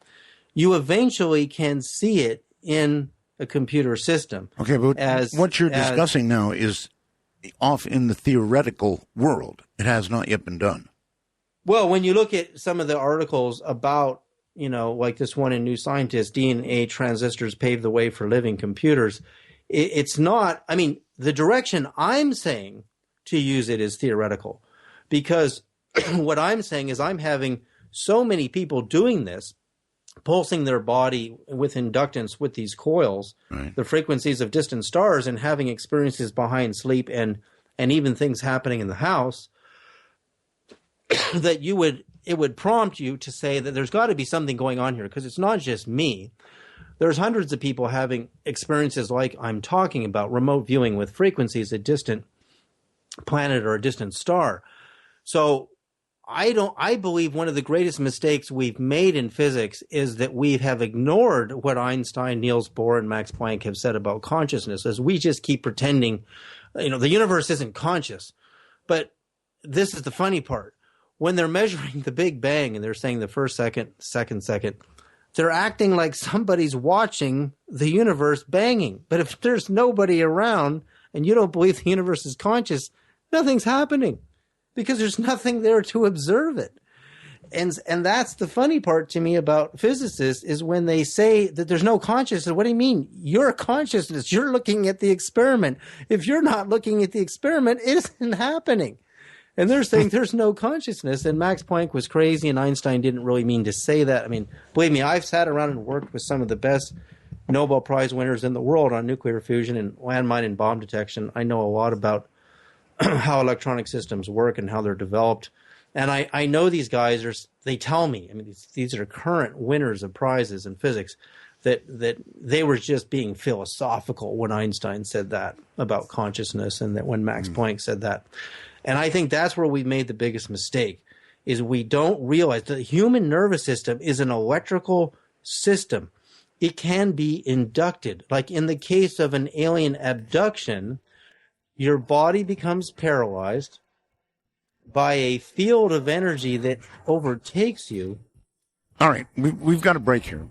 S9: you eventually can see it in a computer system.
S1: Okay, but what you're discussing now is off in the theoretical world. It has not yet been done.
S9: Well, when you look at some of the articles about, like this one in New Scientist, DNA transistors pave the way for living computers, it's not, the direction I'm saying to use it is theoretical, because what I'm saying is I'm having so many people doing this, pulsing their body with inductance with these coils, the frequencies of distant stars, and having experiences behind sleep and and even things happening in the house, that it would prompt you to say that there's got to be something going on here, because it's not just me. There's hundreds of people having experiences like I'm talking about, remote viewing with frequencies, a distant planet or a distant star. So I believe one of the greatest mistakes we've made in physics is that we have ignored what Einstein, Niels Bohr, and Max Planck have said about consciousness, as we just keep pretending, the universe isn't conscious. But this is the funny part. When they're measuring the Big Bang and they're saying the first second, second, they're acting like somebody's watching the universe banging. But if there's nobody around and you don't believe the universe is conscious, nothing's happening, because there's nothing there to observe it. And that's the funny part to me about physicists, is when they say that there's no consciousness. What do you mean? You're a consciousness. You're looking at the experiment. If you're not looking at the experiment, it isn't happening. And they're saying there's no consciousness. And Max Planck was crazy, and Einstein didn't really mean to say that. I mean, believe me, I've sat around and worked with some of the best Nobel Prize winners in the world on nuclear fusion and landmine and bomb detection. I know a lot about how electronic systems work and how they're developed. And I know these guys they tell me, I mean, these are current winners of prizes in physics, that they were just being philosophical when Einstein said that about consciousness, and that when Max Planck said that. And I think that's where we made the biggest mistake, is we don't realize the human nervous system is an electrical system. It can be inducted. Like in the case of an alien abduction, your body becomes paralyzed by a field of energy that overtakes you.
S1: All right, we've got a break here.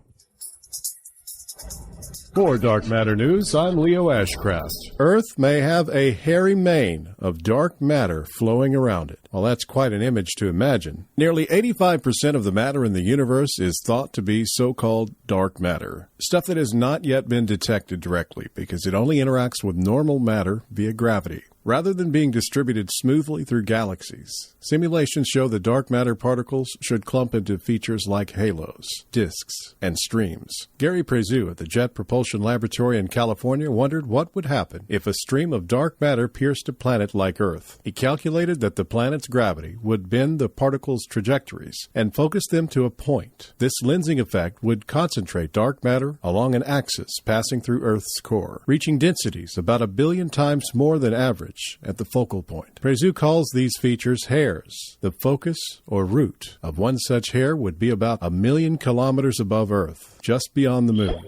S3: For Dark Matter News, I'm Leo Ashcraft. Earth may have a hairy mane of dark matter flowing around it. Well, that's quite an image to imagine. Nearly 85% of the matter in the universe is thought to be so-called dark matter, stuff that has not yet been detected directly because it only interacts with normal matter via gravity, rather than being distributed smoothly through galaxies. Simulations show that dark matter particles should clump into features like halos, disks, and streams. Gary Prezu at the Jet Propulsion Laboratory in California wondered what would happen if a stream of dark matter pierced a planet like Earth. He calculated that the planet's gravity would bend the particles' trajectories and focus them to a point. This lensing effect would concentrate dark matter along an axis passing through Earth's core, reaching densities about 1 billion times more than average at the focal point. Prezu calls these features hairs. The focus or root of one such hair would be about 1 million kilometers above Earth, just beyond the moon.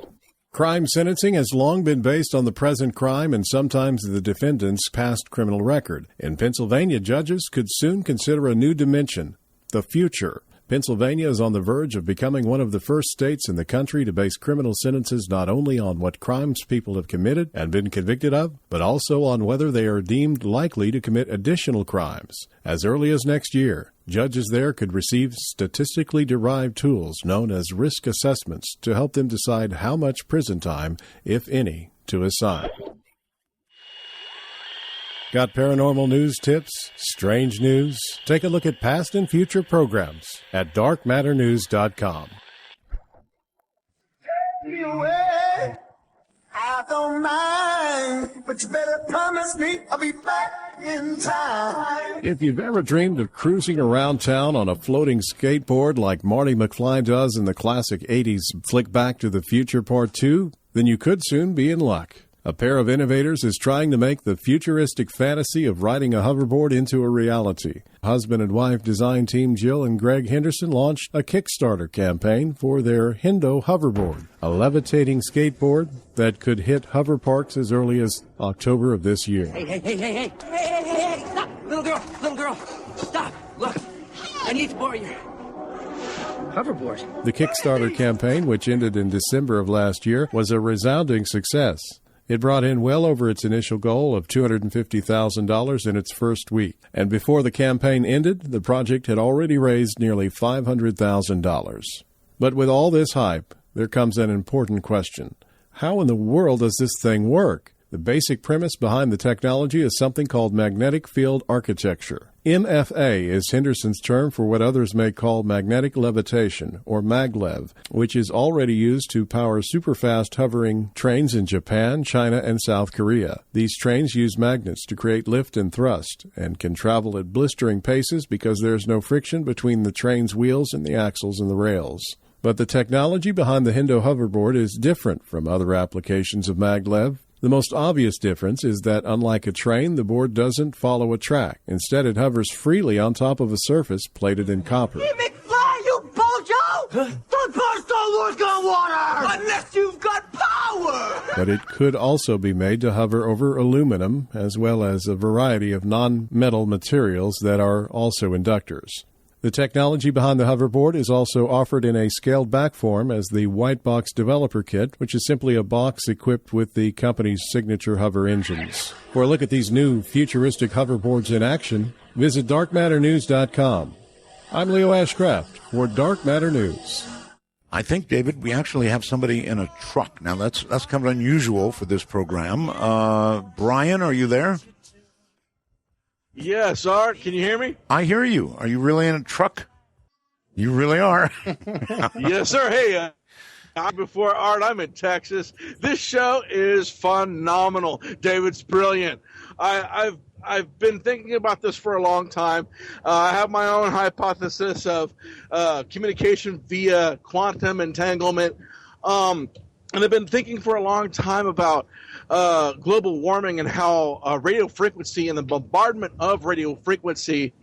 S3: Crime sentencing has long been based on the present crime and sometimes the defendant's past criminal record. In Pennsylvania, judges could soon consider a new dimension, the future. Pennsylvania is on the verge of becoming one of the first states in the country to base criminal sentences not only on what crimes people have committed and been convicted of, but also on whether they are deemed likely to commit additional crimes. As early as next year, judges there could receive statistically derived tools known as risk assessments to help them decide how much prison time, if any, to assign. Got paranormal news tips? Strange news? Take a look at past and future programs at darkmatternews.com.
S11: Take me away. I don't mind, but you better promise me I'll be back in time.
S3: If you've ever dreamed of cruising around town on a floating skateboard like Marty McFly does in the classic 80s flick Back to the Future Part 2, then you could soon be in luck. A pair of innovators is trying to make the futuristic fantasy of riding a hoverboard into a reality. Husband and wife design team Jill and Greg Henderson launched a Kickstarter campaign for their Hendo hoverboard, a levitating skateboard that could hit hover parks as early as October of this year.
S11: Hey, stop! Little girl, stop! Look, I need to borrow your hoverboard.
S3: The Kickstarter campaign, which ended in December of last year, was a resounding success. It brought in well over its initial goal of $250,000 in its first week. And before the campaign ended, the project had already raised nearly $500,000. But with all this hype, there comes an important question. How in the world does this thing work? The basic premise behind the technology is something called magnetic field architecture. MFA is Henderson's term for what others may call magnetic levitation, or maglev, which is already used to power superfast hovering trains in Japan, China, and South Korea. These trains use magnets to create lift and thrust, and can travel at blistering paces because there's no friction between the train's wheels and the axles and the rails. But the technology behind the Hendo hoverboard is different from other applications of maglev. The most obvious difference is that, unlike a train, the board doesn't follow a track. Instead, it hovers freely on top of a surface plated in copper.
S11: Hey, McFly, you bojo! Don't burst all work on water! Unless you've got power!
S3: But it could also be made to hover over aluminum, as well as a variety of non-metal materials that are also inductors. The technology behind the hoverboard is also offered in a scaled-back form as the White Box Developer Kit, which is simply a box equipped with the company's signature hover engines. For a look at these new futuristic hoverboards in action, visit darkmatternews.com. I'm Leo Ashcraft for Dark Matter News.
S1: I think, David, we actually have somebody in a truck. Now, that's kind of unusual for this program. Brian, are you there?
S12: Yes, Art, can you hear me?
S1: I hear you. Are you really in a truck? You really are.
S12: Yes, sir. Hey, before Art, I'm in Texas. This show is phenomenal. David's brilliant. I've been thinking about this for a long time. I have my own hypothesis of communication via quantum entanglement. And I've been thinking for a long time about global warming and how radio frequency and the bombardment of radio frequency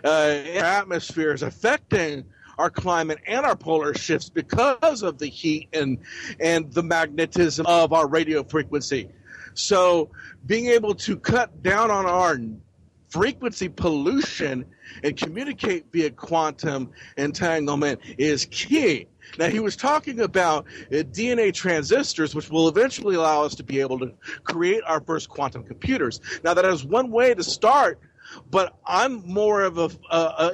S12: in our atmosphere is affecting our climate and our polar shifts because of the heat and the magnetism of our radio frequency. So being able to cut down on our frequency pollution and communicate via quantum entanglement is key. Now, he was talking about DNA transistors, which will eventually allow us to be able to create our first quantum computers. Now, that is one way to start, but I'm more of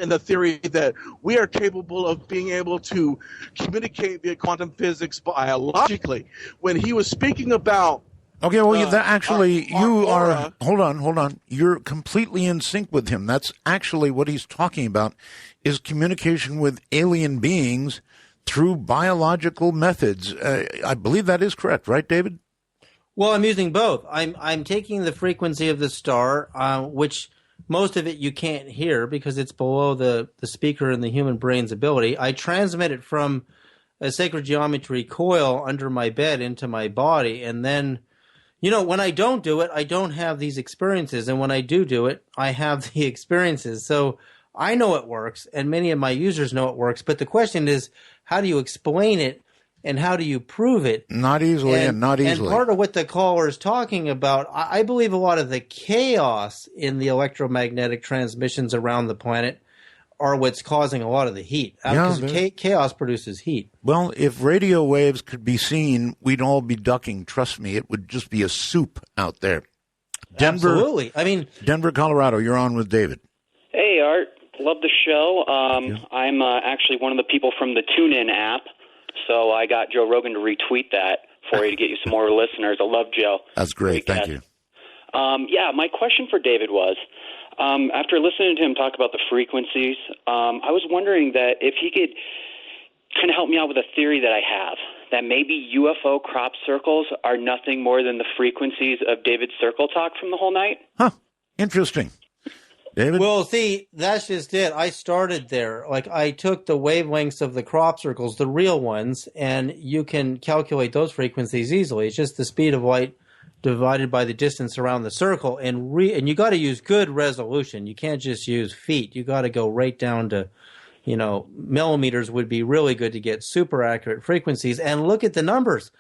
S12: in the theory that we are capable of being able to communicate via quantum physics biologically. When he was speaking about
S1: okay, well, you are. Hold on. You're completely in sync with him. That's actually what he's talking about, is communication with alien beings through biological methods. I believe that is correct, right, David?
S9: Well, I'm using both. I'm taking the frequency of the star, which most of it you can't hear because it's below the speaker and the human brain's ability. I transmit it from a sacred geometry coil under my bed into my body, and then, when I don't do it, I don't have these experiences, and when I do it, I have the experiences. So I know it works, and many of my users know it works, but the question is, how do you explain it, and how do you prove it?
S1: Not easily, and not easily.
S9: And part of what the caller is talking about, I believe a lot of the chaos in the electromagnetic transmissions around the planet are what's causing a lot of the heat. Because chaos produces heat.
S1: Well, if radio waves could be seen, we'd all be ducking. Trust me, it would just be a soup out there. Denver,
S9: absolutely.
S1: Denver, Colorado, you're on with David.
S13: Hey, Art. Love the show. I'm actually one of the people from the TuneIn app, so I got Joe Rogan to retweet that for you to get you some more listeners. I love Joe.
S1: That's great. Thank you.
S13: My question for David was, after listening to him talk about the frequencies, I was wondering that if he could kind of help me out with a theory that I have, that maybe UFO crop circles are nothing more than the frequencies of David's circle talk from the whole night.
S1: Huh. Interesting. David?
S9: Well, see, that's just it. I started there. Like, I took the wavelengths of the crop circles, the real ones, and you can calculate those frequencies easily. It's just the speed of light divided by the distance around the circle, and you got to use good resolution. You can't just use feet. You got to go right down to, millimeters would be really good to get super accurate frequencies. And look at the numbers.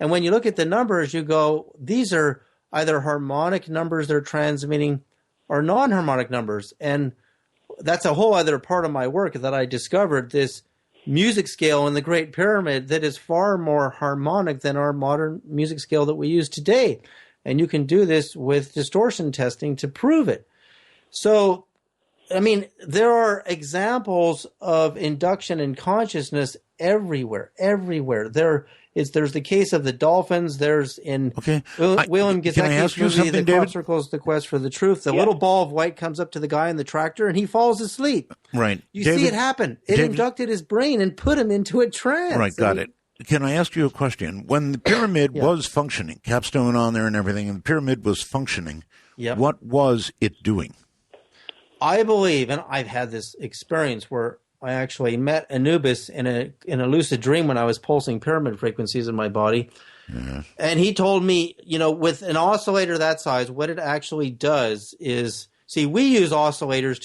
S9: And when you look at the numbers, you go, these are either harmonic numbers they're transmitting or non-harmonic numbers. And that's a whole other part of my work that I discovered, this music scale in the Great Pyramid that is far more harmonic than our modern music scale that we use today. And you can do this with distortion testing to prove it. So, there are examples of induction in consciousness everywhere. There's the case of the Dolphins. There's in William Gizecki's movie, The Cop Circles, The Quest for the Truth. The little ball of white comes up to the guy in the tractor, and he falls asleep.
S1: Right.
S9: You see it happen. It inducted his brain and put him into a trance.
S1: Right, got it. Can I ask you a question? When the pyramid was functioning, capstone on there and everything, and the pyramid was functioning, what was it doing?
S9: I believe, and I've had this experience where I actually met Anubis in a lucid dream when I was pulsing pyramid frequencies in my body. Yeah. And he told me, with an oscillator that size, what it actually does is, see, we use oscillators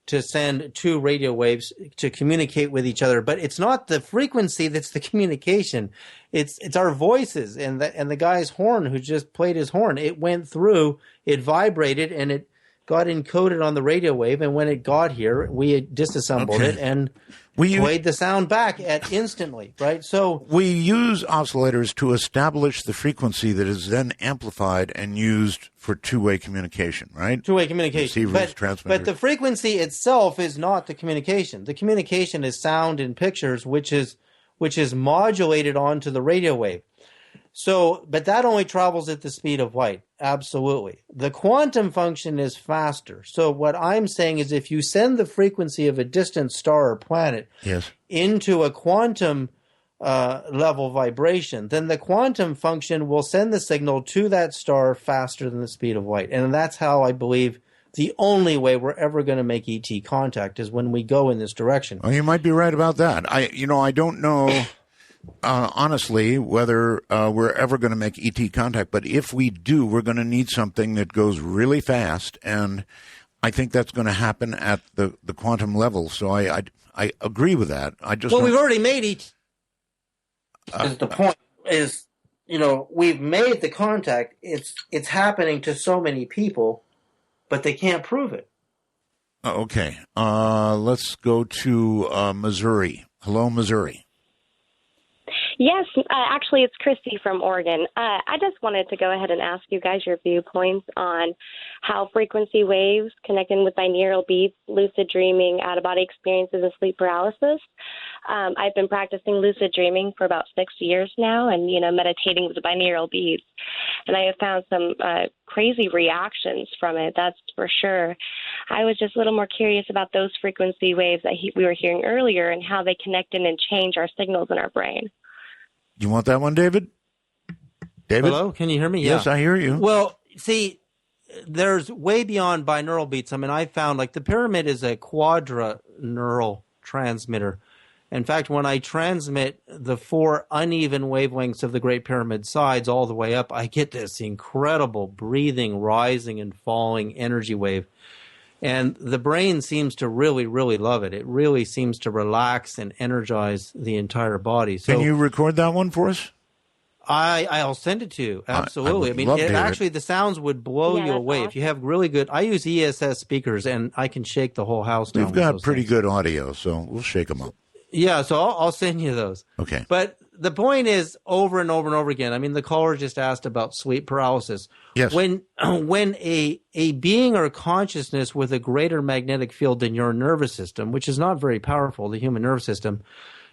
S9: to send two radio waves to communicate with each other, but it's not the frequency that's the communication. It's our voices and the guy's horn who just played his horn. It went through, it vibrated, and it got encoded on the radio wave, and when it got here, we disassembled it and played the sound back instantly, right? So
S1: we use oscillators to establish the frequency that is then amplified and used for two-way communication, right?
S9: Two-way communication.
S1: Receivers, transmitters.
S9: But the frequency itself is not the communication. The communication is sound and pictures, which is modulated onto the radio wave. So, but that only travels at the speed of light. Absolutely. The quantum function is faster. So what I'm saying is if you send the frequency of a distant star or planet into a quantum level vibration, then the quantum function will send the signal to that star faster than the speed of light. And that's how I believe the only way we're ever going to make ET contact is when we go in this direction.
S1: Well, you might be right about that. I don't know... honestly, whether we're ever going to make ET contact, but if we do, we're going to need something that goes really fast, and I think that's going to happen at the quantum level. So I agree with that.
S9: We've already made ET. The point is, we've made the contact. It's happening to so many people, but they can't prove it.
S1: Okay, let's go to Missouri. Hello, Missouri.
S14: Yes, actually, it's Christy from Oregon. I just wanted to go ahead and ask you guys your viewpoints on how frequency waves connecting with binaural beats, lucid dreaming, out-of-body experiences, and sleep paralysis. I've been practicing lucid dreaming for about 6 years now and, meditating with the binaural beats. And I have found some crazy reactions from it, that's for sure. I was just a little more curious about those frequency waves that we were hearing earlier and how they connect in and change our signals in our brain.
S1: You want that one, David? David?
S9: Hello? Can you hear me?
S1: Yes, I hear you.
S9: Well, see, there's way beyond binaural beats. I mean, I found the pyramid is a quadraneural transmitter. In fact, when I transmit the 4 uneven wavelengths of the Great Pyramid sides all the way up, I get this incredible breathing, rising, and falling energy wave. And the brain seems to really, really love it. It really seems to relax and energize the entire body. So,
S1: can you record that one for us?
S9: I'll send it to you. Absolutely. Actually, the sounds would blow you away. Awesome. If you have really good, I use ESS speakers, and I can shake the whole house down.
S1: We've got pretty good audio, so we'll shake them up.
S9: Yeah, so I'll send you those.
S1: Okay.
S9: But the point is, over and over and over again, I mean, the caller just asked about sleep paralysis.
S1: Yes.
S9: When a being or consciousness with a greater magnetic field than your nervous system, which is not very powerful, the human nervous system,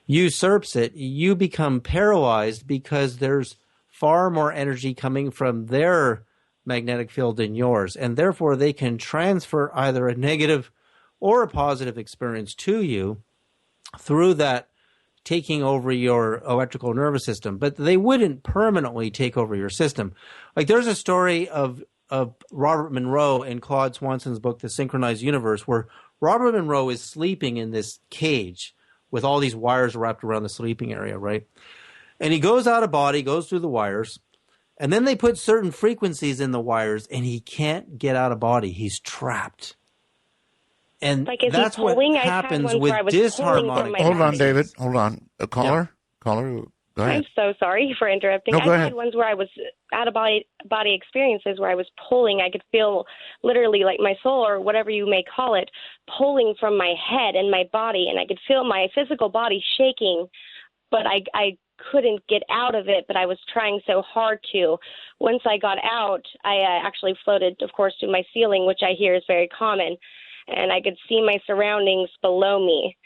S9: usurps it, you become paralyzed because there's far more energy coming from their magnetic field than yours. And therefore, they can transfer either a negative or a positive experience to you through that taking over your electrical nervous system, but they wouldn't permanently take over your system. There's a story of Robert Monroe in Claude Swanson's book, The Synchronized Universe, where Robert Monroe is sleeping in this cage with all these wires wrapped around the sleeping area, right? And he goes out of body, goes through the wires, and then they put certain frequencies in the wires, and he can't get out of body. He's trapped. And that's what happens with disharmonic.
S1: Hold on, David. Hold on. A caller? Yeah. Caller, go ahead.
S14: I'm so sorry for interrupting.
S1: No, go ahead.
S14: I had ones where I was out-of-body experiences where I was pulling. I could feel literally like my soul or whatever you may call it pulling from my head and my body, and I could feel my physical body shaking, but I couldn't get out of it, but I was trying so hard to. Once I got out, I actually floated, of course, to my ceiling, which I hear is very common. And I could see my surroundings below me.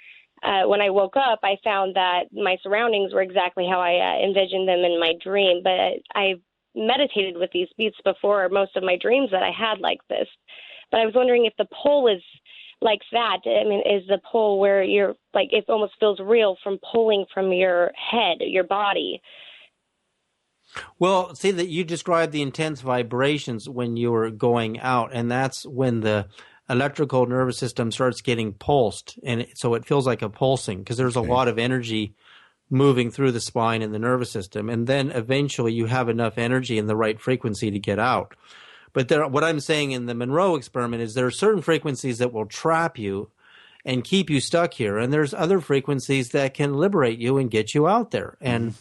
S14: when I woke up, I found that my surroundings were exactly how I envisioned them in my dream. But I meditated with these beats before most of my dreams that I had like this. But I was wondering if the pull is like that. I mean, is the pull where you're like, it almost feels real from pulling from your head, your body.
S9: Well, see that you described the intense vibrations when you were going out, and that's when the electrical nervous system starts getting pulsed, and so it feels like a pulsing because there's a lot of energy moving through the spine and the nervous system, and then eventually you have enough energy in the right frequency to get out. But what I'm saying in the Monroe experiment is there are certain frequencies that will trap you and keep you stuck here, and there's other frequencies that can liberate you and get you out there. And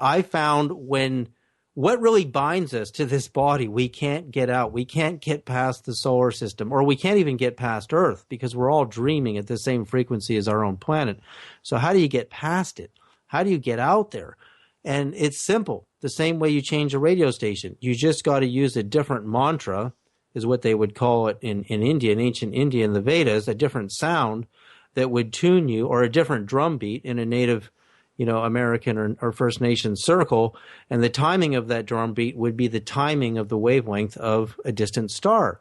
S9: I found what really binds us to this body, we can't get out. We can't get past the solar system, or we can't even get past Earth because we're all dreaming at the same frequency as our own planet. So how do you get past it? How do you get out there? And it's simple. The same way you change a radio station. You just got to use a different mantra, is what they would call it in India, in ancient India, in the Vedas, a different sound that would tune you, or a different drum beat in a native American or First Nation circle, and the timing of that drum beat would be the timing of the wavelength of a distant star.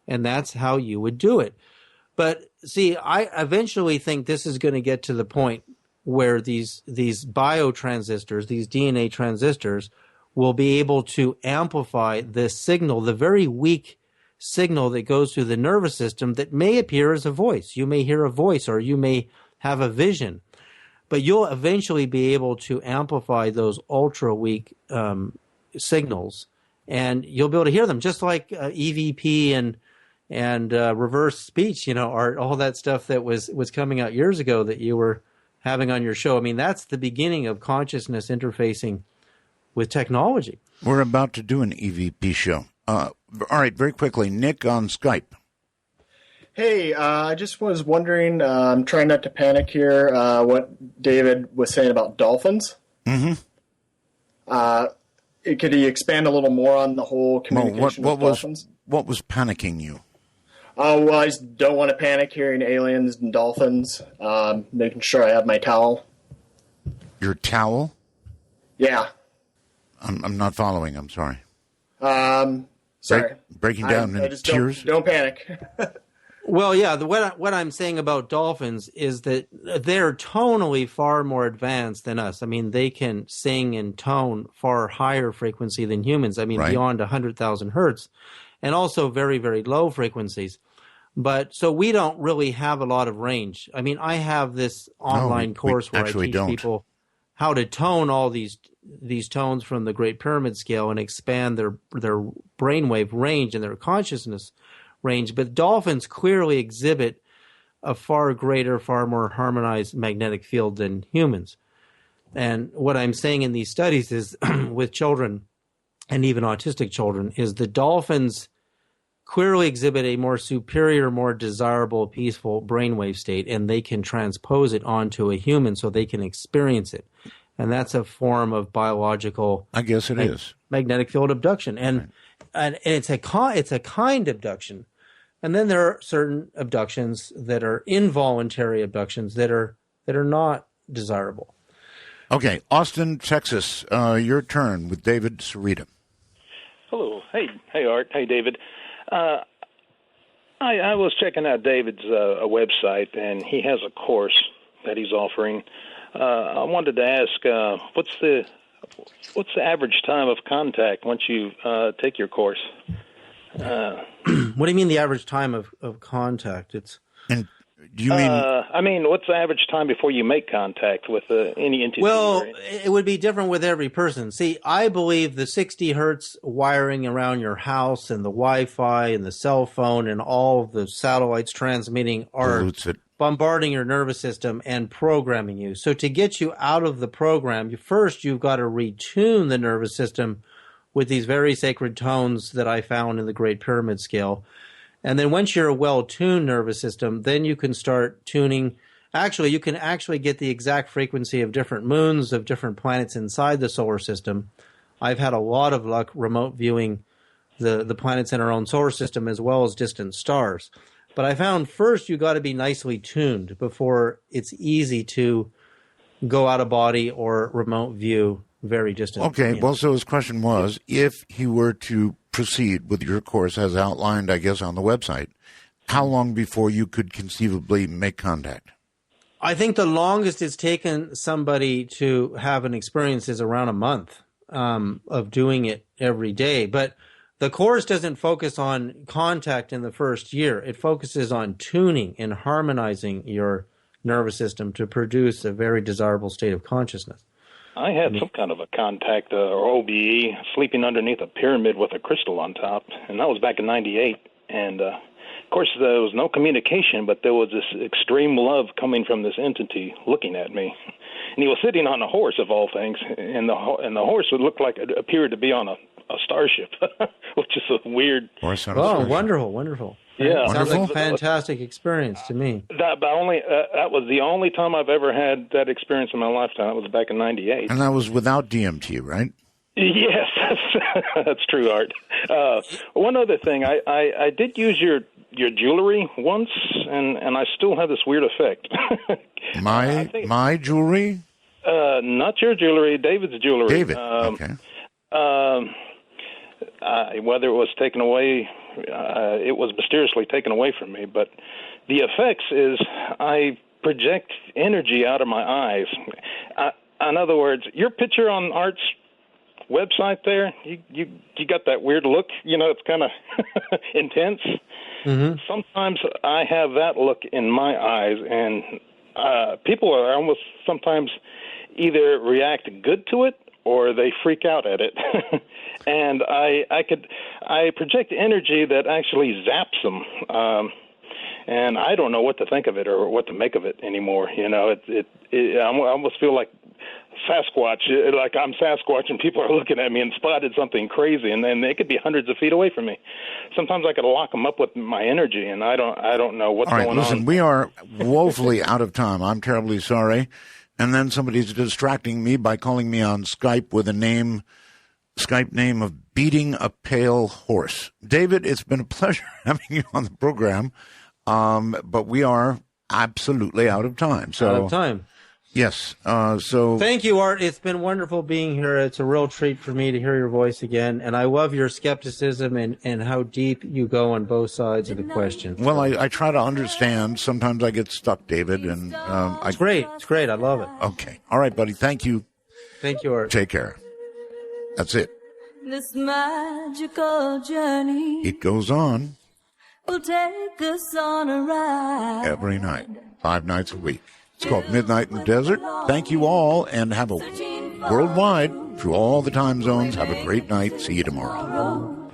S9: And that's how you would do it. But see, I eventually think this is going to get to the point where these biotransistors, these DNA transistors, will be able to amplify the signal, the very weak signal that goes through the nervous system that may appear as a voice. You may hear a voice, or you may have a vision. But you'll eventually be able to amplify those ultra weak signals, and you'll be able to hear them, just like EVP and reverse speech, art, all that stuff that was coming out years ago that you were having on your show. I mean, that's the beginning of consciousness interfacing with technology.
S1: We're about to do an EVP show. All right, very quickly, Nick on Skype.
S15: Hey, I just was wondering, I'm trying not to panic here, what David was saying about dolphins.
S1: Mm-hmm.
S15: Could he expand a little more on the whole communication with dolphins?
S1: What was panicking you?
S15: Oh, well, I just don't want to panic hearing aliens and dolphins, making sure I have my towel.
S1: Your towel?
S15: Yeah.
S1: I'm not following, I'm sorry.
S15: Sorry.
S1: Breaking down in tears?
S15: Don't panic.
S9: Well, yeah, what I'm saying about dolphins is that they're tonally far more advanced than us. I mean, they can sing in tone far higher frequency than humans. I mean, beyond 100,000 hertz, and also very, very low frequencies. But so we don't really have a lot of range. I mean, I have this online course where I teach people how to tone all these tones from the Great Pyramid scale and expand their brainwave range and their consciousness range. But dolphins clearly exhibit a far greater, far more harmonized magnetic field than humans. And what I'm saying in these studies is with children and even autistic children is the dolphins clearly exhibit a more superior, more desirable, peaceful brainwave state, and they can transpose it onto a human so they can experience it. And that's a form of biological,
S1: I guess it is,
S9: magnetic field abduction. And it's a kind abduction. And then there are certain abductions that are involuntary abductions that are not desirable.
S1: Okay, Austin, Texas, your turn with David Sereda.
S16: Hello. Hey, Art. Hey, David. I was checking out David's website, and he has a course that he's offering. I wanted to ask, what's the average time of contact once you take your course?
S9: What do you mean the average time of contact?
S1: And do you mean?
S16: I mean, what's the average time before you make contact with any entity?
S9: Well, it would be different with every person. See, I believe the 60 hertz wiring around your house and the Wi-Fi and the cell phone and all the satellites transmitting are bombarding your nervous system and programming you. So to get you out of the program, first you've got to retune the nervous system with these very sacred tones that I found in the Great Pyramid scale. And then once you're a well-tuned nervous system, then you can start tuning. Actually, you can actually get the exact frequency of different moons, of different planets inside the solar system. I've had a lot of luck remote viewing the planets in our own solar system as well as distant stars. But I found first you got to be nicely tuned before it's easy to go out of body or remote view very distant.
S1: Okay, well, so his question was, if he were to proceed with your course as outlined, I guess, on the website, how long before you could conceivably make contact?
S9: I think the longest it's taken somebody to have an experience is around a month of doing it every day. But the course doesn't focus on contact in the first year. It focuses on tuning and harmonizing your nervous system to produce a very desirable state of consciousness.
S16: I had some kind of a contact or OBE sleeping underneath a pyramid with a crystal on top, and that was back in '98. And of course, there was no communication, but there was this extreme love coming from this entity looking at me. And he was sitting on a horse, of all things, and the horse would look like it appeared to be on a starship, which is a weird.
S9: Oh, wonderful.
S16: Yeah,
S9: sounds like a fantastic experience to me.
S16: That was the only time I've ever had that experience in my lifetime. That was back in '98,
S1: and that was without DMT, right?
S16: Yes, that's true, Art. One other thing, I did use your jewelry once, and I still have this weird effect.
S1: My jewelry?
S16: Not your jewelry, David's jewelry.
S1: David. Okay.
S16: Whether it was taken away, it was mysteriously taken away from me. But the effects is I project energy out of my eyes. In other words, your picture on Art's website there, you got that weird look. It's kind of intense.
S9: Mm-hmm.
S16: Sometimes I have that look in my eyes, and people are almost sometimes either react good to it or they freak out at it. And I project energy that actually zaps them. And I don't know what to think of it or what to make of it anymore. I almost feel like Sasquatch, like I'm Sasquatch and people are looking at me and spotted something crazy, and then they could be hundreds of feet away from me. Sometimes I could lock them up with my energy, and I don't know what's going on.
S1: Listen, we are woefully out of time. I'm terribly sorry. And then somebody's distracting me by calling me on Skype with a Skype name of Beating a Pale Horse. David, it's been a pleasure having you on the program, but we are absolutely out of time.
S9: Out of time.
S1: Yes. So
S9: thank you, Art. It's been wonderful being here. It's a real treat for me to hear your voice again. And I love your skepticism and how deep you go on both sides of the question.
S1: Well, I try to understand. Sometimes I get stuck, David. And
S9: it's great. It's great. I love it.
S1: Okay. All right, buddy. Thank you.
S9: Thank you, Art.
S1: Take care. That's it.
S11: This magical journey.
S1: It goes on.
S11: Will take us on a ride.
S1: Every night. 5 nights a week. It's called Midnight in the Desert. Thank you all, and have a worldwide, through all the time zones, have a great night. See you tomorrow.